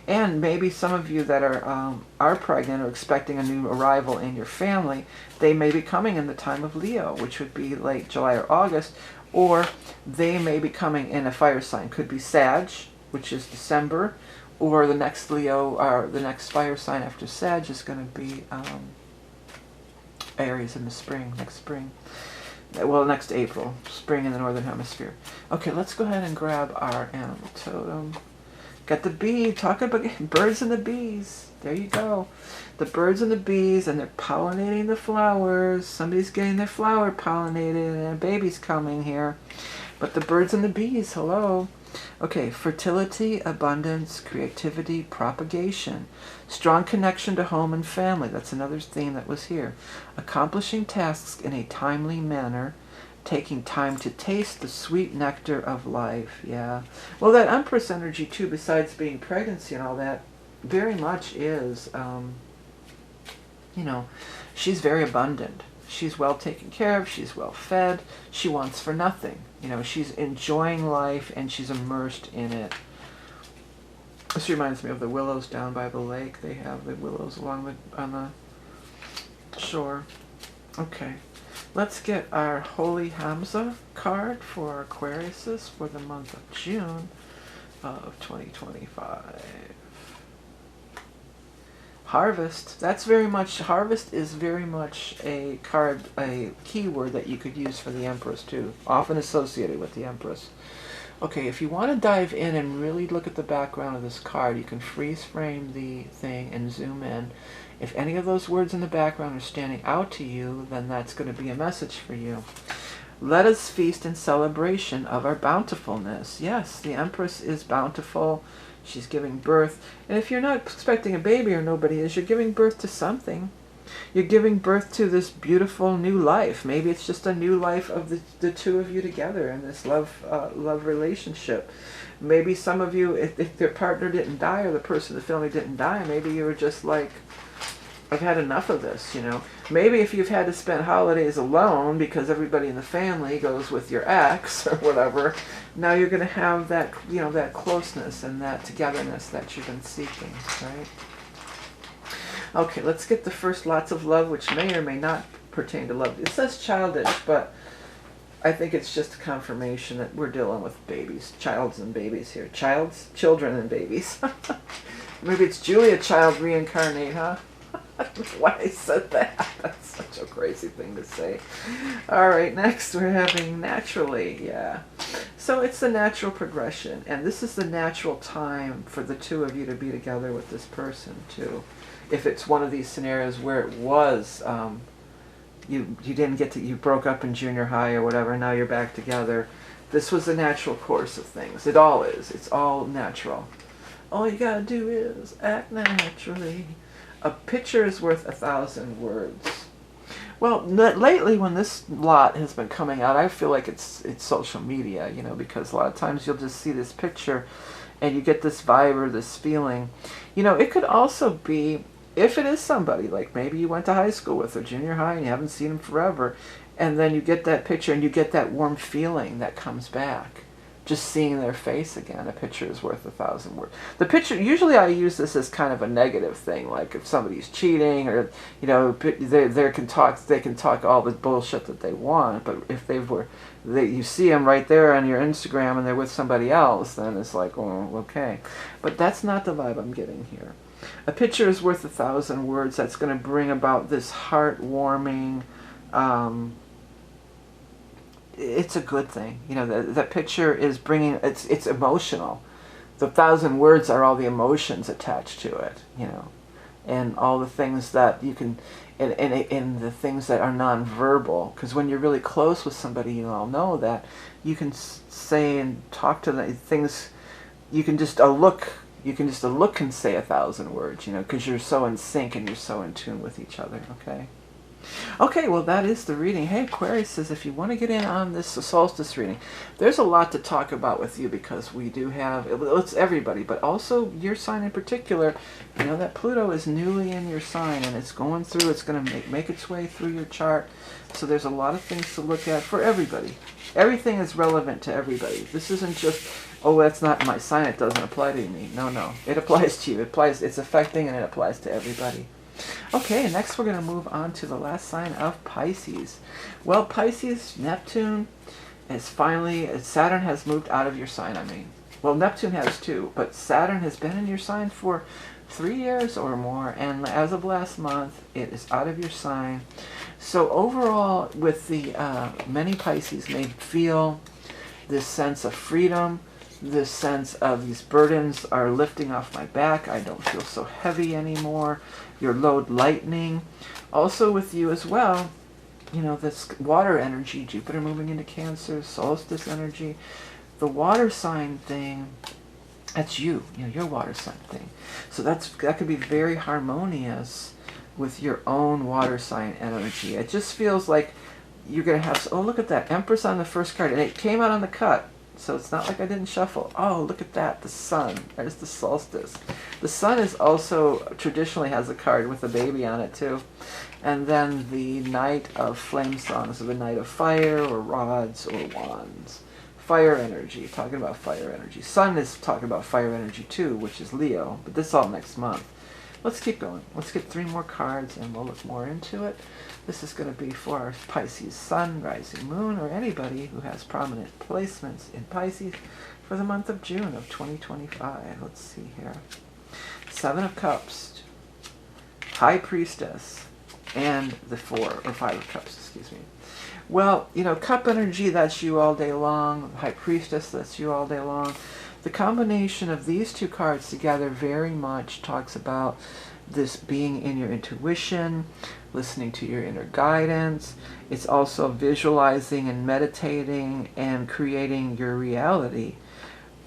And maybe some of you that are pregnant or expecting a new arrival in your family, they may be coming in the time of Leo, which would be late July or August, or they may be coming in a fire sign. Could be Sag, which is December, or the next Leo, or the next fire sign after Sag is going to be Aries in the spring, next spring. Well, next April, spring in the northern hemisphere. Okay, let's go ahead and grab our animal totem. Got the bee, talking about birds and the bees. There you go. The birds and the bees, and they're pollinating the flowers. Somebody's getting their flower pollinated, and a baby's coming here. But the birds and the bees, hello. Okay, fertility, abundance, creativity, propagation, strong connection to home and family. That's another theme that was here. Accomplishing tasks in a timely manner, taking time to taste the sweet nectar of life. Yeah. Well, that Empress energy too, besides being pregnancy and all that, very much is, you know, she's very abundant. She's well taken care of. She's well fed. She wants for nothing. You know, she's enjoying life and she's immersed in it. This reminds me of the willows down by the lake. They have the willows along on the shore. Okay, let's get our Holy Hamsa card for Aquarius for the month of June of 2025. Harvest. That's very much, harvest is very much a card, a keyword that you could use for the Empress too, often associated with the Empress. Okay, if you want to dive in and really look at the background of this card, you can freeze frame the thing and zoom in. If any of those words in the background are standing out to you, then that's going to be a message for you. Let us feast in celebration of our bountifulness. Yes, the Empress is bountiful. She's giving birth. And if you're not expecting a baby, or nobody is, you're giving birth to something. You're giving birth to this beautiful new life. Maybe it's just a new life of the two of you together in this love relationship. Maybe some of you, if their partner didn't die, or the person in the family didn't die, maybe you were just like, I've had enough of this, you know. Maybe if you've had to spend holidays alone because everybody in the family goes with your ex or whatever, now you're going to have that, you know, that closeness and that togetherness that you've been seeking, right? Okay, let's get the first lots of love, which may or may not pertain to love. It says childish, but I think it's just a confirmation that we're dealing with babies, childs and babies here. Children and babies. Maybe it's Julia Child reincarnate, huh? I don't know why I said that. That's such a crazy thing to say. Alright, next we're having naturally, yeah. So it's the natural progression, and this is the natural time for the two of you to be together with this person too. If it's one of these scenarios where it was, you didn't get to, you broke up in junior high or whatever, now you're back together. This was the natural course of things. It all is. It's all natural. All you gotta do is act naturally. A picture is worth 1,000 words. Well, lately when this lot has been coming out, I feel like it's social media, you know, because a lot of times you'll just see this picture and you get this vibe or this feeling. You know, it could also be, if it is somebody, like maybe you went to high school with or junior high and you haven't seen them forever, and then you get that picture and you get that warm feeling that comes back. Just seeing their face again. A picture is worth 1,000 words. The picture, usually I use this as kind of a negative thing, like if somebody's cheating, or, you know, they can talk all the bullshit that they want, but if you see them right there on your Instagram and they're with somebody else, then it's like, oh, okay. But that's not the vibe I'm getting here. A picture is worth 1,000 words. That's going to bring about this heartwarming, it's a good thing. You know, that picture is bringing, it's emotional. The 1,000 words are all the emotions attached to it, you know, and all the things that you can, and the things that are nonverbal. Because when you're really close with somebody, you all know that you can say and talk to them things. You can just a look can say 1,000 words, you know, because you're so in sync and you're so in tune with each other. Okay. Okay, well, that is the reading. Hey, Aquarius says if you want to get in on this solstice reading, there's a lot to talk about with you because we do have, it's everybody, but also your sign in particular. You know that Pluto is newly in your sign and it's going through, it's going to make its way through your chart. So there's a lot of things to look at for everybody. Everything is relevant to everybody. This isn't just, oh, that's not my sign, it doesn't apply to me. No, no, it applies to you. It applies, it's affecting and it applies to everybody. Okay, next we're going to move on to the last sign of Pisces. Well, Pisces, Neptune is finally, Saturn has moved out of your sign, I mean. Well, Neptune has too, but Saturn has been in your sign for 3 years or more, and as of last month, it is out of your sign. So overall, with the many Pisces may feel this sense of freedom, this sense of these burdens are lifting off my back. I don't feel so heavy anymore. Your load lightening. Also with you as well, you know, this water energy, Jupiter moving into Cancer, solstice energy, the water sign thing, that's you know, your water sign thing. So that could be very harmonious with your own water sign energy. It just feels like you're going to have, oh, look at that, Empress on the first card, and it came out on the cut. So it's not like I didn't shuffle. Oh, look at that, the sun. There's the solstice. The sun is also, traditionally has a card with a baby on it too. And then the Knight of Flame Songs, or the Knight of Fire, or Rods, or Wands. Fire energy, talking about fire energy. Sun is talking about fire energy too, which is Leo, but this is all next month. Let's keep going. Let's get 3 more cards and we'll look more into it. This is going to be for our Pisces Sun, Rising Moon, or anybody who has prominent placements in Pisces for the month of June of 2025. Let's see here. 7 of Cups, High Priestess, and the 4 or 5 of Cups, excuse me. Well, you know, Cup energy, that's you all day long. High Priestess, that's you all day long. The combination of these 2 cards together very much talks about this being in your intuition, listening to your inner guidance. It's also visualizing and meditating and creating your reality.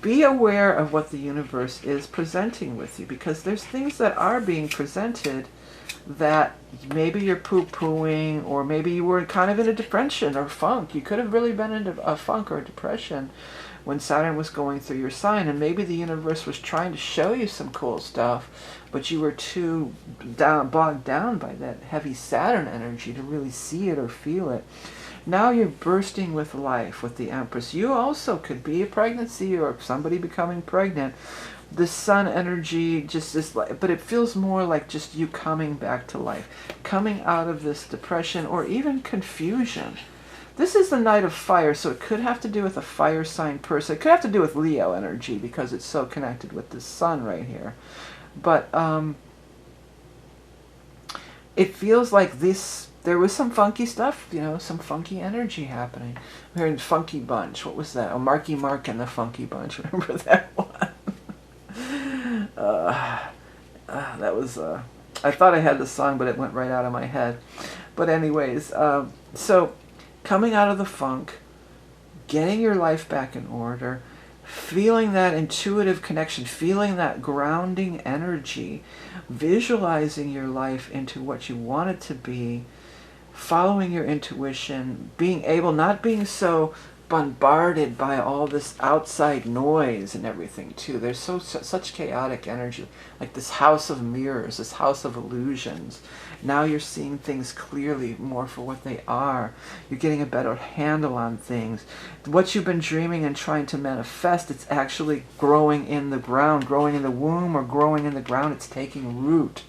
Be aware of what the universe is presenting with you, because there's things that are being presented that maybe you're poo-pooing, or maybe you were kind of in a depression or funk. You could have really been in a funk or a depression when Saturn was going through your sign, and maybe the universe was trying to show you some cool stuff, but you were too bogged down by that heavy Saturn energy to really see it or feel it. Now you're bursting with life with the Empress. You also could be a pregnancy or somebody becoming pregnant. The sun energy just is like, but it feels more like just you coming back to life, coming out of this depression or even confusion. This is the Knight of Fire, so it could have to do with a fire sign person. It could have to do with Leo energy because it's so connected with the sun right here. But it feels like there was some funky stuff, you know, some funky energy happening. We're in Funky Bunch. What was that? Oh, Marky Mark and the Funky Bunch. Remember that one? That was, I thought I had the song, but it went right out of my head. But anyways, so coming out of the funk, getting your life back in order, feeling that intuitive connection, feeling that grounding energy, visualizing your life into what you want it to be, following your intuition, being able, not being so bombarded by all this outside noise and everything too. There's such chaotic energy, like this house of mirrors, this house of illusions. Now you're seeing things clearly more for what they are. You're getting a better handle on things. What you've been dreaming and trying to manifest, it's actually growing in the ground, growing in the womb or growing in the ground. It's taking root.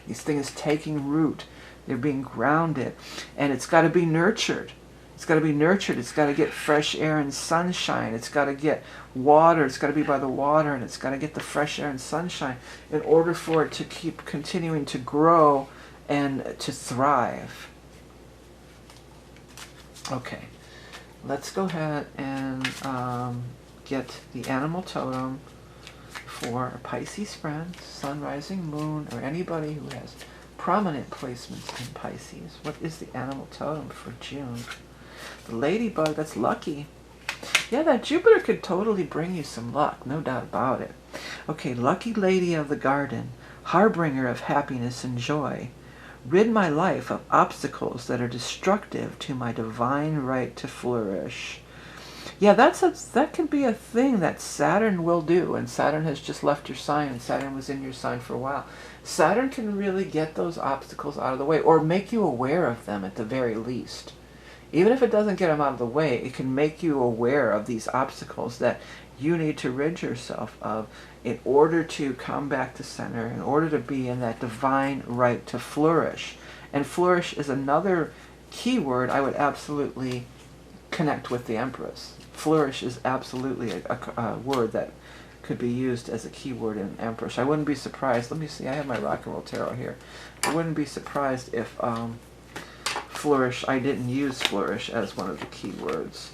These things taking root. They're being grounded, and it's got to be nurtured. It's got to be nurtured. It's got to get fresh air and sunshine. It's got to get water. It's got to be by the water, and it's got to get the fresh air and sunshine in order for it to keep continuing to grow and to thrive. Okay, let's go ahead and get the animal totem for a Pisces friend, Sun, Rising, Moon, or anybody who has prominent placements in Pisces. What is the animal totem for June? The ladybug, that's lucky. Yeah, that Jupiter could totally bring you some luck, no doubt about it. Okay, lucky lady of the garden, harbinger of happiness and joy, rid my life of obstacles that are destructive to my divine right to flourish. Yeah, that can be a thing that Saturn will do, and Saturn has just left your sign, and Saturn was in your sign for a while. Saturn can really get those obstacles out of the way, or make you aware of them at the very least. Even if it doesn't get them out of the way, it can make you aware of these obstacles that you need to rid yourself of in order to come back to center, in order to be in that divine right to flourish. And flourish is another keyword I would absolutely connect with the Empress. Flourish is absolutely a word that could be used as a keyword in Empress. I wouldn't be surprised. Let me see. I have my Rock and Roll Tarot here. I wouldn't be surprised if flourish, I didn't use flourish as one of the keywords.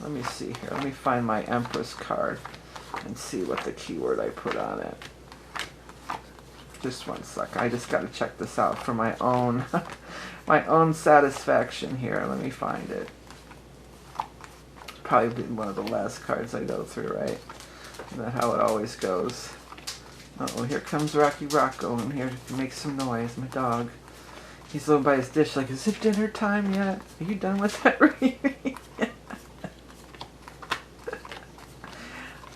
Let me see here. Let me find my Empress card and see what the keyword I put on it. Just one sec. I just got to check this out for my own my own satisfaction here. Let me find it. Probably be one of the last cards I go through, right? Isn't that how it always goes? Uh-oh, here comes Rocky Rocco in here to make some noise, my dog. He's living by his dish like, is it dinner time yet? Are you done with that reading?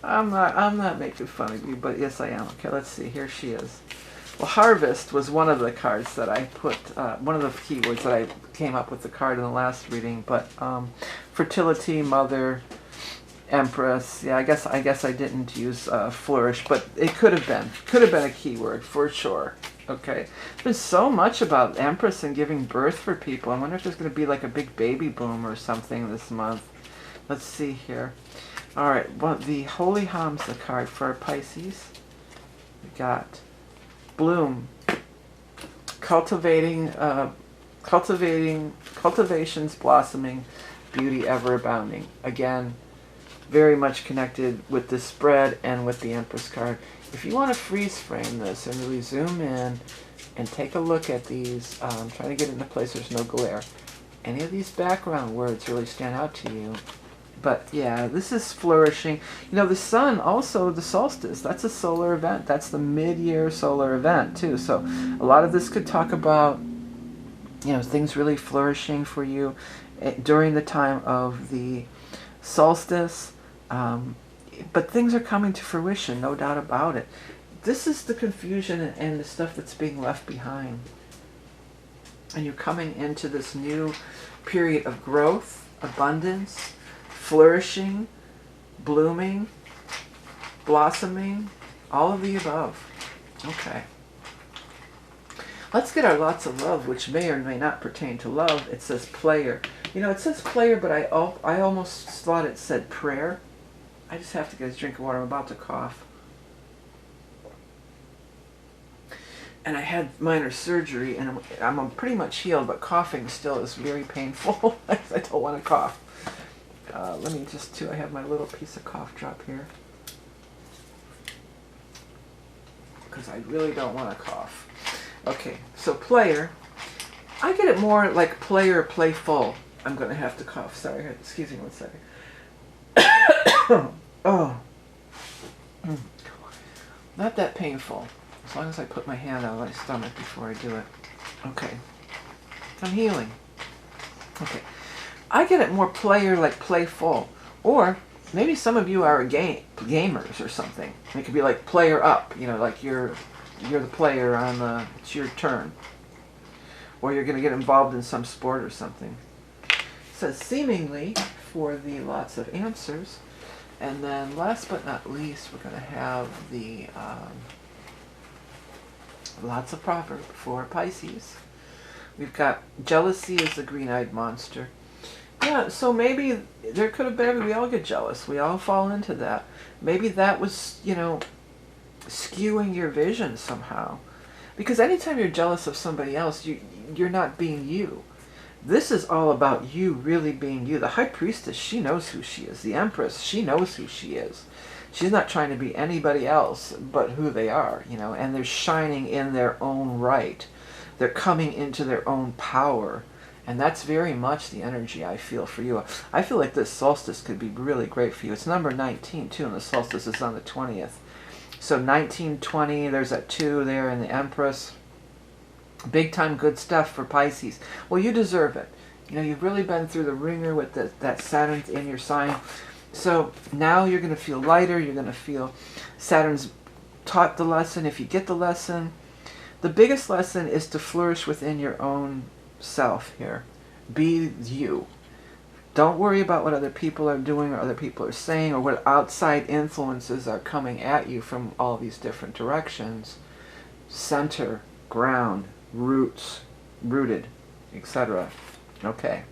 I'm not making fun of you, but yes I am. Okay, let's see. Here she is. Well, harvest was one of the cards that I put, one of the keywords that I came up with the card in the last reading, but fertility, mother, Empress. Yeah, I guess I didn't use flourish, but it could have been a keyword for sure. Okay, there's been so much about Empress and giving birth for people. I wonder if there's going to be like a big baby boom or something this month. Let's see here. All right, well, the Holy Hamsa card for Pisces. We got bloom, cultivations blossoming, beauty ever abounding. Again, very much connected with the spread and with the Empress card. If you want to freeze frame this and really zoom in and take a look at these, trying to get into place there's no glare. Any of these background words really stand out to you. But yeah, this is flourishing. You know, the sun, also the solstice, that's a solar event. That's the mid-year solar event too. So a lot of this could talk about, you know, things really flourishing for you during the time of the solstice. But things are coming to fruition, no doubt about it. This is the confusion and the stuff that's being left behind. And you're coming into this new period of growth, abundance, flourishing, blooming, blossoming, all of the above. Okay. Let's get our lots of love, which may or may not pertain to love. It says player. You know, it says player, but I almost thought it said prayer. I just have to get a drink of water. I'm about to cough. And I had minor surgery, and I'm pretty much healed, but coughing still is very painful. I don't want to cough. Let me just, I have my little piece of cough drop here. Because I really don't want to cough. Okay, so player. I get it more like player, playful. I'm going to have to cough. Sorry, excuse me one second. Oh. Not that painful. As long as I put my hand on my stomach before I do it. Okay. I'm healing. Okay. I get it more player, like playful. Or maybe some of you are gamers or something. It could be like player up. You know, like you're the player on it's your turn. Or you're going to get involved in some sport or something. It says seemingly for the lots of answers. And then last but not least, we're going to have the lots of proverb for Pisces. We've got jealousy is the green-eyed monster. Yeah, so maybe there could have been, we all get jealous. We all fall into that. Maybe that was, you know, skewing your vision somehow. Because anytime you're jealous of somebody else, you're not being you. This is all about you really being you. The High Priestess, she knows who she is. The Empress, she knows who she is. She's not trying to be anybody else but who they are, you know, and they're shining in their own right. They're coming into their own power. And that's very much the energy I feel for you. I feel like this solstice could be really great for you. It's number 19, too, and the solstice is on the 20th. So 19, 20, there's that 2 there in the Empress. Big time good stuff for Pisces. Well, you deserve it. You know, you've really been through the ringer with that Saturn in your sign. So now you're going to feel lighter. You're going to feel Saturn's taught the lesson. If you get the lesson, the biggest lesson is to flourish within your own self here. Be you. Don't worry about what other people are doing or other people are saying or what outside influences are coming at you from all these different directions. Center, ground, rooted, etc. Okay.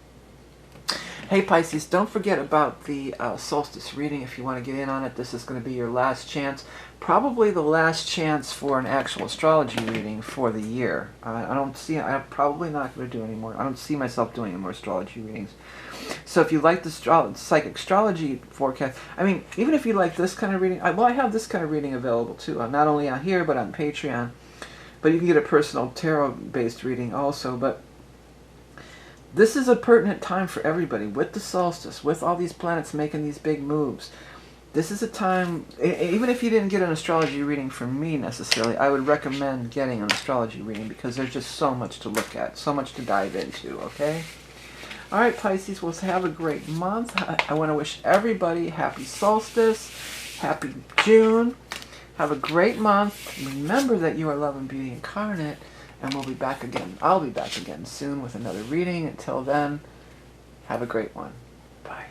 Hey Pisces, don't forget about the solstice reading if you want to get in on it. This is going to be your last chance. Probably the last chance for an actual astrology reading for the year. I'm probably not going to do any more. I don't see myself doing any more astrology readings. So if you like the psychic astrology forecast, I mean, even if you like this kind of reading, I have this kind of reading available too. Not only on here, but on Patreon. But you can get a personal tarot-based reading also. But this is a pertinent time for everybody with the solstice, with all these planets making these big moves. This is a time, even if you didn't get an astrology reading from me necessarily, I would recommend getting an astrology reading because there's just so much to look at, so much to dive into, okay? All right, Pisces, well, have a great month. I want to wish everybody happy solstice, happy June. Have a great month. Remember that you are love and beauty incarnate, and we'll be back again. I'll be back again soon with another reading. Until then, have a great one. Bye.